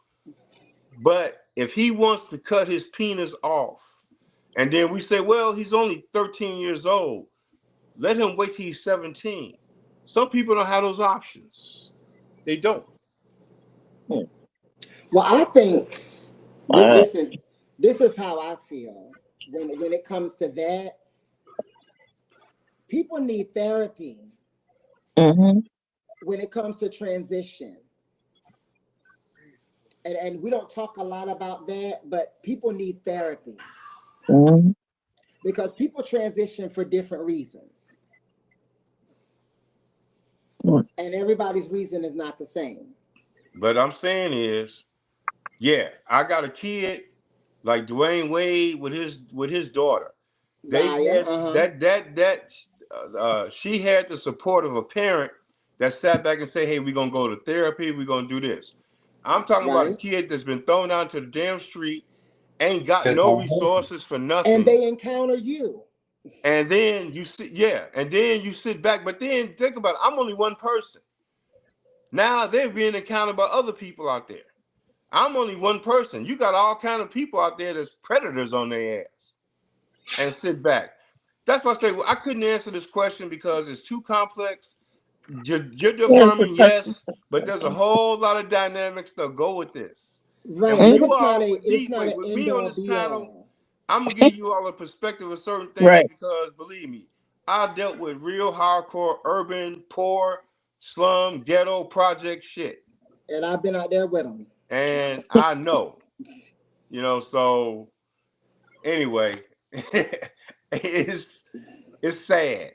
but if he wants to cut his penis off, and then we say, well, he's only 13 years old, let him wait till he's 17. Some people don't have those options. They don't. Well, I think All right. this is how I feel when it comes to that. People need therapy Mm-hmm. when it comes to transition. And we don't talk a lot about that, but people need therapy Mm-hmm. because people transition for different reasons. And everybody's reason is not the same. But I'm saying is, yeah, I got a kid like Dwayne Wade with his daughter. They Zaya, had she had the support of a parent that sat back and say, "Hey, we're gonna go to therapy. We're gonna do this." I'm talking about a right? kid that's been thrown out to the damn street, ain't got It's no not healthy. resources for And nothing, they encounter you. and then you sit back. But then think about it. I'm only one person. Now they're being encountered by other people out there. I'm only one person. You got all kind of people out there that's predators on their ass and sit back. That's why I say, well, I couldn't answer this question because it's too complex. Gender Yeah, it's a affirming, touchy yes, but subject. there's a whole lot of dynamics that go with this. And Right. with But you Mhm. all, it's not an with end me on all this be panel, all. I'm gonna give you all a perspective of certain things Right. because believe me, I dealt with real hardcore urban, poor, slum, ghetto project shit. And I've been out there with them. And I know, so anyway, it's it's sad.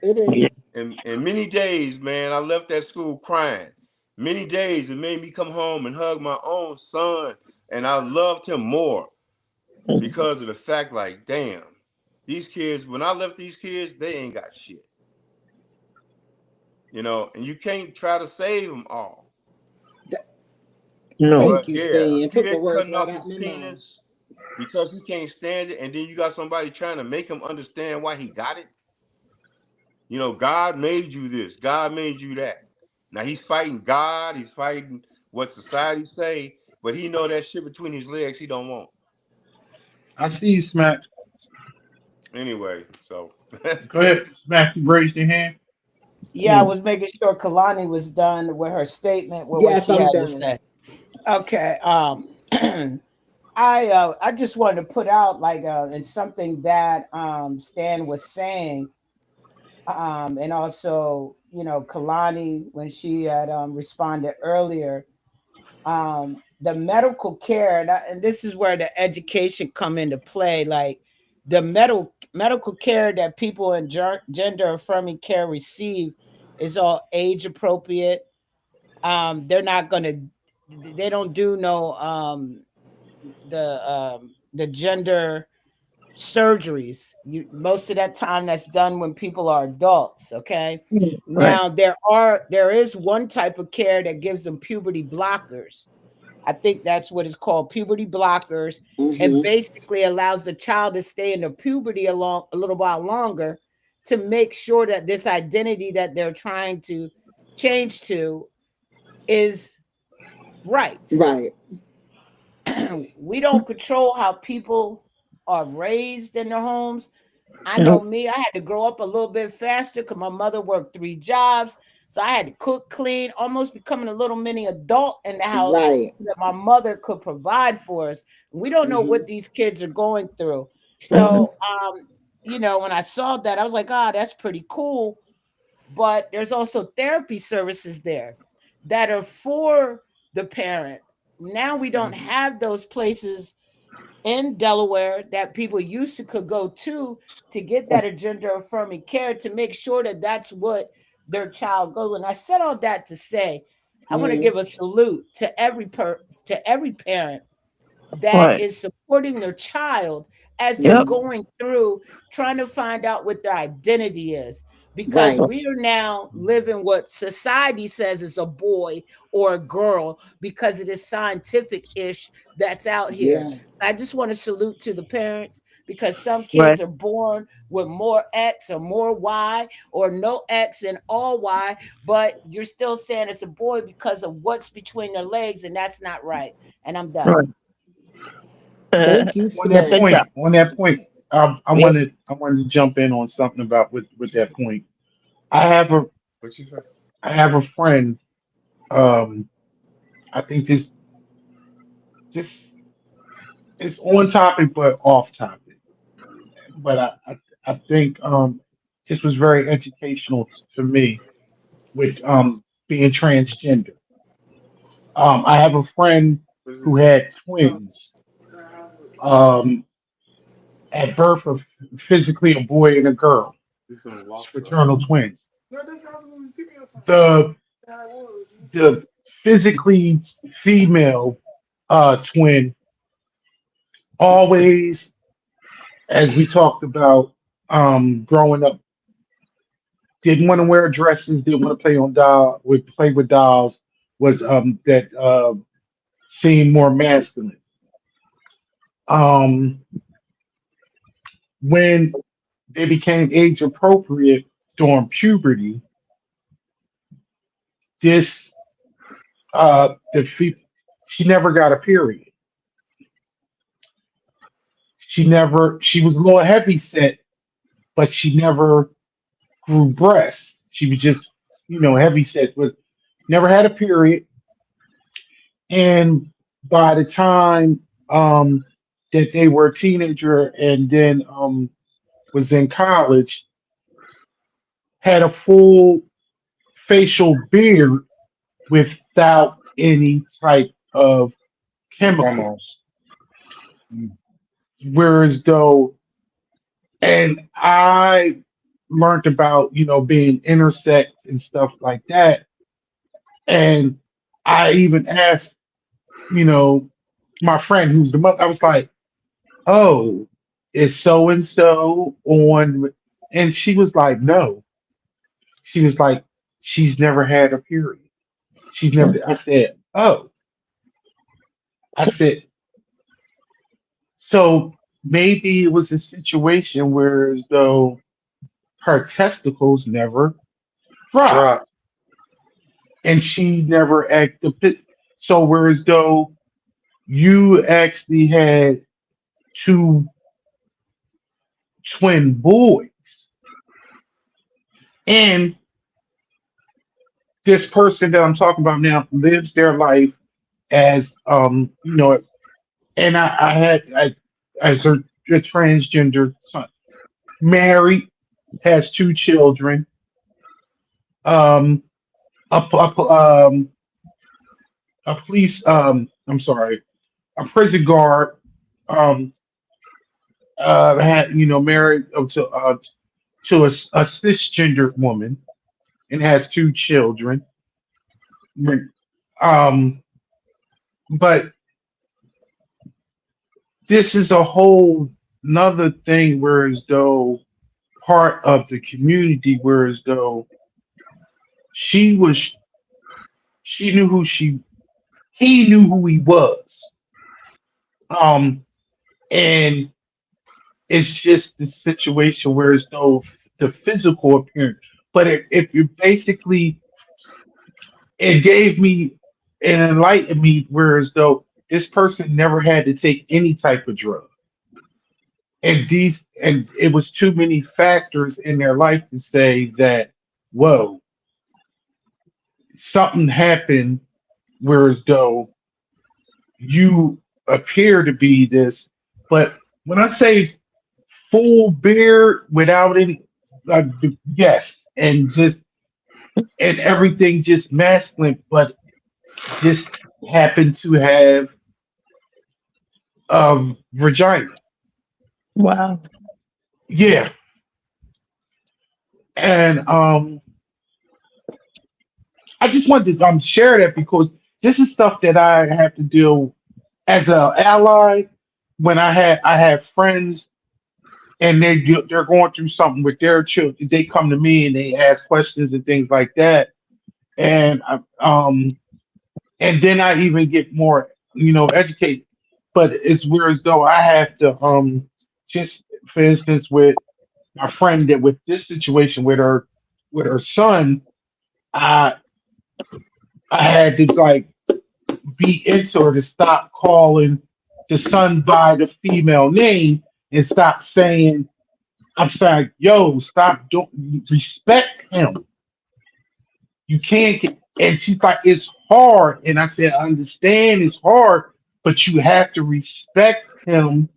It Yeah. is. And many days, man, I left that school crying. Many days it made me come home and hug my own son, and I loved him more because of the fact, like, damn, these kids. When I left these kids, they ain't got shit, and you can't try to save them all. Th- No. Thank But you, yeah, a Stan. Took the kid words cutting right off out his my mouth. penis because he can't stand it, and then you got somebody trying to make him understand why he got it. God made you this. God made you that. Now he's fighting God. He's fighting what society say, but he know that shit between his legs he don't want. I see you, Smack. Anyway, so Go ahead, Smack. You raised your hand. Yeah, I was making sure Kalani was done with her statement with what Yes, she I'm had to done. say. Okay. I just wanted to put out like and something that Stan was saying, and also Kalani when she had responded earlier, the medical care, and this is where the education come into play, like the medical care that people in gender affirming care receive is all age appropriate. They're not gonna, they don't do no the gender surgeries. Most of that time that's done when people are adults. Okay. Right. Now there is one type of care that gives them puberty blockers. I think that's what it's called, puberty blockers. It Mm-hmm. basically allows the child to stay in the puberty a little while longer to make sure that this identity that they're trying to change to is right. Right. We don't control how people are raised in their homes. I know Nope. me, I had to grow up a little bit faster because my mother worked 3 jobs. So I had to cook, clean, almost becoming a little mini adult in the house Right. so that my mother could provide for us. We don't know Mm-hmm. what these kids are going through. True. So, when I saw that, I was like, ah, that's pretty cool. But there's also therapy services there that are for the parent. Now we don't have those places in Delaware that people used to could go to get that gender affirming care to make sure that that's what their child goes. And I said all that to say, I want to Mm-hmm. give a salute to to every parent that Right. is supporting their child as they're Yep. going through trying to find out what their identity is, because Right. we are now living what society says is a boy or a girl because it is scientific ish that's out here. Yeah. I just want to salute to the parents because some Right. kids are born with more X or more Y or no X and all Y, but you're still saying it's a boy because of what's between their legs, and that's not right. And I'm done. Right. Thank you, On that Good Smack. job. point, on that point, Yep. I wanted to jump in on something about with that point. I have a What you say? I have a friend. Um, I think this is on topic but off topic. But I think this was very educational for me with being transgender. I have a friend What is who this? had twins. Um, at birth of physically a boy and a girl, This some lost stuff. fraternal twins. No, this house was pick me up something. The Yeah, it was. the physically female twin always, as we talked about growing up, didn't want to wear dresses, didn't want to play with dolls, was that seemed more masculine. Um, when they became age appropriate during puberty, this the she never got a period. She was a little heavy set, but she never grew breasts. She was just, heavy set, but never had a period. And by the time that they were a teenager and then was in college, had a full facial beard without any type of Hormone. chemicals. Whereas though, and I learned about, being intersex and stuff like that. And I even asked, you know, my friend who's the mother, I was like, oh, is so and so on? And she was like, no. She was like, she's never had a period. She's never, I said, oh, I said, so maybe it was a situation where as though her testicles never thrive Drop. and she never acted. So whereas though you actually had two twin boys, And this person that I'm talking about now lives their life as and I had as a transgender son, married, has two children, um, a police, I'm sorry, a prison guard, um, had married to a cisgender woman and has two children. Um, but this is a whole another thing, whereas though part of the community, whereas though she was, she knew who she, he knew who he was. Um, and it's just the situation where as though the physical appearance, but if you basically, it gave me and enlightened me, whereas though this person never had to take any type of drug. And it was too many factors in their life to say that, whoa, something happened, whereas though you appear to be this. But when I say full beard without any, uh, yes, and just and everything just masculine, but just happened to have a vagina. Wow. Yeah, and I just wanted to share that because this is stuff that I have to deal as an ally. When I have friends and they're going through something with their children, they come to me and they ask questions and things like that, and and then I even get more educated. But it's weird as though I have to just for instance with my friend that with this situation with her son, I I had to like be into her to stop calling the son by the female name and stop saying, I'm saying, yo, stop, don't respect him. You can't get, and she's like, it's hard. And I said, I understand it's hard, but you have to respect him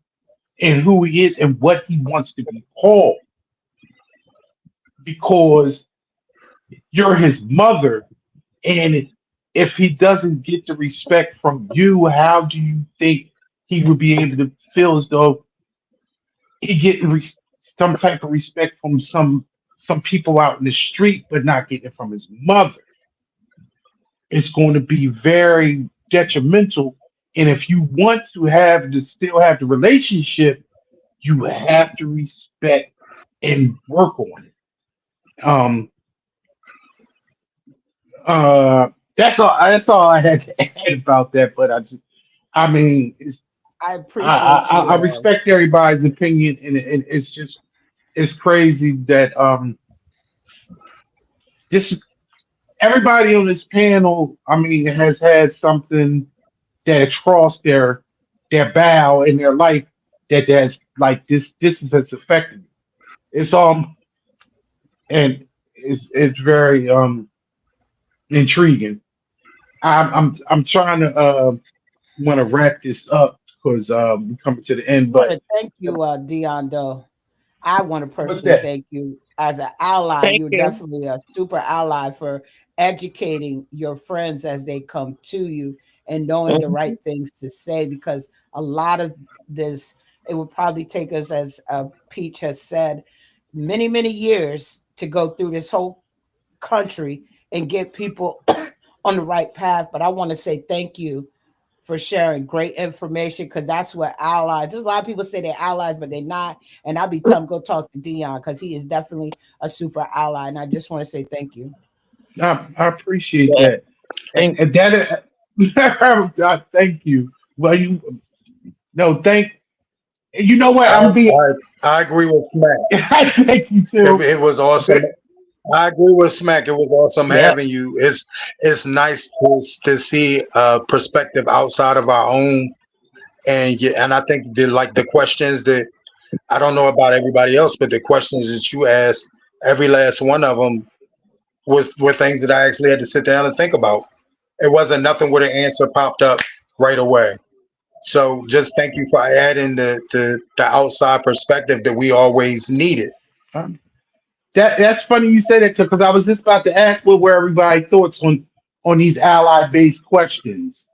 and who he is and what he wants to be called because you're his mother. And if he doesn't get the respect from you, how do you think he would be able to feel as though he getting some type of respect from some people out in the street, but not getting it from his mother? It's going to be very detrimental. And if you want to have to still have the relationship, you have to respect and work on it. Um, that's all I had to add about that. But I mean, I appreciate you. I respect everybody's opinion, and it's just it's crazy that this everybody on this panel, I mean, has had something that crossed their bow in their life that has like this is has affected me. It's and it's very intriguing. I'm trying to want to wrap this up because we're coming to the end. I want But to thank you, Dion. Though I want to what's personally that? thank you as an ally. Thank You're you. definitely a super ally for educating your friends as they come to you and knowing the Mhm. right things to say. Because a lot of this, it would probably take us, as Peach has said, many many years to go through this whole country and get people on the right path. But I want to say thank you for sharing great information because that's what allies. There's a lot of people say they're allies, but they're not. And I'll be telling them go talk to Dion because he is definitely a super ally. And I just want to say thank you. I appreciate Yeah. that. Thank And that thank you. Well, you no thank. You know what? I'm being. I agree with Smack. I thank you too. It was awesome. I agree with Smack. It was awesome Yeah. having you. It's nice to see a perspective outside of our own, and yeah, and I think the questions that I don't know about everybody else, but the questions that you asked every last one of them were things that I actually had to sit down and think about. It wasn't nothing where the answer popped up right away. So just thank you for adding the outside perspective that we always needed. Um, that's funny you say that, because I was just about to ask what were everybody thoughts on these ally based questions,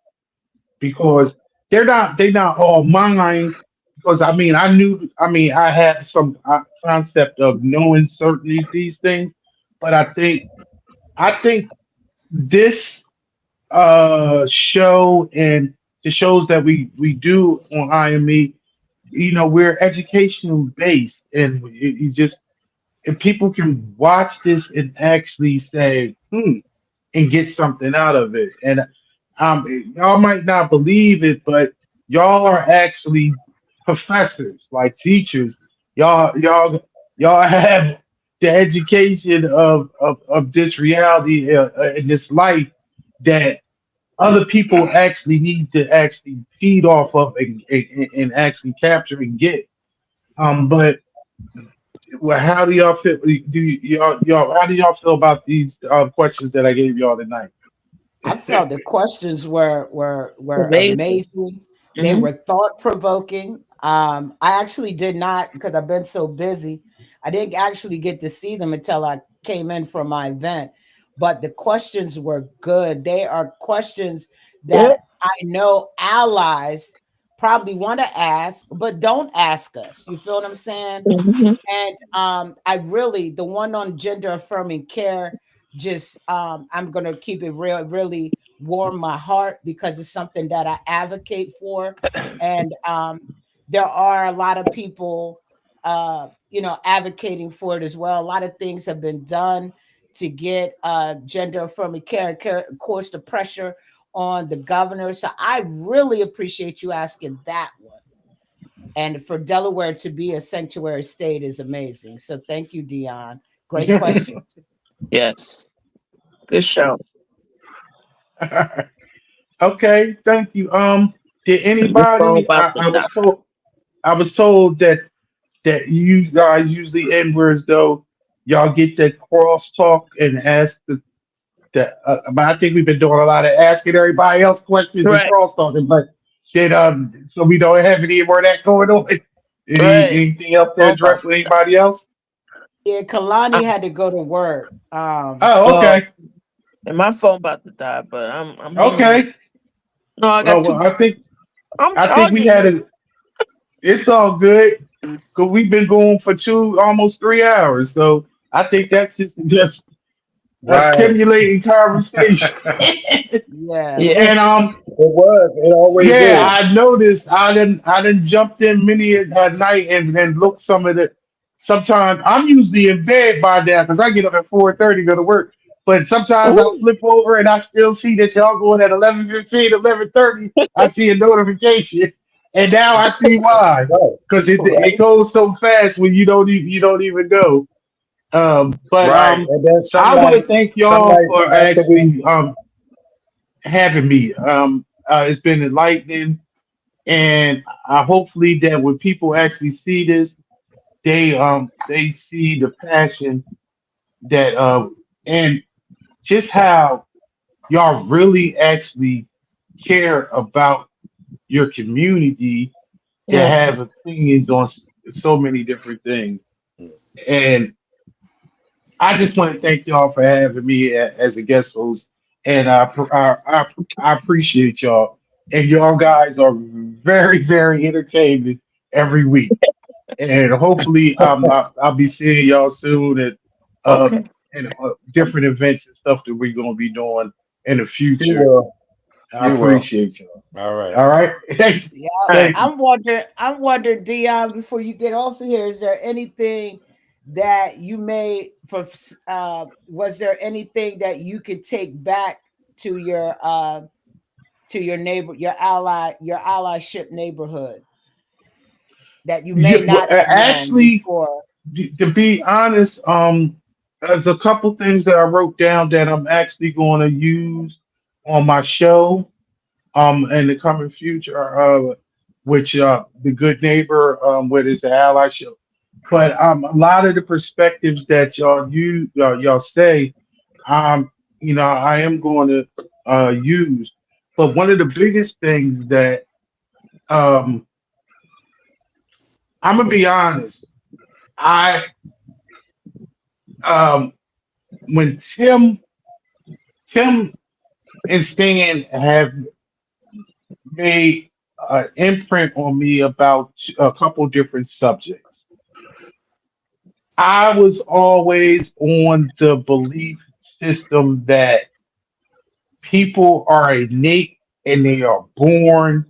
because they're not all mine. Because I had some concept of knowing certain these things, but I think this show and the shows that we do on IME, we're educational based, and you just, if people can watch this and actually say, and get something out of it. And y'all might not believe it, but y'all are actually professors, like teachers. Y'all have the education of this reality, in this life, that other people actually need to actually feed off of, and actually capture and get. But well, how do y'all feel? How do y'all feel about these questions that I gave y'all tonight? I felt the questions were Amazing. amazing. They Hmm. were thought provoking. I actually did not, because I've been so busy. I didn't actually get to see them until I came in from my event. But the questions were good. They are questions Yep. that I know allies probably want to ask, but don't ask us. You feel what I'm saying? Hmm. And I really, the one on gender affirming care, just I'm gonna keep it real, really warm my heart, because it's something that I advocate for. And there are a lot of people advocating for it as well. A lot of things have been done to get gender affirming care, of course, the pressure on the governor. So I really appreciate you asking that one. And for Delaware to be a sanctuary state is amazing. So thank you, Dion. Great question. Yes. Good show. Okay, thank you. Did Your phone anybody? about I, to I die. was told. I was told that you guys usually end words though. Y'all get that crosstalk and ask but I think we've been doing a lot of asking everybody else questions and Right. cross talking. But did so we don't have any more of that going on. Right. Anything else to Phone address about with to die. anybody else? Yeah, Kalani had to go to work. Oh, Oh, okay, and my phone about to die, but I'm hanging in. okay. No, I got Oh two. well, I'm I think we charging had it. a. It's all good because we've been going for almost 3 hours. So I think that's just a Right. stimulating conversation. Yeah. Yeah. And It was. It always yeah, is. I noticed. I didn't jumped in many at night and looked some of the. Sometimes I'm usually in bed by now because I get up at 4:30 to go to work. But sometimes I Ooh. flip over and I still see that y'all going at 11:15, 11:30. I see a notification, and now I see why. Right. Because it Right. goes so fast when you don't even know. But Right. And then some I want to nights, thank y'all for after we, actually having me. It's been enlightening, and I hopefully that when people actually see this, they see the passion that and just how y'all really actually care about your community, that have Yes. opinions on so many different things. And I just want to thank y'all for having me as a guest host, and I appreciate y'all. And y'all guys are very, very entertaining every week. And hopefully, I'll be seeing y'all soon at uh, Okay. different events and stuff that we're gonna be doing in the you future. will. I You will. appreciate y'all. All right. All right, Yeah. All right. thank you. I'm wondering, Dion, before you get off of here, is there anything that you made for was there anything that you could take back to your neighbor, your allyship neighborhood that you may Well, not have known actually, before? to be honest, there's a couple things that I wrote down that I'm actually going to use on my show, in the coming future, which the good neighbor, with his allyship. but a lot of the perspectives that y'all say, um, I am going to use. But one of the biggest things that um, I'm gonna be honest, I um, when Tim and Stan have made an imprint on me about a couple different subjects. I was always on the belief system that people are innate and they are born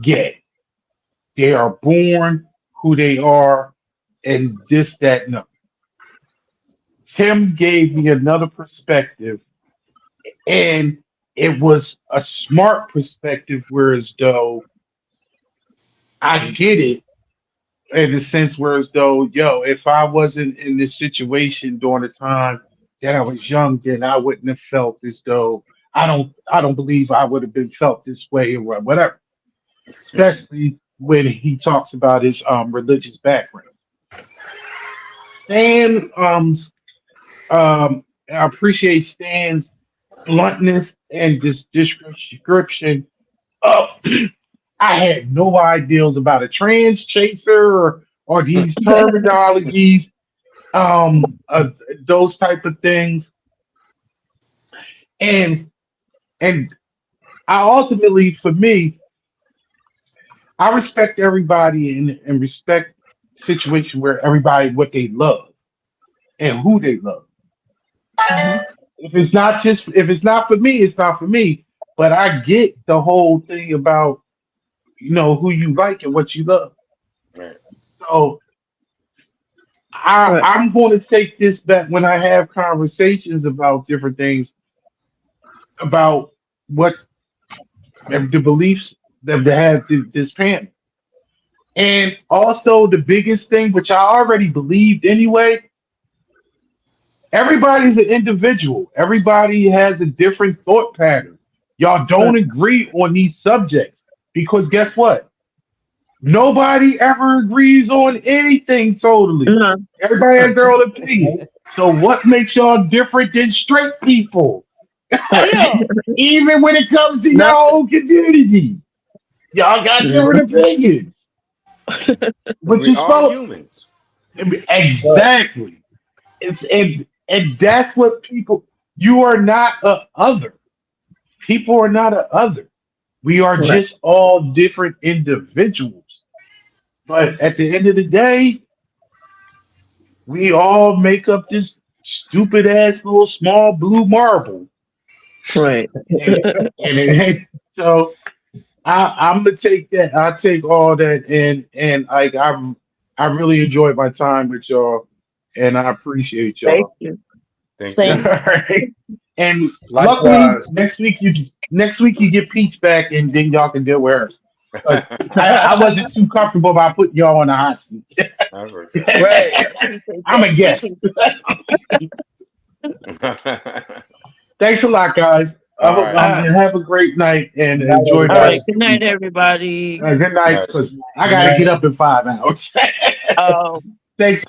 gay. They are born who they are, and this, that, no. Tim gave me another perspective, and it was a smart perspective, whereas though I get it in the sense whereas though, yo, if I wasn't in this situation during the time that I was young, then I wouldn't have felt as though I don't believe I would have been felt this way or whatever. Especially when he talks about his religious background. Stan I appreciate Stan's bluntness and this description of I had no ideas about a trans chaser or these terminologies, those type of things, and and I ultimately, for me, I respect everybody and respect situation where everybody what they love and who they love. Mhm. If it's not for me, it's not for me. But I get the whole thing about who you like and what you love. Right. So Right. I'm going to take this back when I have conversations about different things about what the beliefs that they have this panel. And also the biggest thing, which I already believed anyway, everybody's an individual. Everybody has a different thought pattern. Y'all Right. don't agree on these subjects because guess what? Nobody ever agrees on anything totally. No. Everybody has their own opinion. So what makes y'all different than straight people? Yeah. Even when it comes to your Nothing. own community, y'all got Mhm. different opinions, which We is are fun. humans. Right. Exactly. And that's what people. You are not a other. People are not a other. We are Right. just all different individuals. But at the end of the day, we all make up this stupid ass little small blue marble. Right. And, and it ain't so I'm gonna take that. I take all that and I really enjoyed my time with y'all and I appreciate Thank y'all. you. Thank All Same. you. right. And luckily Likewise. next week you get Peach back and then y'all can deal with her. Because I wasn't too comfortable about putting y'all on the hot seat. I've heard Right. Appreciate I'm that. a Appreciate guest. you. that. Thanks a lot, guys. I All hope right. All right. have a great night and Night, enjoy the All right. everybody. rest of Good the night, week. everybody. Good night, All right. because I Good got to night. get up in 5 hours. Um. Thanks.